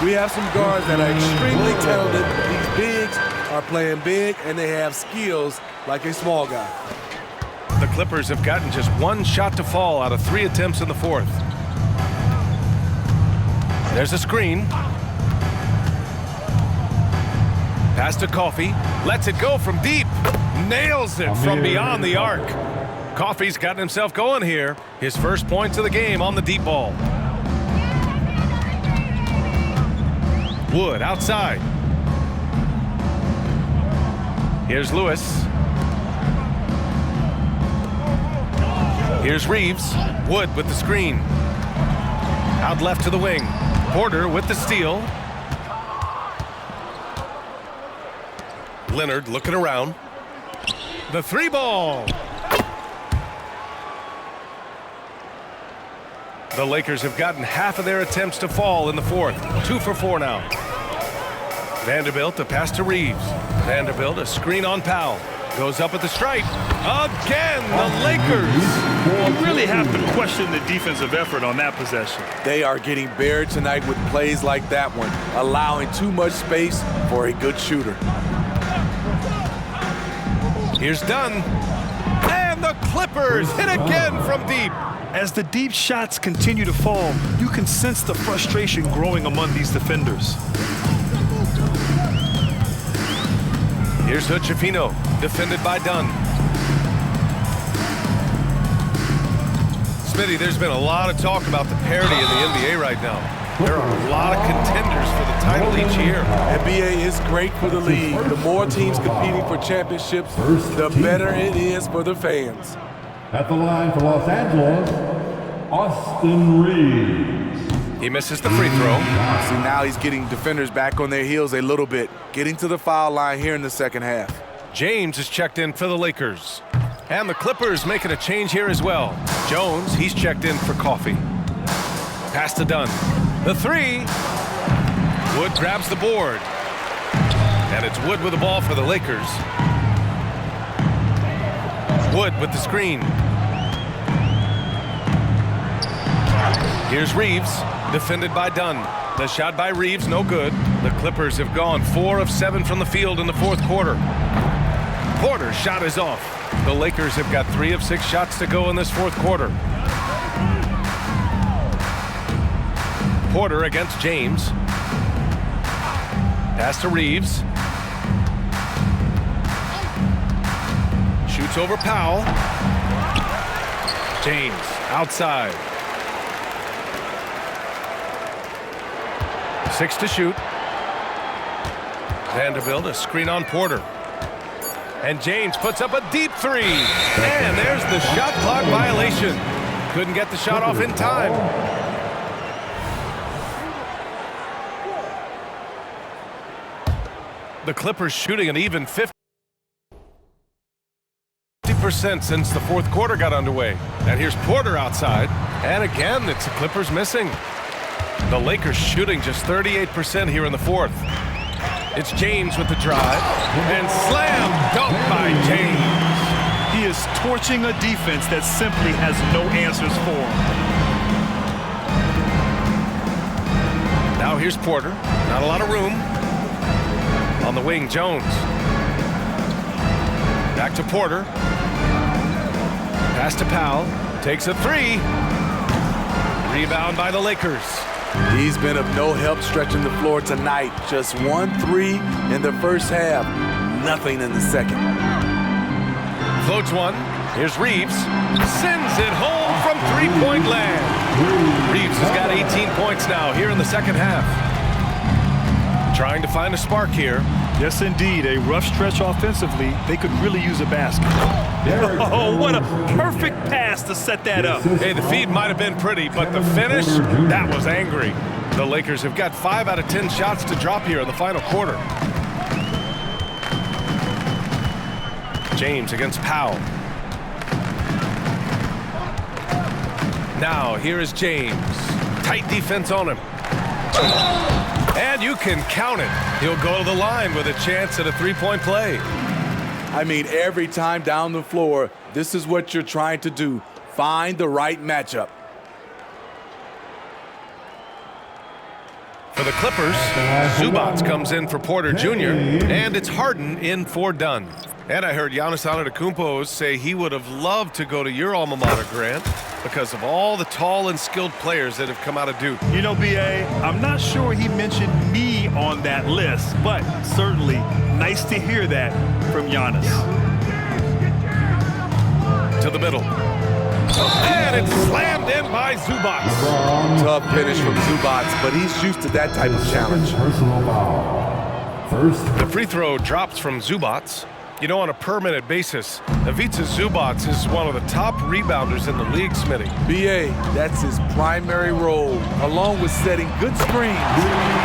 We have some guards that are extremely talented. These bigs are playing big, and they have skills like a small guy. The Clippers have gotten just 1 shot to fall out of 3 attempts in the 4th. There's a screen. Pass to Coffee. Lets it go from deep. Nails it from beyond the arc. Coffee's gotten himself going here. His first points of the game on the deep ball. Wood outside. Here's Lewis. Here's Reeves. Wood with the screen. Out left to the wing. Porter with the steal. Leonard looking around. The 3 ball. The Lakers have gotten half of their attempts to fall in the fourth. 2 for 4 now. Vanderbilt, a pass to Reeves. Vanderbilt, a screen on Powell. Goes up at the stripe. Again, the Lakers. You really have to question the defensive effort on that possession. They are getting buried tonight with plays like that one, allowing too much space for a good shooter. Here's Dunn. And the Clippers hit again from deep. As the deep shots continue to fall, you can sense the frustration growing among these defenders. Here's Hood-Schifino, defended by Dunn. Smitty, there's been a lot of talk about the parity in the NBA right now. There are a lot of contenders for the title each year. NBA is great for the league. The more teams competing for championships, the better it is for the fans. At the line for Los Angeles, Austin Reeves. He misses the free throw. See, now he's getting defenders back on their heels a little bit, getting to the foul line here in the second half. James is checked in for the Lakers. And the Clippers making a change here as well. Jones, he's checked in for Coffee. Pass to Dunn. The 3. Wood grabs the board. And it's Wood with the ball for the Lakers. Wood with the screen. Here's Reeves, defended by Dunn. The shot by Reeves, no good. The Clippers have gone 4 of 7 from the field in the fourth quarter. Porter's shot is off. The Lakers have got 3 of 6 shots to go in this fourth quarter. Porter against James. Pass to Reeves. Shoots over Powell. James outside. 6 to shoot. Vanderbilt, a screen on Porter. And James puts up a deep 3. And there's the shot clock violation. Couldn't get the shot off in time. The Clippers shooting an even 50% since the fourth quarter got underway. And here's Porter outside. And again, it's the Clippers missing. The Lakers shooting just 38% here in the fourth. It's James with the drive. And slam dunk by James. He is torching a defense that simply has no answers for him. Now here's Porter. Not a lot of room. On the wing, Jones. Back to Porter. Pass to Powell. Takes a 3. Rebound by the Lakers. He's been of no help stretching the floor tonight. Just 1 3 in the first half. Nothing in the second. Floats one. Here's Reeves. Sends it home from 3-point land. Reeves has got 18 points now here in the second half. Trying to find a spark here. Yes, indeed. A rough stretch offensively. They could really use a basket. Oh, what a perfect pass to set that up. Hey, the feed might have been pretty, but the finish, that was angry. The Lakers have got 5 out of 10 shots to drop here in the final quarter. James against Powell. Now, here is James. Tight defense on him. And you can count it. He'll go to the line with a chance at a 3-point play. I mean, every time down the floor, this is what you're trying to do. Find the right matchup. For the Clippers, Zubats comes in for Porter Jr., and it's Harden in for Dunn. And I heard Giannis Antetokounmpo say he would have loved to go to your alma mater, Grant, because of all the tall and skilled players that have come out of Duke. You know, B.A., I'm not sure he mentioned me on that list, but certainly Nice to hear that from Giannis. To the middle. And it's slammed in by Zubac. Tough finish from Zubac, but he's used to that type of challenge. Personal foul. First. The free throw drops from Zubac. You know, on a per-minute basis, Ivica Zubac is one of the top rebounders in the league, Smitty. BA, that's his primary role, along with setting good screens.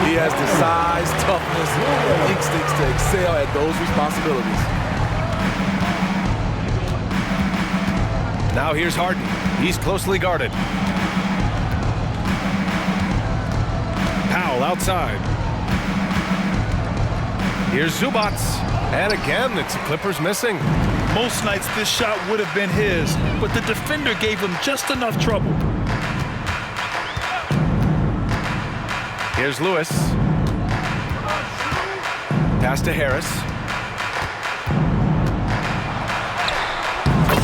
He has the size, toughness, and instincts to excel at those responsibilities. Now here's Harden. He's closely guarded. Powell outside. Here's Zubac. And again, it's the Clippers missing. Most nights this shot would have been his, but the defender gave him just enough trouble. Here's Lewis. Pass to Harris.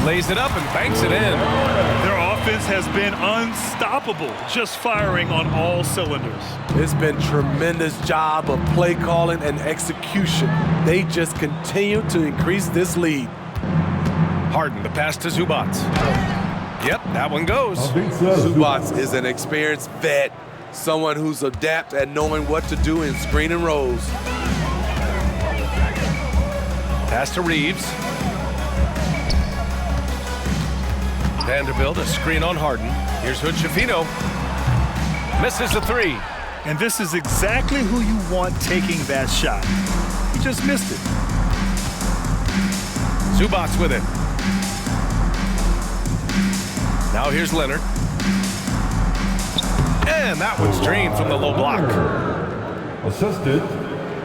Lays it up and banks it in. Their offense has been unstoppable, just firing on all cylinders. It's been tremendous job of play calling and execution. They just continue to increase this lead. Harden, the pass to Zubac. Yep, that one goes. Zubac is an experienced vet, someone who's adept at knowing what to do in screen and rolls. Pass to Reeves. Vanderbilt, a screen on Harden. Here's Hood-Schifino. Misses the three. And this is exactly who you want taking that shot. He just missed it. Zubac with it. Now here's Leonard. And that one's drained from the low block. Assisted,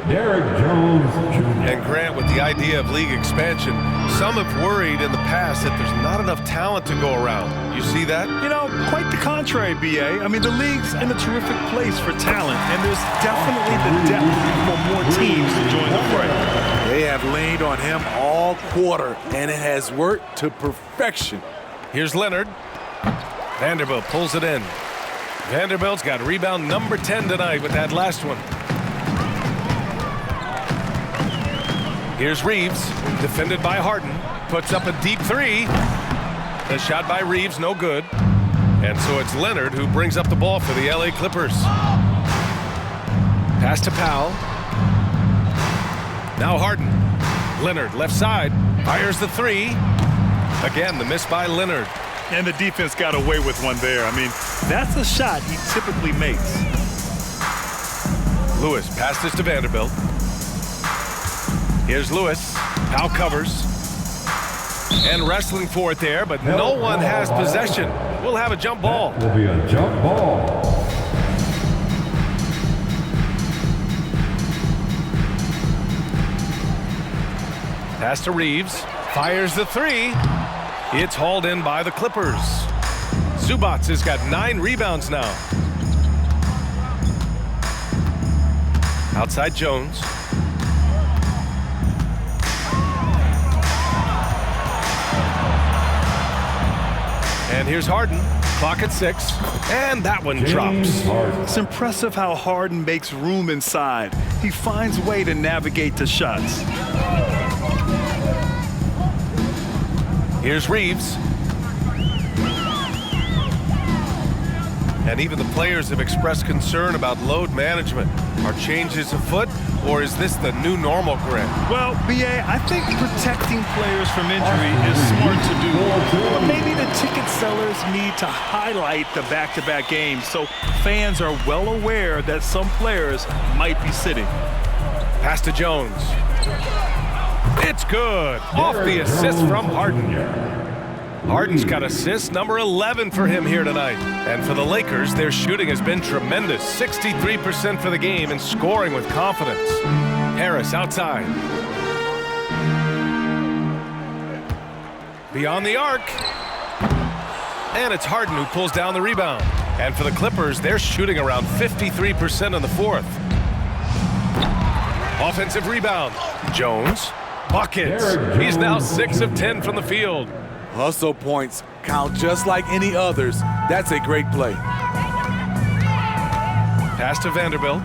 Derek Jones Jr. And Grant, with the idea of league expansion, some have worried in the past that there's not enough talent to go around. You see that? You know, quite the contrary, BA. I mean, the league's in a terrific place for talent, and there's definitely the depth for more teams to join the fray. They have leaned on him all quarter, and it has worked to perfection. Here's Leonard. Vanderbilt pulls it in. Vanderbilt's got rebound number 10 tonight with that last one. Here's Reeves, defended by Harden. Puts up a deep three. The shot by Reeves, no good. And so it's Leonard who brings up the ball for the LA Clippers. Pass to Powell. Now Harden. Leonard, left side, fires the three. Again, the miss by Leonard. And the defense got away with one there. I mean, that's a shot he typically makes. Lewis passes to Vanderbilt. Here's Lewis. Powell covers. And wrestling for it there, but no one has possession. We'll have a jump ball. Will be a jump ball. Pass to Reeves. Fires the three. It's hauled in by the Clippers. Zubac has got 9 rebounds now. Outside Jones. And here's Harden. Clock at 6. And that one drops. It's impressive how Harden makes room inside. He finds a way to navigate the shots. Here's Reeves. And even the players have expressed concern about load management. Are changes afoot, or is this the new normal, Grant? Well, BA, I think protecting players from injury is smart to do. But maybe the ticket sellers need to highlight the back-to-back games so fans are well aware that some players might be sitting. Pass to Jones. It's good. Off the assist from Harden. Harden's got assist number 11 for him here tonight. And for the Lakers, their shooting has been tremendous. 63% for the game and scoring with confidence. Harris outside. Beyond the arc. And it's Harden who pulls down the rebound. And for the Clippers, they're shooting around 53% in the fourth. Offensive rebound. Jones. Buckets. He's now 6 of 10 from the field. Hustle points count just like any others. That's a great play. Pass to Vanderbilt.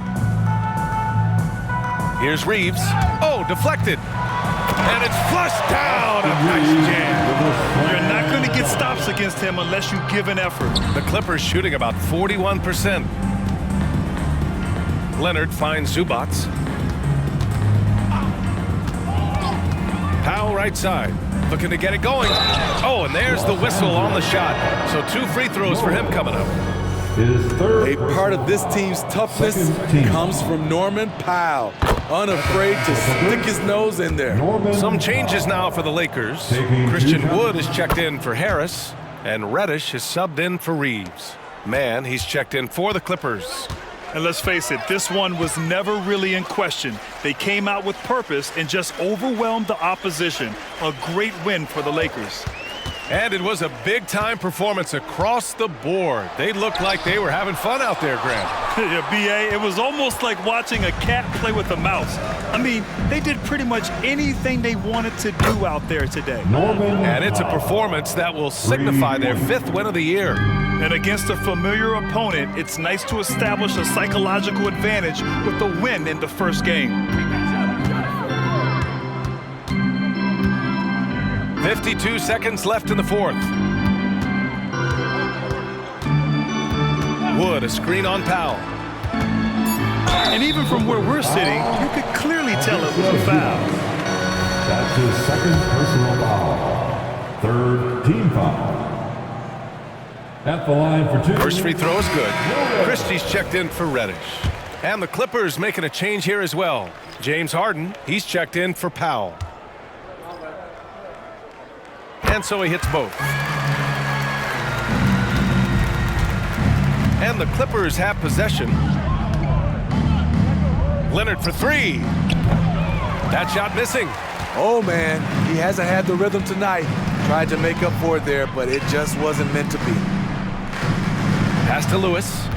Here's Reeves. Oh, deflected. And it's flushed down. A nice jam. You're not going to get stops against him unless you give an effort. The Clippers shooting about 41%. Leonard finds Zubac. Powell right side. Looking to get it going. Oh, and there's the whistle on the shot. So 2 free throws for him coming up. A part of this team's toughness comes from Norman Powell, unafraid to stick his nose in there. Some changes now for the Lakers. Christian Wood is checked in for Harris, and Reddish is subbed in for Reeves. Mann, he's checked in for the Clippers. And let's face it, this one was never really in question. They came out with purpose and just overwhelmed the opposition. A great win for the Lakers. And it was a big-time performance across the board. They looked like they were having fun out there, Grant. Yeah, B.A., it was almost like watching a cat play with a mouse. I mean, they did pretty much anything they wanted to do out there today. And it's a performance that will signify their 5th win of the year. And against a familiar opponent, it's nice to establish a psychological advantage with the win in the first game. 52 seconds left in the 4th. Wood, a screen on Powell. And even from where we're sitting, you could clearly tell it was a foul. That's his 2nd personal foul. 3rd team foul. At the line for 2. First free throw is good. Christie's checked in for Reddish. And the Clippers making a change here as well. James Harden, he's checked in for Powell. And so he hits both. And the Clippers have possession. Leonard for 3. That shot missing. Oh, man, he hasn't had the rhythm tonight. Tried to make up for it there, but it just wasn't meant to be. Pass to Lewis.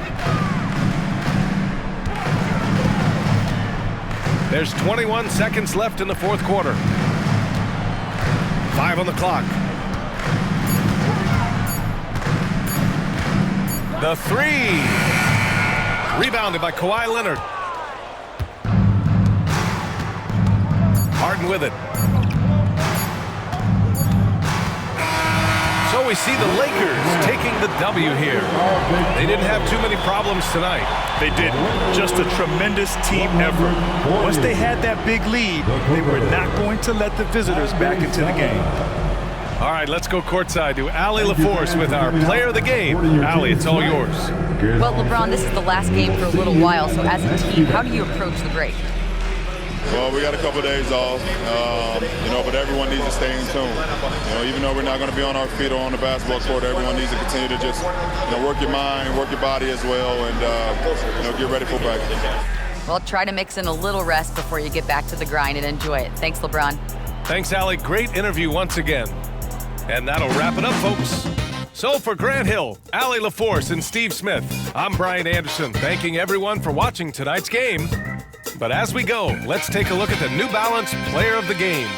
There's 21 seconds left in the 4th quarter. 5 on the clock. The 3. Rebounded by Kawhi Leonard. Harden with it. So we see the Lakers taking the W here. They didn't have too many problems tonight. They didn't. Just a tremendous team effort. Once they had that big lead, they were not going to let the visitors back into the game. All right, let's go courtside to Allie LaForce with our player of the game. Allie, it's all yours. Well, LeBron, this is the last game for a little while, so as a team, how do you approach the break? Well, we got a couple of days off, but everyone needs to stay in tune. Even though we're not going to be on our feet or on the basketball court, everyone needs to continue to just, work your mind, work your body as well, and, get ready for practice. Well, try to mix in a little rest before you get back to the grind and enjoy it. Thanks, LeBron. Thanks, Allie. Great interview once again. And that'll wrap it up, folks. So for Grant Hill, Allie LaForce, and Steve Smith, I'm Brian Anderson, thanking everyone for watching tonight's game. But as we go, let's take a look at the New Balance Player of the Game.